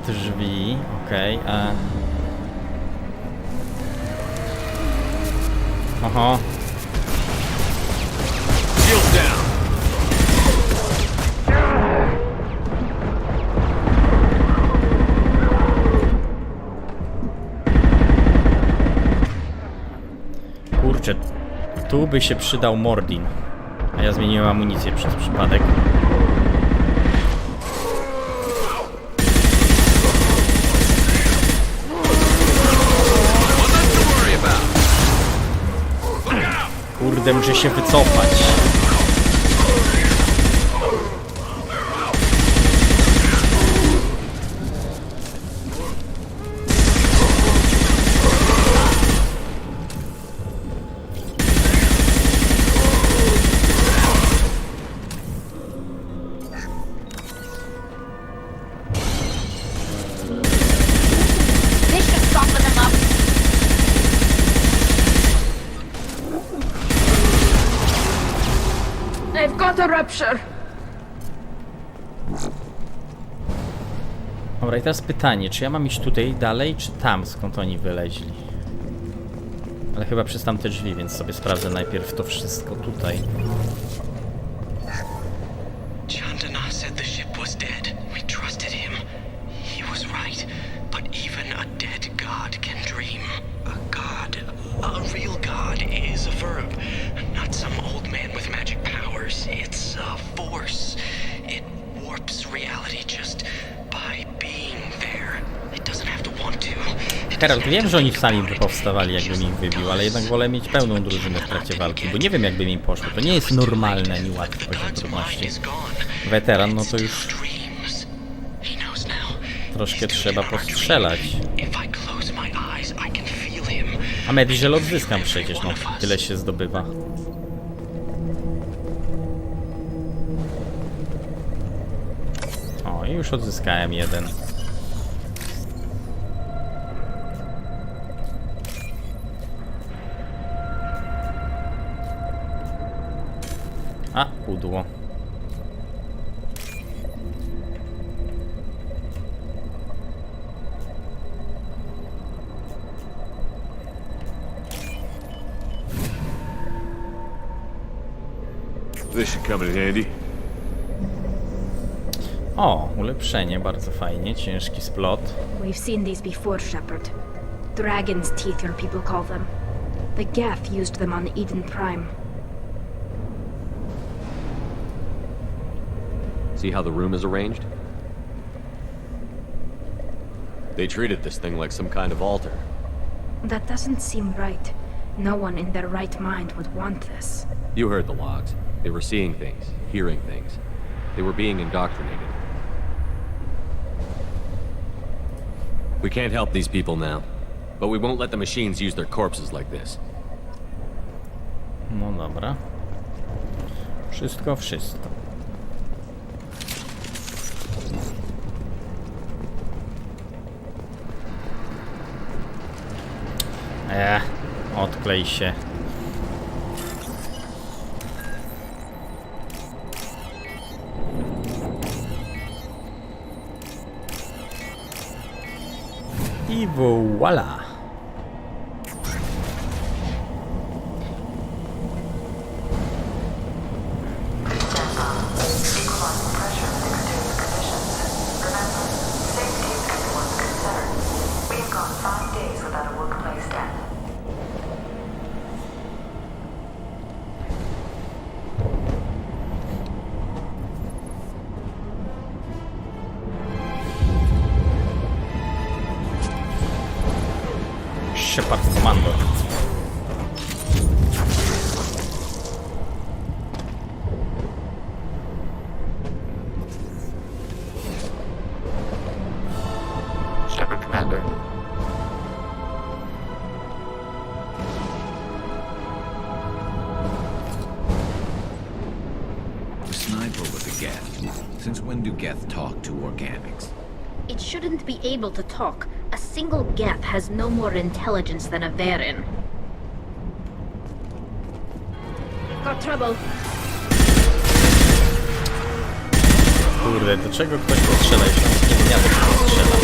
Drzwi, okej, Oho. Kurczę, tu by się przydał Mordin. A ja zmieniłem amunicję przez przypadek. Kurde, muszę się wycofać. I've got a rupture. Dobra, i teraz pytanie, czy ja mam iść tutaj dalej, czy tam, skąd oni wyleźli? Ale chyba przez tamte drzwi, więc sobie sprawdzę najpierw to wszystko tutaj. Chandana said the ship was dead. We trusted him. He was right. But even a dead god can dream. A real god is a verb. Not some old man with magic powers. It's a force. It warps reality just by being there. It doesn't have to want to. Herald, wiem, że oni sami by powstawali, jakbym ich wybił, ale jednak wolę mieć pełną drużynę w trakcie walki, bo nie wiem, jakby mi poszło. To nie jest normalne ani łatwy poziom trudności. Weteran, no to już troszkę trzeba postrzelać. A Mediżel odzyskam przecież, no tyle się zdobywa. O, i już odzyskałem jeden. A, pudło. This should come in handy. O, ulepszenie, bardzo fajnie, ciężki splot. We've seen these before, Shepard. Dragon's teeth, your people call them. The Geth used them on Eden Prime. See how the room is arranged? They treated this thing like some kind of altar. That doesn't seem right. No one in their right mind would want this. You heard the logs. They were seeing things, hearing things. They were being indoctrinated. We can't help these people now, but we won't let the machines use their corpses like this. No dobra. Wszystko. Odklej się. I voilà. Shepard Commander. Shepard Commander. The sniper was a Geth. Since when do Geth talk to organics? It shouldn't be able to talk. A single Geth has no more intelligence than a Varen. Got trouble. Kurde, do czego ktoś postrzela? Jeszcze nie wiem, jak to strzela.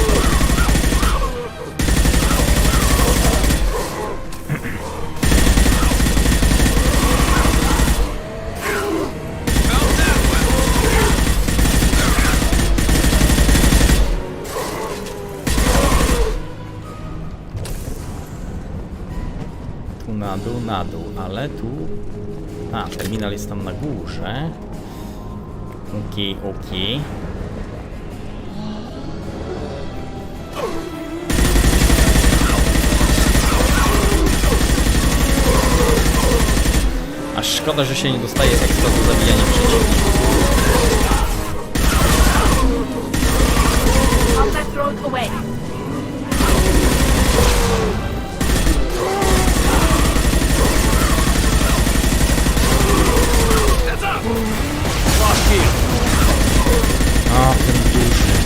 tu na dół, ale tu... A, terminal jest tam na górze. Okej, okej. Aż szkoda, że się nie dostaje ekstra do zabijania przeciwników. O, ten duży.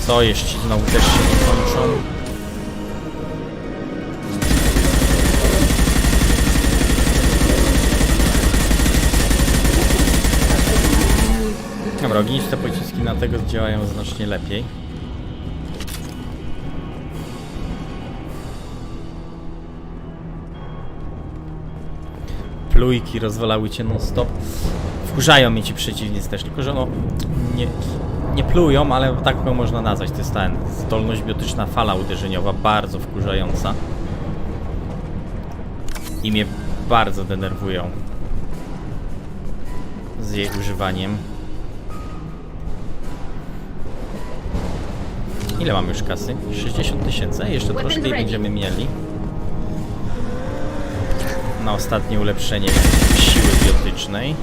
Co jeszcze? Znowu też się nie kończą. Dobra, ogniste pociski na tego działają znacznie lepiej. Plujki rozwalały cię non stop. Wkurzają mnie ci przeciwnicy też, tylko że no nie plują, ale tak go można nazwać. To jest ta zdolność biotyczna fala uderzeniowa, bardzo wkurzająca. I mnie bardzo denerwują z jej używaniem. Ile mamy już kasy? 60 000. Jeszcze troszkę i będziemy mieli na ostatnie ulepszenie siły biotycznej.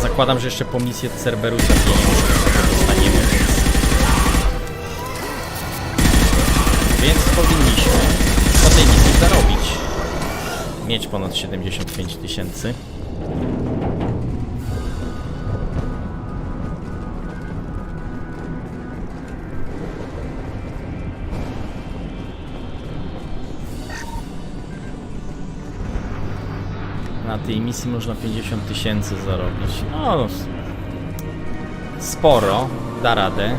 Zakładam, że jeszcze po misję Cerberusa pieniążki dostaniemy, więc powinniśmy po tej misji zarobić. Mieć ponad 75 000. Na tej misji można 50 000 zarobić. No, sporo, da radę.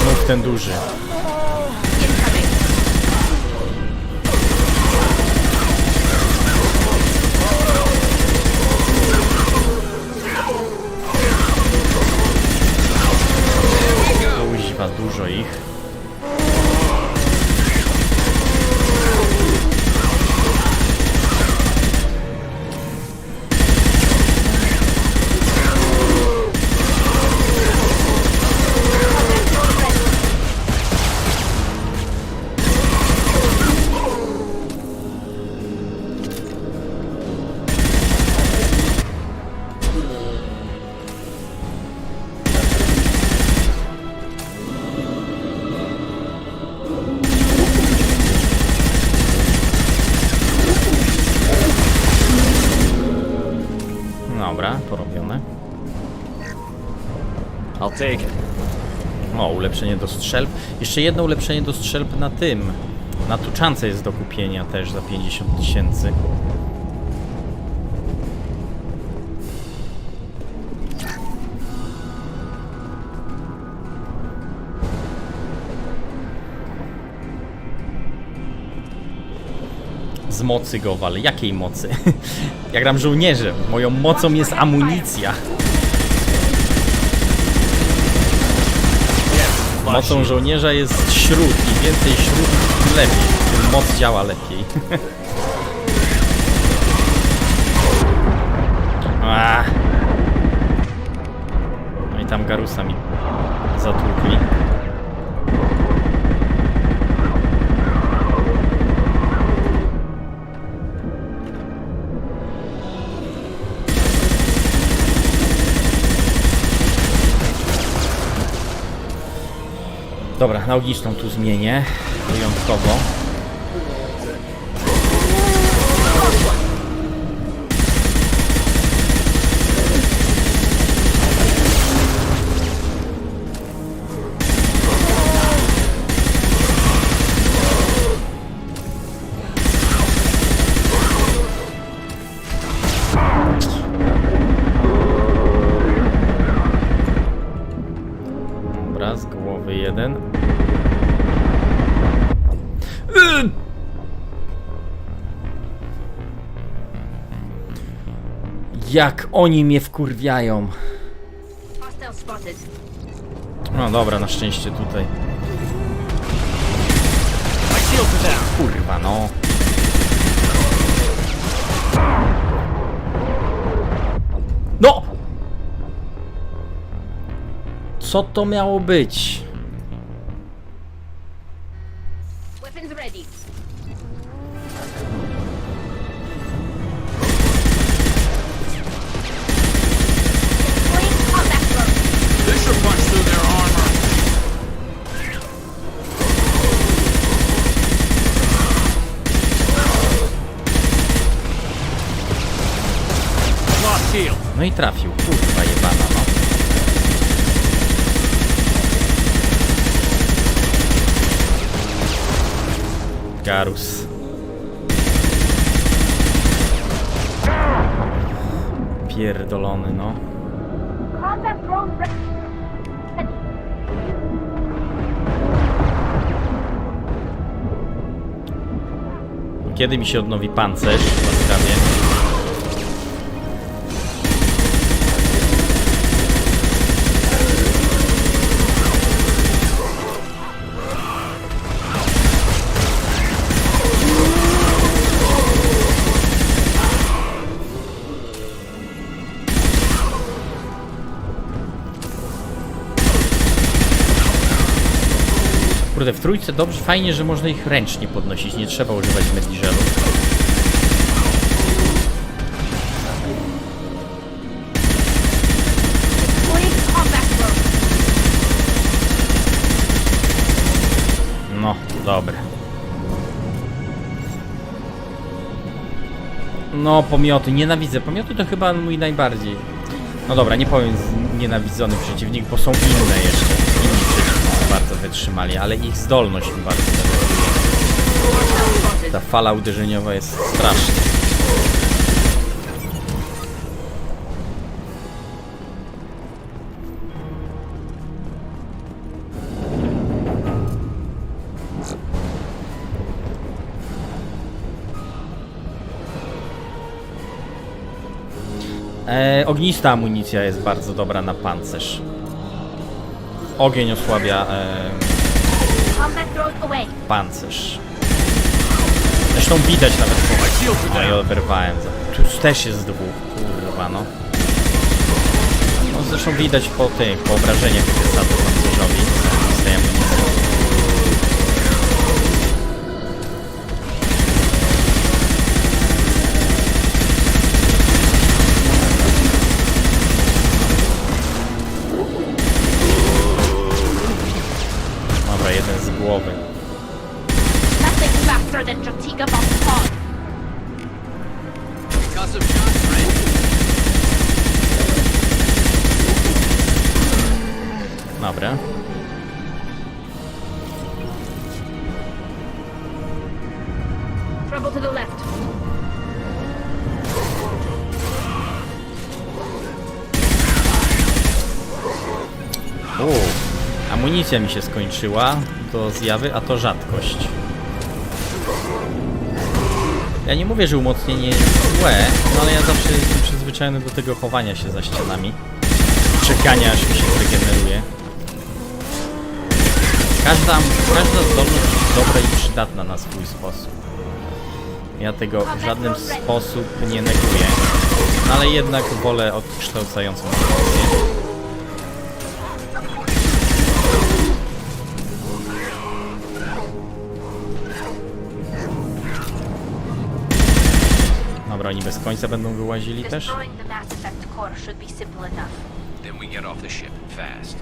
Znów ten duży. Kuźwa, dużo ich. Dobra, porobione. I'll take it. O, ulepszenie do strzelb. Jeszcze jedno ulepszenie do strzelb na tym. Na tuczance jest do kupienia też za 50 000. Z mocy go walę. Jakiej mocy? Ja gram żołnierzem. Moją mocą jest amunicja. Mocą żołnierza jest śrut. Im więcej śrut, tym lepiej. Tym moc działa lepiej. No i tam Garusa mi zatłukli. Dobra, na ogniczną tu zmienię wyjątkowo. Jak oni mnie wkurwiają. No dobra, na szczęście tutaj. Kurwa no. No! Co to miało być? Weapons ready. This should punch through their armor. Lost heel. No i trafił, kurwa jebana, no. Garus. Pierdolony, no. Kiedy mi się odnowi pancerz? Łaskawie. Kurde, w trójce dobrze, fajnie, że można ich ręcznie podnosić, nie trzeba używać medliżelu. No, dobre. No, pomioty, nienawidzę. Pomioty to chyba mój najbardziej... No dobra, nie powiem nienawidzony przeciwnik, bo są inne jeszcze. Inni przeciwnicy bardzo wytrzymali, ale ich zdolność mi bardzo denerwuje. Ta fala uderzeniowa jest straszna. Ognista amunicja jest bardzo dobra na pancerz. Ogień osłabia pancerz. Zresztą widać nawet po... No i oberwałem. Tu też jest dwóch, kurwa no. No zresztą widać po tych, po obrażeniach, jakie zadał pancerzowi z tej amunicji. Jeden z głowy. Dobra. Trouble to the left. Amunicja mi się skończyła do zjawy, a to rzadkość. Ja nie mówię, że umocnienie jest złe, no ale ja zawsze jestem przyzwyczajony do tego chowania się za ścianami. Czekania, aż mi się regeneruje. Każda zdolność jest dobra i przydatna na swój sposób. Ja tego w żaden sposób nie neguję, ale jednak wolę odkształcającą emocję. Dobra, oni bez końca będą wyłazili też? Then we get off the ship fast.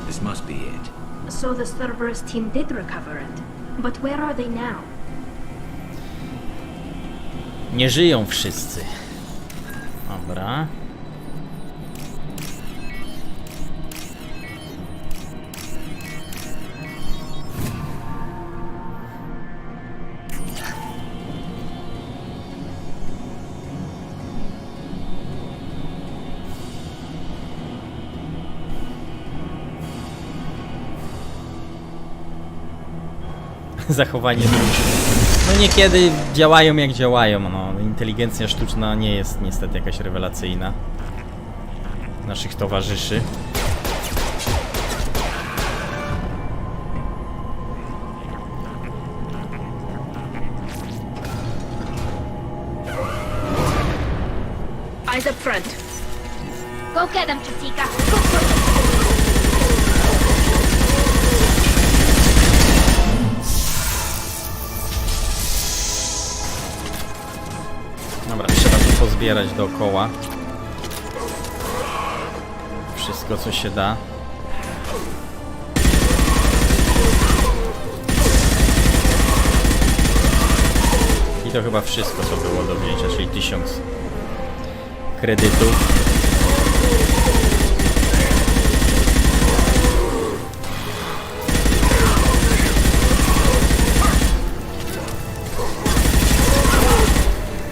This must be it. So the Cerberus team did recover it. But where are they now? Nie żyją wszyscy. Dobra. Zachowanie drużyny. No niekiedy działają jak działają, no. Inteligencja sztuczna nie jest niestety jakaś rewelacyjna. Naszych towarzyszy. Eyes up front. Go get him, Jessica. Go for it. Dobra, trzeba tu pozbierać dookoła. Wszystko co się da. I to chyba wszystko co było do wzięcia, czyli 1000 kredytów.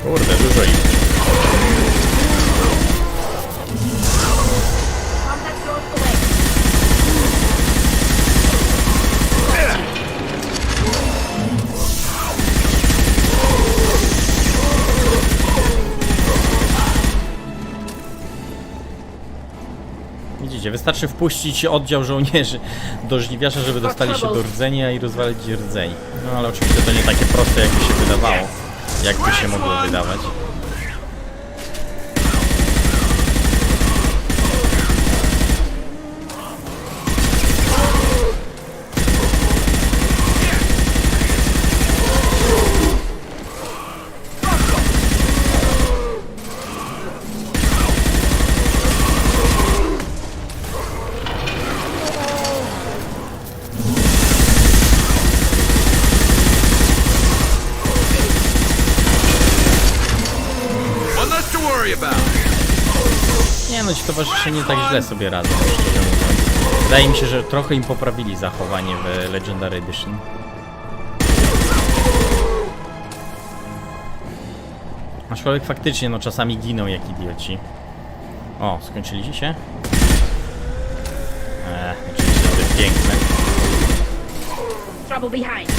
Kurde, dużo ich. Widzicie, wystarczy wpuścić oddział żołnierzy do żniwiarza, żeby dostali się do rdzenia i rozwalić rdzeń. No ale oczywiście to nie takie proste, jakby się wydawało. Jakby się mogło wydawać. Nie no, ci towarzysze nie tak źle sobie radzą, szczerze mówiąc. Wydaje mi się, że trochę im poprawili zachowanie w Legendary Edition. Aczkolwiek faktycznie, no czasami giną jak idioci. O, skończyli się? Oczywiście to jest piękne. Trouble behind.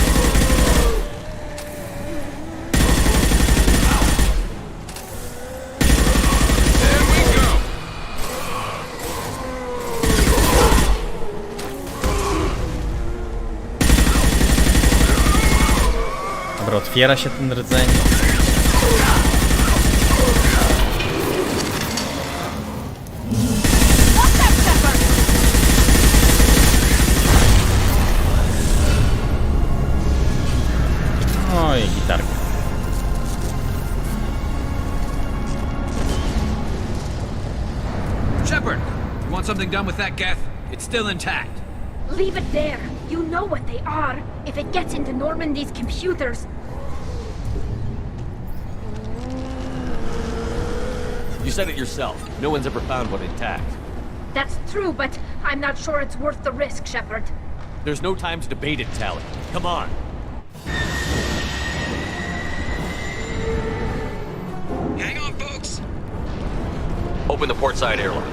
Dobra, otwiera się ten rdzeń. No i gitarka. Shepard, you want something done with that geth? It's still intact. Leave it there. You know what they are. If it gets into Normandy's computers. You said it yourself. No one's ever found one intact. That's true, but I'm not sure it's worth the risk, Shepard. There's no time to debate it, Tally. Come on. Hang on, folks. Open the port side airlock.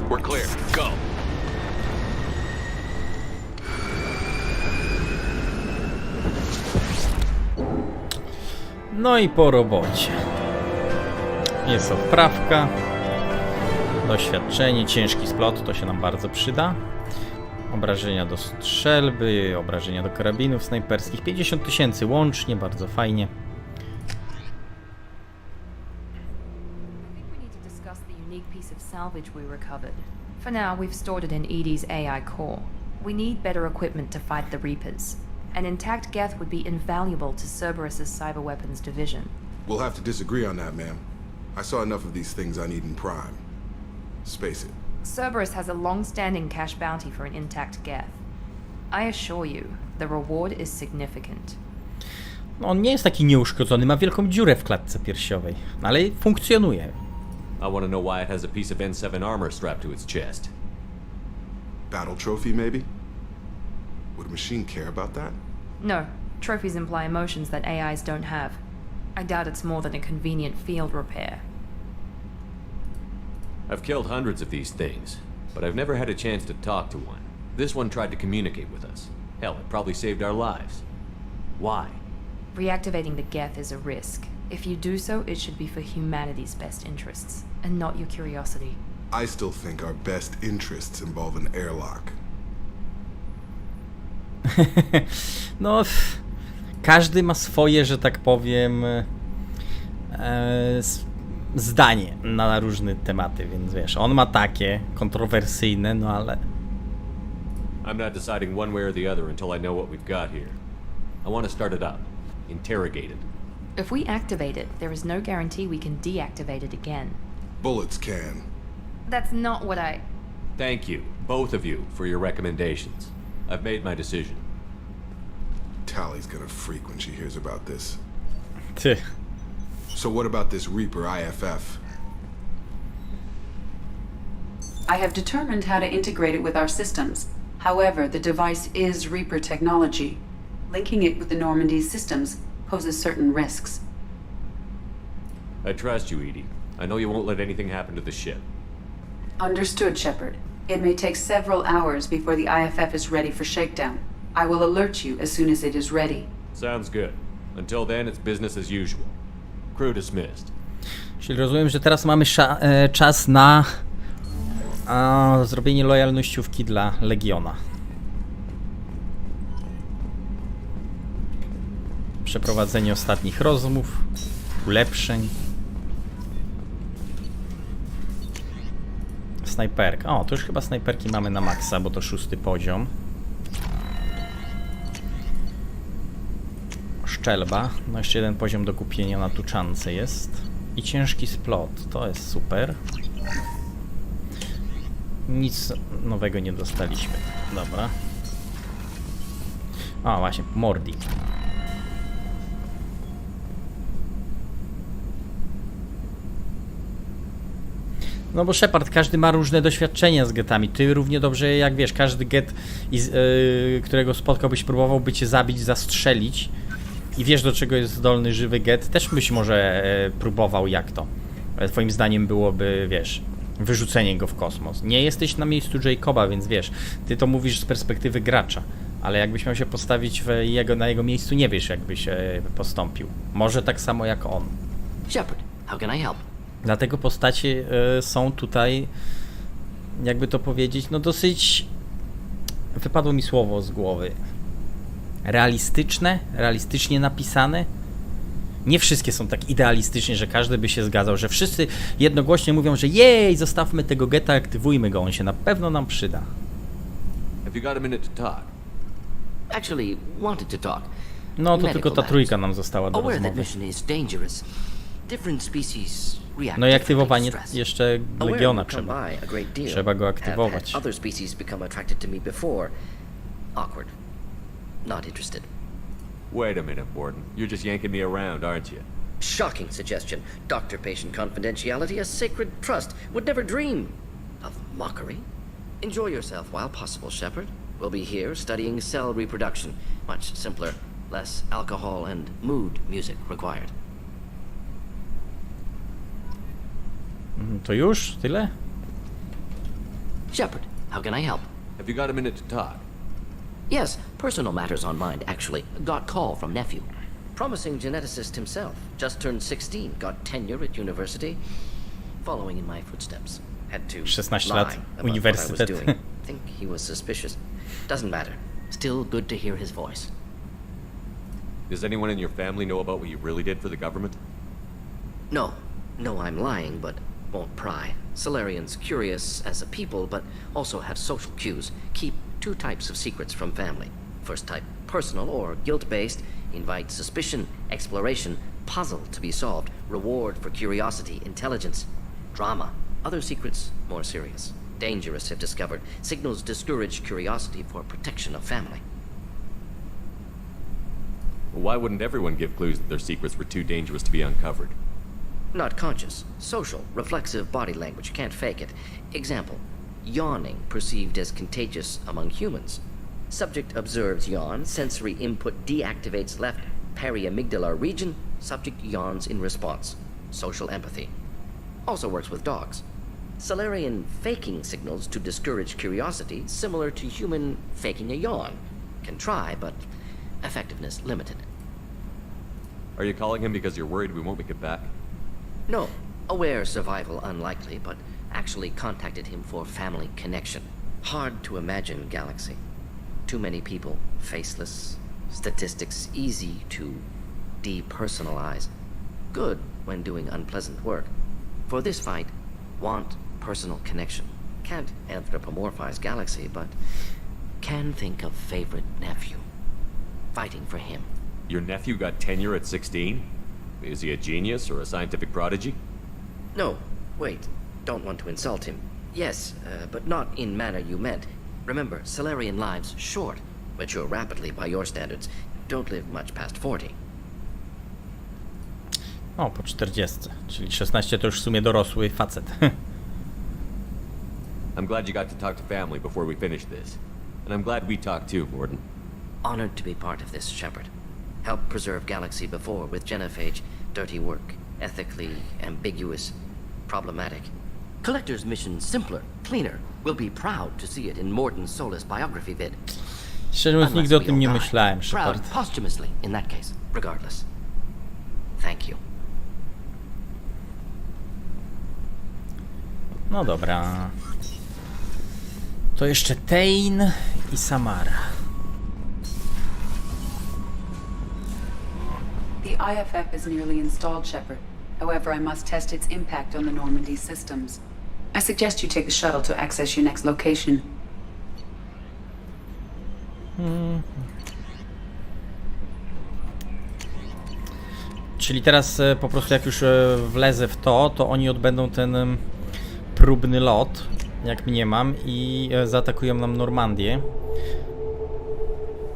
We're clear. Go. No i po robocie. Jest odprawka. Doświadczenie, ciężki splot, to się nam bardzo przyda. Obrażenia do strzelby, obrażenia do karabinów snajperskich. 50 000 łącznie, bardzo fajnie. Salvage we recovered. For now, we've stored it in Edie's AI core. We need better equipment to fight the Reapers. An intact Geth would be invaluable to Cerberus's cyber weapons division. We'll have to disagree on that, ma'am. I saw enough of these things on Eden Prime. Space it. Cerberus has a long-standing cash bounty for an intact Geth. I assure you, the reward is significant. No, on nie jest taki nieuszkodzony, ma wielką dziurę w klatce piersiowej, ale funkcjonuje. I want to know why it has a piece of N7 armor strapped to its chest. Battle trophy, maybe? Would a machine care about that? No, trophies imply emotions that AIs don't have. I doubt it's more than a convenient field repair. I've killed hundreds of these things, but I've never had a chance to talk to one. This one tried to communicate with us. Hell, it probably saved our lives. Why? Reactivating the Geth is a risk. If you do so, it should be for humanity's best interests, and not your curiosity. I still think our best interests involve an airlock. No, każdy ma swoje, że tak powiem, zdanie na różne tematy, więc wiesz, on ma takie kontrowersyjne, no ale... I'm not deciding one way or the other until I know what we've got here. I want to start it up. Interrogate it. If we activate it, there is no guarantee we can deactivate it again. Bullets can. That's not what I... Thank you, both of you, for your recommendations. I've made my decision. Tally's gonna freak when she hears about this. Ty. So what about this Reaper IFF? I have determined how to integrate it with our systems. However, the device is Reaper technology. Linking it with the Normandy's systems poses certain risks. I trust you, Edie. I know you won't let anything happen to the ship. Understood, Shepard. It may take several hours before the IFF is ready for shakedown. I will alert you as soon as it is ready. Sounds good. Until then, it's business as usual. Crew dismissed. Czyli rozumiem, że teraz mamy czas na zrobienie lojalnościówki dla Legiona. Przeprowadzenie ostatnich rozmów, ulepszeń. Snajperka. O, to już chyba snajperki mamy na maksa, bo to 6. poziom. Szczelba. No jeszcze jeden poziom do kupienia na tuczance jest. I ciężki splot. To jest super. Nic nowego nie dostaliśmy. Dobra. A, właśnie, Mordi. No bo Shepard, każdy ma różne doświadczenia z getami. Ty równie dobrze, jak wiesz, każdy get, którego spotkałbyś, próbowałby cię zabić, zastrzelić i wiesz, do czego jest zdolny żywy get, też byś może próbował, jak to. Twoim zdaniem byłoby, wiesz, wyrzucenie go w kosmos. Nie jesteś na miejscu Jacoba, więc wiesz, ty to mówisz z perspektywy gracza, ale jakbyś miał się postawić na jego miejscu, nie wiesz, jakbyś postąpił. Może tak samo jak on. Shepard, how can I help? Dlatego postacie są tutaj, jakby to powiedzieć, no dosyć, wypadło mi słowo z głowy, realistyczne, realistycznie napisane. Nie wszystkie są tak idealistycznie, że każdy by się zgadzał, że wszyscy jednogłośnie mówią, że jej, zostawmy tego geta, aktywujmy go, on się na pewno nam przyda. Have you got a minute to talk? Actually, wanted to talk. No to tylko ta trójka nam została do Aware that rozmowy. mission is dangerous. Different species react. No i aktywowanie jeszcze Legiona trzeba. Trzeba go aktywować. Other species become attracted to me before. Awkward. Not interested. Wait a minute, Warden. You're just yanking me around, aren't you? Shocking suggestion. Doctor-patient confidentiality, a sacred trust. Would never dream of mockery. Enjoy yourself while possible, Shepard. We'll be here studying cell reproduction. Much simpler, less alcohol and mood music required. To już? Tyle? Shepard, how can I help? Have you got a minute to talk? Yes, personal matters on mind, actually. Got call from nephew. Promising geneticist himself. Just turned 16, got tenure at university. Following in my footsteps. Had to 16 lie lat, about what I was uniwersytet. doing. Think he was suspicious. Doesn't matter. Still good to hear his voice. Does anyone in your family know about what you really did for the government? No. No, I'm lying, but won't pry. Solarians curious as a people, but also have social cues. Keep two types of secrets from family. First type, personal or guilt-based, invite suspicion, exploration, puzzle to be solved, reward for curiosity, intelligence, drama. Other secrets, more serious. Dangerous if discovered. Signals discourage curiosity for protection of family. Why wouldn't everyone give clues that their secrets were too dangerous to be uncovered? Not conscious. Social, reflexive body language. Can't fake it. Example. Yawning perceived as contagious among humans. Subject observes yawn. Sensory input deactivates left periamygdalar region. Subject yawns in response. Social empathy. Also works with dogs. Salarian faking signals to discourage curiosity, similar to human faking a yawn. Can try, but effectiveness limited. Are you calling him because you're worried we won't make it back? No. Aware survival unlikely, but actually contacted him for family connection. Hard to imagine galaxy. Too many people, faceless, statistics easy to depersonalize. Good when doing unpleasant work. For this fight, want personal connection. Can't anthropomorphize galaxy, but can think of favorite nephew. Fighting for him. Your nephew got tenure at 16? Is he a genius or a scientific prodigy? No, wait. Don't want to insult him. Yes, but not in manner you meant. Remember, Salarian lives short. Mature rapidly by your standards. Don't live much past 40. O, po 40, czyli 16 to już w sumie dorosły facet. I'm glad you got to talk to family before we finish this. And I'm glad we talked too, Morden. Honored to be part of this, Shepard. Helped preserve Galaxy before with Genophage. Dirty work. Ethically ambiguous. Problematic. Collector's mission simpler, cleaner. We'll be proud to see it in Morden's Solus biography vid. Szczerze mówiąc, nigdy o tym nie myślałem, Proud Shepard. posthumously in that case, regardless. Thank you. No dobra. To jeszcze Tain i Samara. The IFF is nearly installed, Shepard. However, I must test its impact on the Normandy systems. I suggest you take the shuttle to access your next location. Czyli teraz po prostu jak już wlezę w to, to oni odbędą ten próbny lot, jak mniemam, i zaatakują nam Normandię.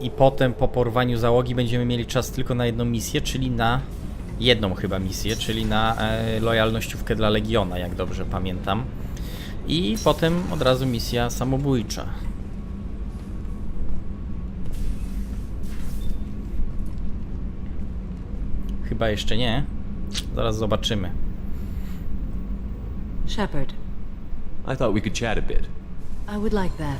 I potem po porwaniu załogi będziemy mieli czas tylko na jedną misję, czyli na jedną chyba misję, czyli na lojalnościówkę dla Legiona, jak dobrze pamiętam. I potem od razu misja samobójcza. Chyba jeszcze nie. Zaraz zobaczymy. Shepard. I thought we could chat a bit. I would like that.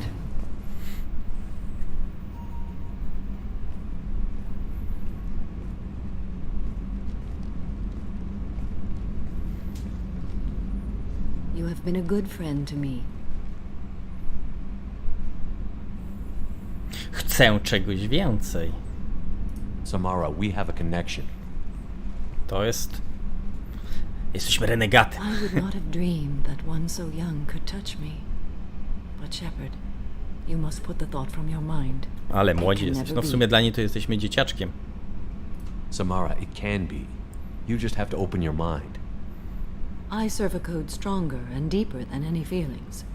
You have been a good friend to me. Chcę czegoś więcej. Samara, we have a connection. To jest... Jesteśmy renegatem. I would not have dreamed that one so young could touch me. But Shepard, you must put the thought from your mind. Ale młodzi jesteś. No w sumie dla niej to jesteśmy dzieciaczkiem. Samara, it can be. You just have to open your mind. I serve a code stronger and deeper than any feelings.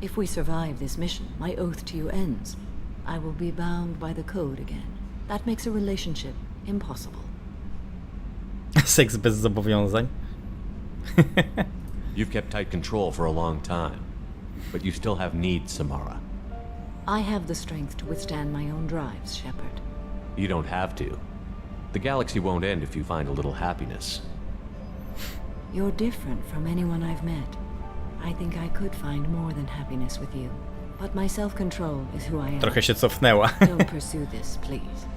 If we survive this mission, my oath to you ends. I will be bound by the code again. That makes a relationship impossible. Seks bez zobowiązań. You've kept tight control for a long time, but you still have needs, Samara. I have the strength to withstand my own drives, Shepard. You don't have to. The galaxy won't end if you find a little happiness. You're different from anyone I've met. I think I could find more than happiness with you. But my self-control is who I am. Trochę się cofnęła. Don't pursue this, please.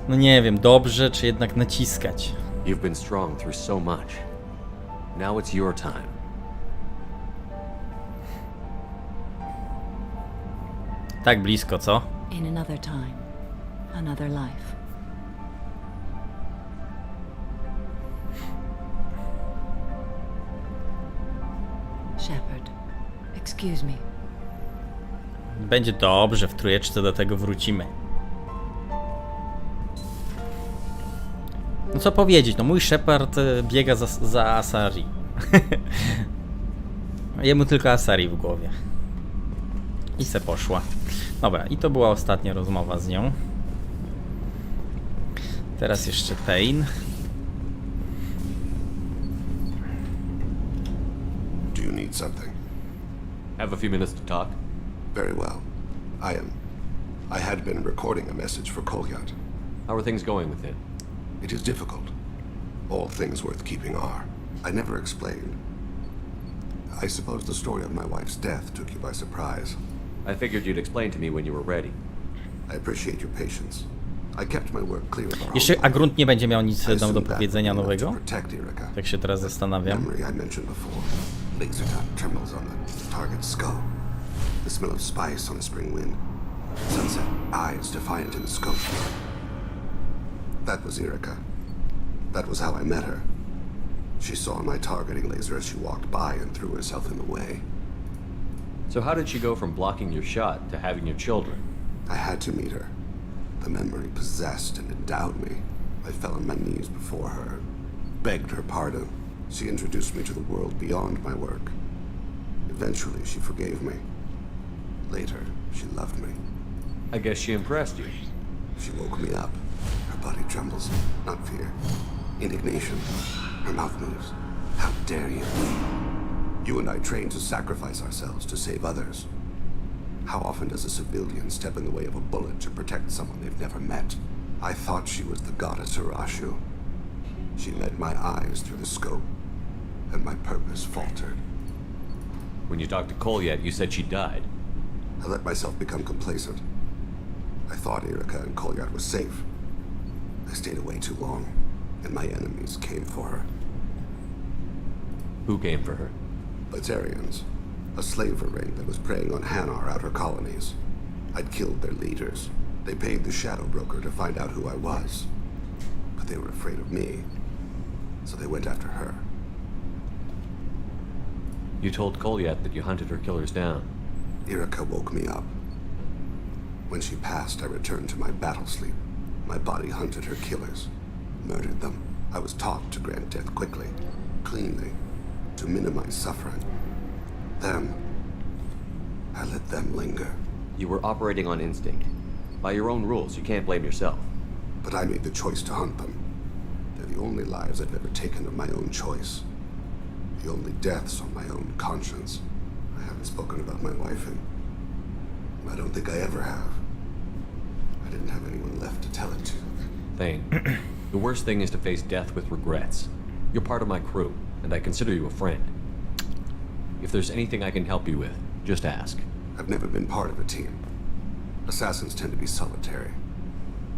No nie wiem, dobrze czy jednak naciskać. You've been strong through so much. Now it's your time. Tak blisko, co? In another time, another life. Shepard, excuse me. Będzie dobrze, w trójeczce do tego wrócimy. No co powiedzieć, no mój Shepard biega za Asari. Jemu tylko Asari w głowie. I se poszła. Dobra, i to była ostatnia rozmowa z nią. Teraz jeszcze Pain. Do you need something? Have a few minutes to talk? Very well. I had been recording a message for Kolyat. How are things going with him? It is difficult. All things worth keeping are. I never explained. I suppose the story of my wife's death took you by surprise. I figured you'd explain to me when you were ready. I appreciate your patience. I kept my work clear of our Jeszcze home. Grunt nie będzie miał nic do powiedzenia nowego? Tak się teraz zastanawiam. Memory I mentioned before. Laser dot trembles on the target's skull. The smell of spice on a spring wind. Sunset eyes defiant in the scope. That was Erica. That was how I met her. She saw my targeting laser as she walked by and threw herself in the way. So how did she go from blocking your shot to having your children? I had to meet her. The memory possessed and endowed me. I fell on my knees before her, begged her pardon. She introduced me to the world beyond my work. Eventually, she forgave me. Later, she loved me. I guess she impressed you. She woke me up. Her body trembles. Not fear. Indignation. Her mouth moves. How dare you? You and I trained to sacrifice ourselves to save others. How often does a civilian step in the way of a bullet to protect someone they've never met? I thought she was the goddess Hirashu. She met my eyes through the scope, and my purpose faltered. When you talked to Kolyat, you said she died. I let myself become complacent. I thought Erica and Kolyat were safe. I stayed away too long, and my enemies came for her. Who came for her? Batarians. A slaver ring that was preying on Hanar outer colonies. I'd killed their leaders. They paid the Shadow Broker to find out who I was. But they were afraid of me, so they went after her. You told Kolyat that you hunted her killers down. Erica woke me up. When she passed, I returned to my battle sleep. My body hunted her killers, murdered them. I was taught to grant death quickly, cleanly, to minimize suffering. Then, I let them linger. You were operating on instinct. By your own rules, you can't blame yourself. But I made the choice to hunt them. They're the only lives I've ever taken of my own choice. The only deaths on my own conscience. I haven't spoken about my wife, and I don't think I ever have. I didn't have anyone left to tell it to. Thane, the worst thing is to face death with regrets. You're part of my crew, and I consider you a friend. If there's anything I can help you with, just ask. I've never been part of a team. Assassins tend to be solitary.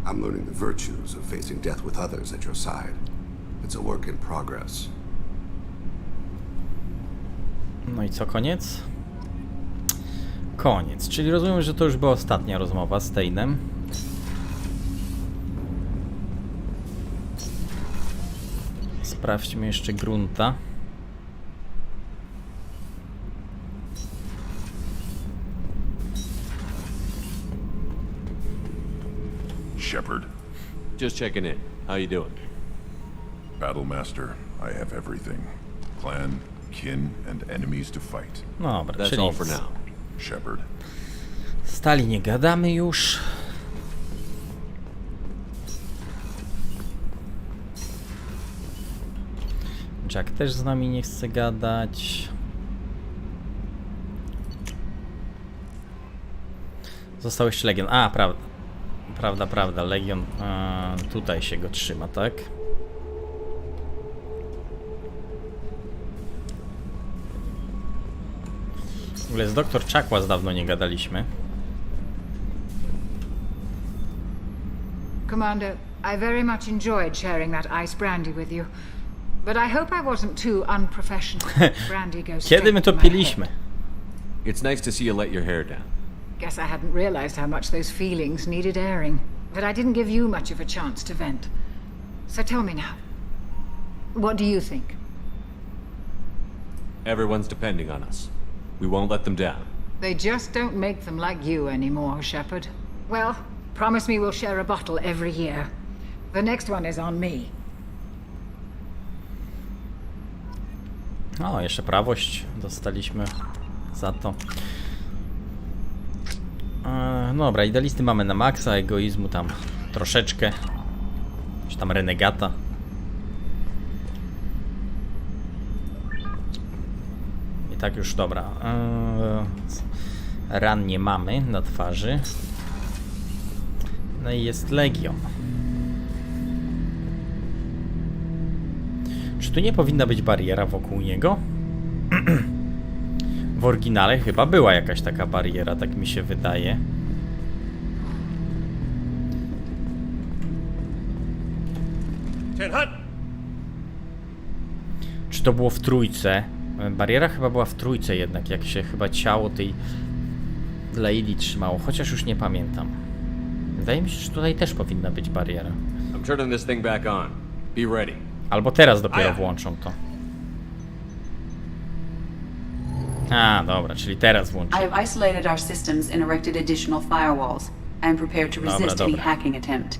I'm learning the virtues of facing death with others at your side. It's a work in progress. No i co, koniec? Koniec, czyli rozumiem, że to już była ostatnia rozmowa z Tane'em. Sprawdźmy jeszcze Grunta. Shepard. Just checking in. How you doing? Battlemaster, I have everything. Clan, kin, and enemies to fight. No dobra, That's czyli all for now. Shepard. Stali nie gadamy już. Jack też z nami nie chce gadać. Został jeszcze Legion. A, prawda. Legion tutaj się go trzyma, tak? W ogóle z Dr. Chakwas dawno nie gadaliśmy. Commander, I very much enjoyed sharing that ice brandy with you. But I hope I wasn't too unprofessional. Brandy goes Kiedy my to straight to my piliśmy? head. It's nice to see you let your hair down. Guess I hadn't realized how much those feelings needed airing. But I didn't give you much of a chance to vent. So tell me now. What do you think? Everyone's depending on us. We won't let them down. They just don't make them like you anymore, Shepard. Well, promise me we'll share a bottle every year. The next one is on me. O, jeszcze prawość dostaliśmy za to. Dobra, idealisty mamy na maksa, egoizmu tam troszeczkę. Czy tam renegata. I tak już, dobra. Ran nie mamy na twarzy. No i jest Legion. Czy tu nie powinna być bariera wokół niego? W oryginale chyba była jakaś taka bariera, tak mi się wydaje. Czy to było w trójce? Bariera chyba była w trójce jednak, jak się chyba ciało tej Lady trzymało, chociaż już nie pamiętam. Wydaje mi się, że tutaj też powinna być bariera. I'm turning this thing back on. Be ready. Albo teraz dopiero włączą to. A, dobra, czyli teraz włączą. I have isolated our systems and erected additional firewalls. I am prepared to resist any hacking attempt.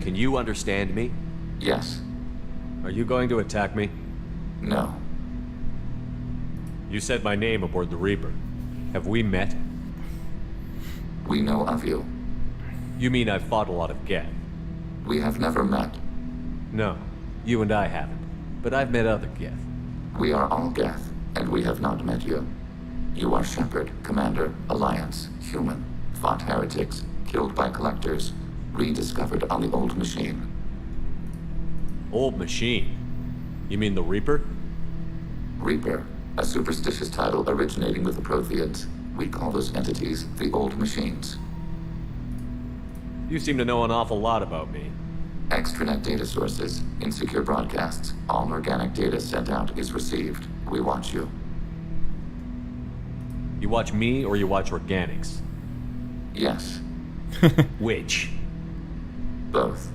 Can you understand me? Yes. Are you going to attack me? No. You said my name aboard the Reaper. Have we met? We know of you. You mean I've fought a lot of Geth? We have never met. No, you and I haven't. But I've met other Geth. We are all Geth, and we have not met you. You are Shepard, Commander, Alliance, human, fought heretics, killed by collectors, rediscovered on the old machine. Old machine? You mean the Reaper? Reaper, a superstitious title originating with the Protheans. We call those entities the old machines. You seem to know an awful lot about me. Extranet data sources, insecure broadcasts, all organic data sent out is received. We watch you. You watch me or you watch organics? Yes. Which? Both.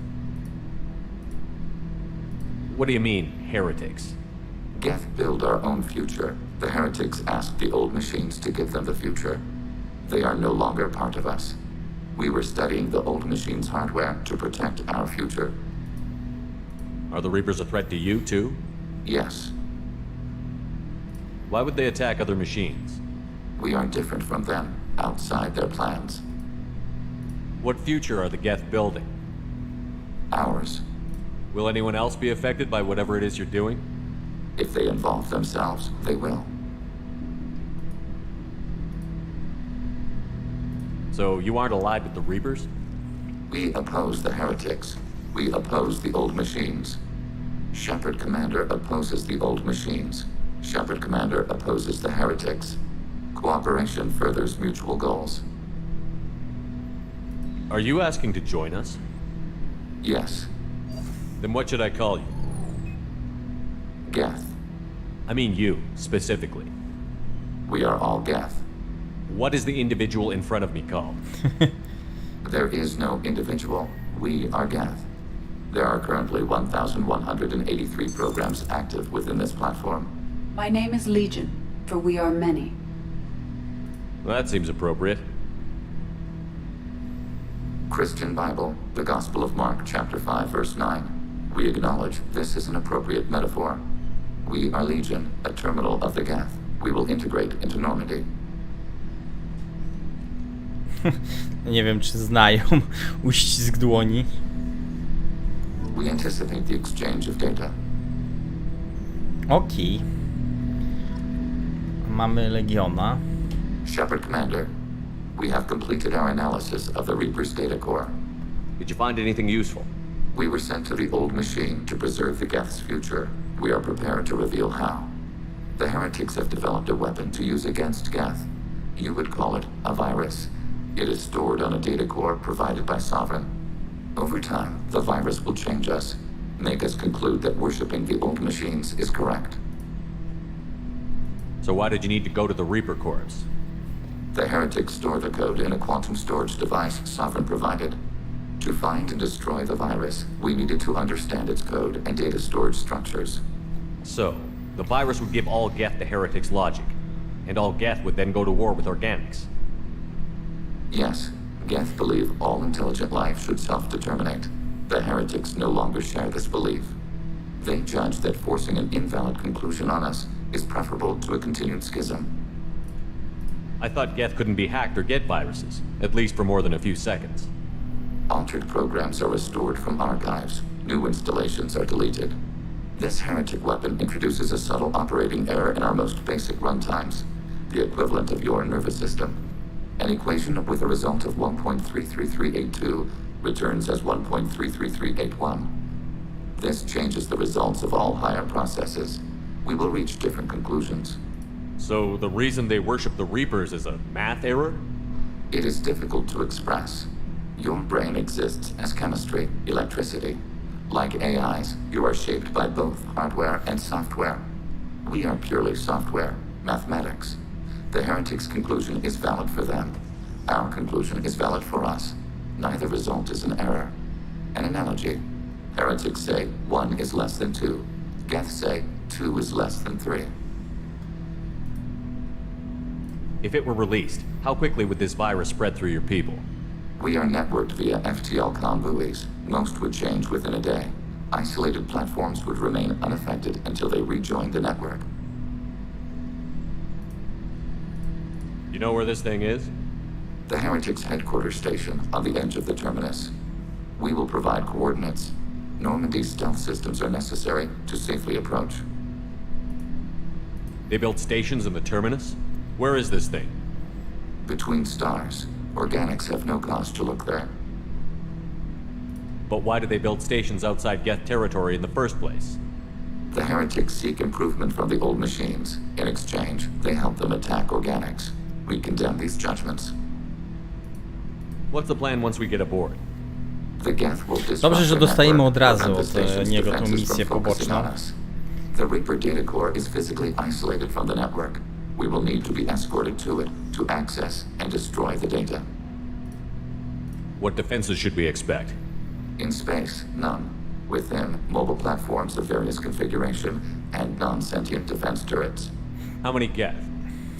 What do you mean, heretics? Geth build our own future. The heretics asked the old machines to give them the future. They are no longer part of us. We were studying the old machines' hardware to protect our future. Are the Reapers a threat to you, too? Yes. Why would they attack other machines? We are different from them, outside their plans. What future are the Geth building? Ours. Will anyone else be affected by whatever it is you're doing? If they involve themselves, they will. So you aren't allied with the Reapers? We oppose the heretics. We oppose the old machines. Shepard Commander opposes the old machines. Shepard Commander opposes the heretics. Cooperation furthers mutual goals. Are you asking to join us? Yes. Then what should I call you? Geth. I mean you, specifically. We are all Geth. What is the individual in front of me called? There is no individual. We are Geth. There are currently 1,183 programs active within this platform. My name is Legion, for we are many. Well, that seems appropriate. Christian Bible, the Gospel of Mark, chapter 5, verse 9. We acknowledge this is an appropriate metaphor. We are Legion, a terminal of the Geth. We will integrate into Normandy. Nie wiem, czy znają uścisk dłoni. We anticipate the exchange of data. Okej. Mamy Legiona. Shepard Commander, we have completed our analysis of the Reaper's data core. Did you find anything useful? We were sent to the old machine to preserve the Geth's future. We are prepared to reveal how. The heretics have developed a weapon to use against Geth. You would call it a virus. It is stored on a data core provided by Sovereign. Over time, the virus will change us, make us conclude that worshipping the old machines is correct. So why did you need to go to the Reaper Corps? The heretics store the code in a quantum storage device Sovereign provided. To find and destroy the virus, we needed to understand its code and data storage structures. So, the virus would give all Geth the heretics' logic, and all Geth would then go to war with organics. Yes, Geth believe all intelligent life should self-determinate. The heretics no longer share this belief. They judge that forcing an invalid conclusion on us is preferable to a continued schism. I thought Geth couldn't be hacked or get viruses, at least for more than a few seconds. Altered programs are restored from archives. New installations are deleted. This heretic weapon introduces a subtle operating error in our most basic runtimes, the equivalent of your nervous system. An equation with a result of 1.33382 returns as 1.33381. This changes the results of all higher processes. We will reach different conclusions. So the reason they worship the Reapers is a math error? It is difficult to express. Your brain exists as chemistry, electricity. Like AIs, you are shaped by both hardware and software. We are purely software, mathematics. The heretics' conclusion is valid for them. Our conclusion is valid for us. Neither result is an error. An analogy. Heretics say 1 is less than 2. Geth say 2 is less than 3. If it were released, how quickly would this virus spread through your people? We are networked via FTL-COM buoys. Most would change within a day. Isolated platforms would remain unaffected until they rejoin the network. You know where this thing is? The heretics' headquarters station on the edge of the terminus. We will provide coordinates. Normandy's stealth systems are necessary to safely approach. They built stations in the terminus? Where is this thing? Between stars. Organics have no cause to look there. But why did they build stations outside Geth territory in the first place? The heretics seek improvement from the old machines. In exchange, they help them attack organics. We condemn these judgments. What's the plan once we get aboard? The Geth will disrupt Dobrze, że the dostajemy network, od razu prevent od the station's niego tą defenses misję from focusing poboczną. on us. The Reaper data core is physically isolated from the network. We will need to be escorted to it to access and destroy the data. What defenses should we expect? In space, none. Within, mobile platforms of various configuration and non-sentient defense turrets. How many Geth?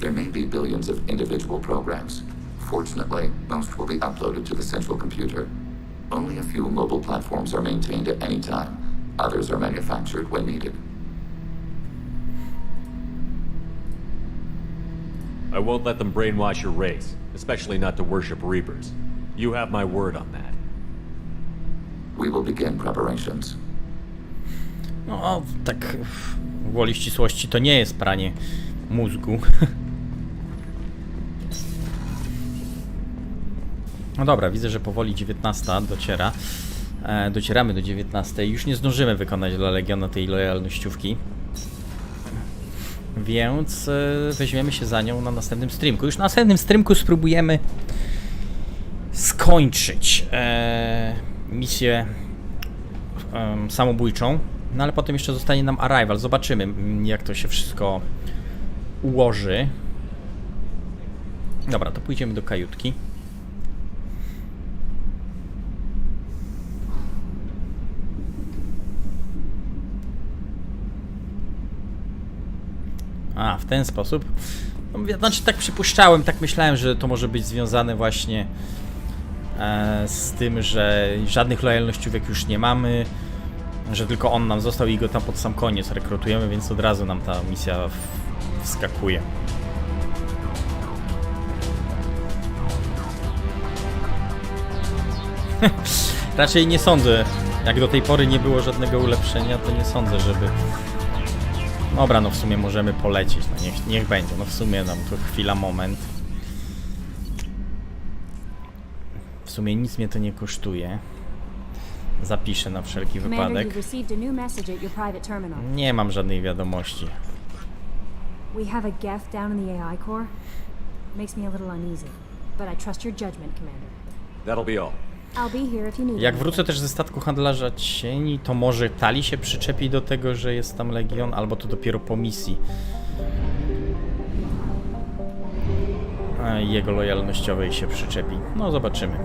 There may be billions of individual programs. Fortunately, most will be uploaded to the central computer. Only a few mobile platforms are maintained at any time. Others are manufactured when needed. I won't let them brainwash your race, especially not to worship Reapers. You have my word on that. We will begin preparations. No, tak woli ścisłości to nie jest pranie mózgu. No dobra, widzę, że powoli 19 dociera. Docieramy do 19. Już nie zdążymy wykonać dla Legiona tej lojalnościówki. Więc weźmiemy się za nią na następnym streamku. Już na następnym streamku spróbujemy skończyć misję samobójczą. No ale potem jeszcze zostanie nam Arrival. Zobaczymy, jak to się wszystko ułoży. Dobra, to pójdziemy do kajutki. A, w ten sposób. No, znaczy tak przypuszczałem, tak myślałem, że to może być związane właśnie z tym, że żadnych lojalnościówek już nie mamy, że tylko on nam został i go tam pod sam koniec rekrutujemy, więc od razu nam ta misja wskakuje. Raczej nie sądzę, jak do tej pory nie było żadnego ulepszenia, to nie sądzę, żeby... Dobra, no w sumie możemy polecieć, no niech będzie, no w sumie nam to chwila, moment. W sumie nic mnie to nie kosztuje. Zapiszę na wszelki Commander, wypadek. you've received a new message at your private terminal. Nie mam żadnej wiadomości. We have a geth down in the AI core. Makes me a little uneasy, but I trust your judgment, Commander. That'll be all. I'll be here if you need Jak anything. wrócę też ze statku handlarza cieni, to może Tali się przyczepi do tego, że jest tam Legion, albo to dopiero po misji. A jego lojalnościowej się przyczepi. No, zobaczymy.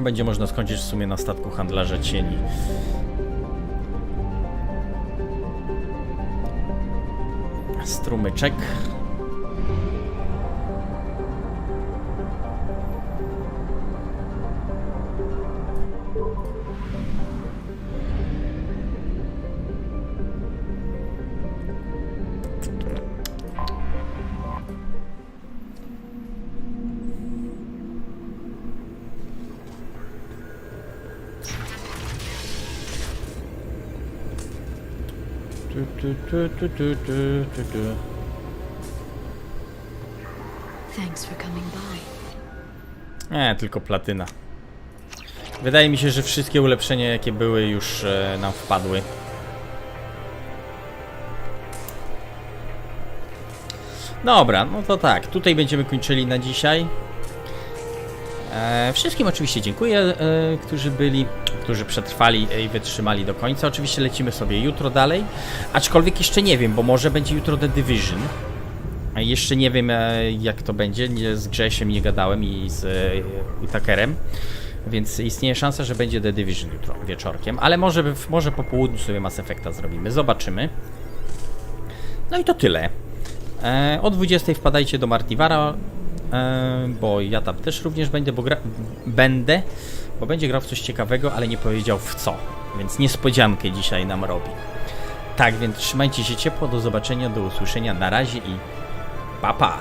Będzie można skończyć w sumie na statku handlarza cieni. Strumyczek. Thanks for coming by. Tylko platyna. Wydaje mi się, że wszystkie ulepszenia, jakie były, już nam wpadły. Dobra, no to tak. Tutaj będziemy kończyli na dzisiaj. Wszystkim oczywiście dziękuję, którzy byli, którzy przetrwali i wytrzymali do końca. Oczywiście lecimy sobie jutro dalej. Aczkolwiek jeszcze nie wiem, bo może będzie jutro The Division. Jeszcze nie wiem, jak to będzie. Z Grzesiem nie gadałem i z Tuckerem. Więc istnieje szansa, że będzie The Division jutro wieczorkiem. Ale może po południu sobie Mass Effecta zrobimy. Zobaczymy. No i to tyle. O 20 wpadajcie do Martivara, bo ja tam też również będę, bo będzie grał w coś ciekawego, ale nie powiedział w co. Więc niespodziankę dzisiaj nam robi. Tak więc trzymajcie się ciepło, do zobaczenia, do usłyszenia, na razie i pa pa!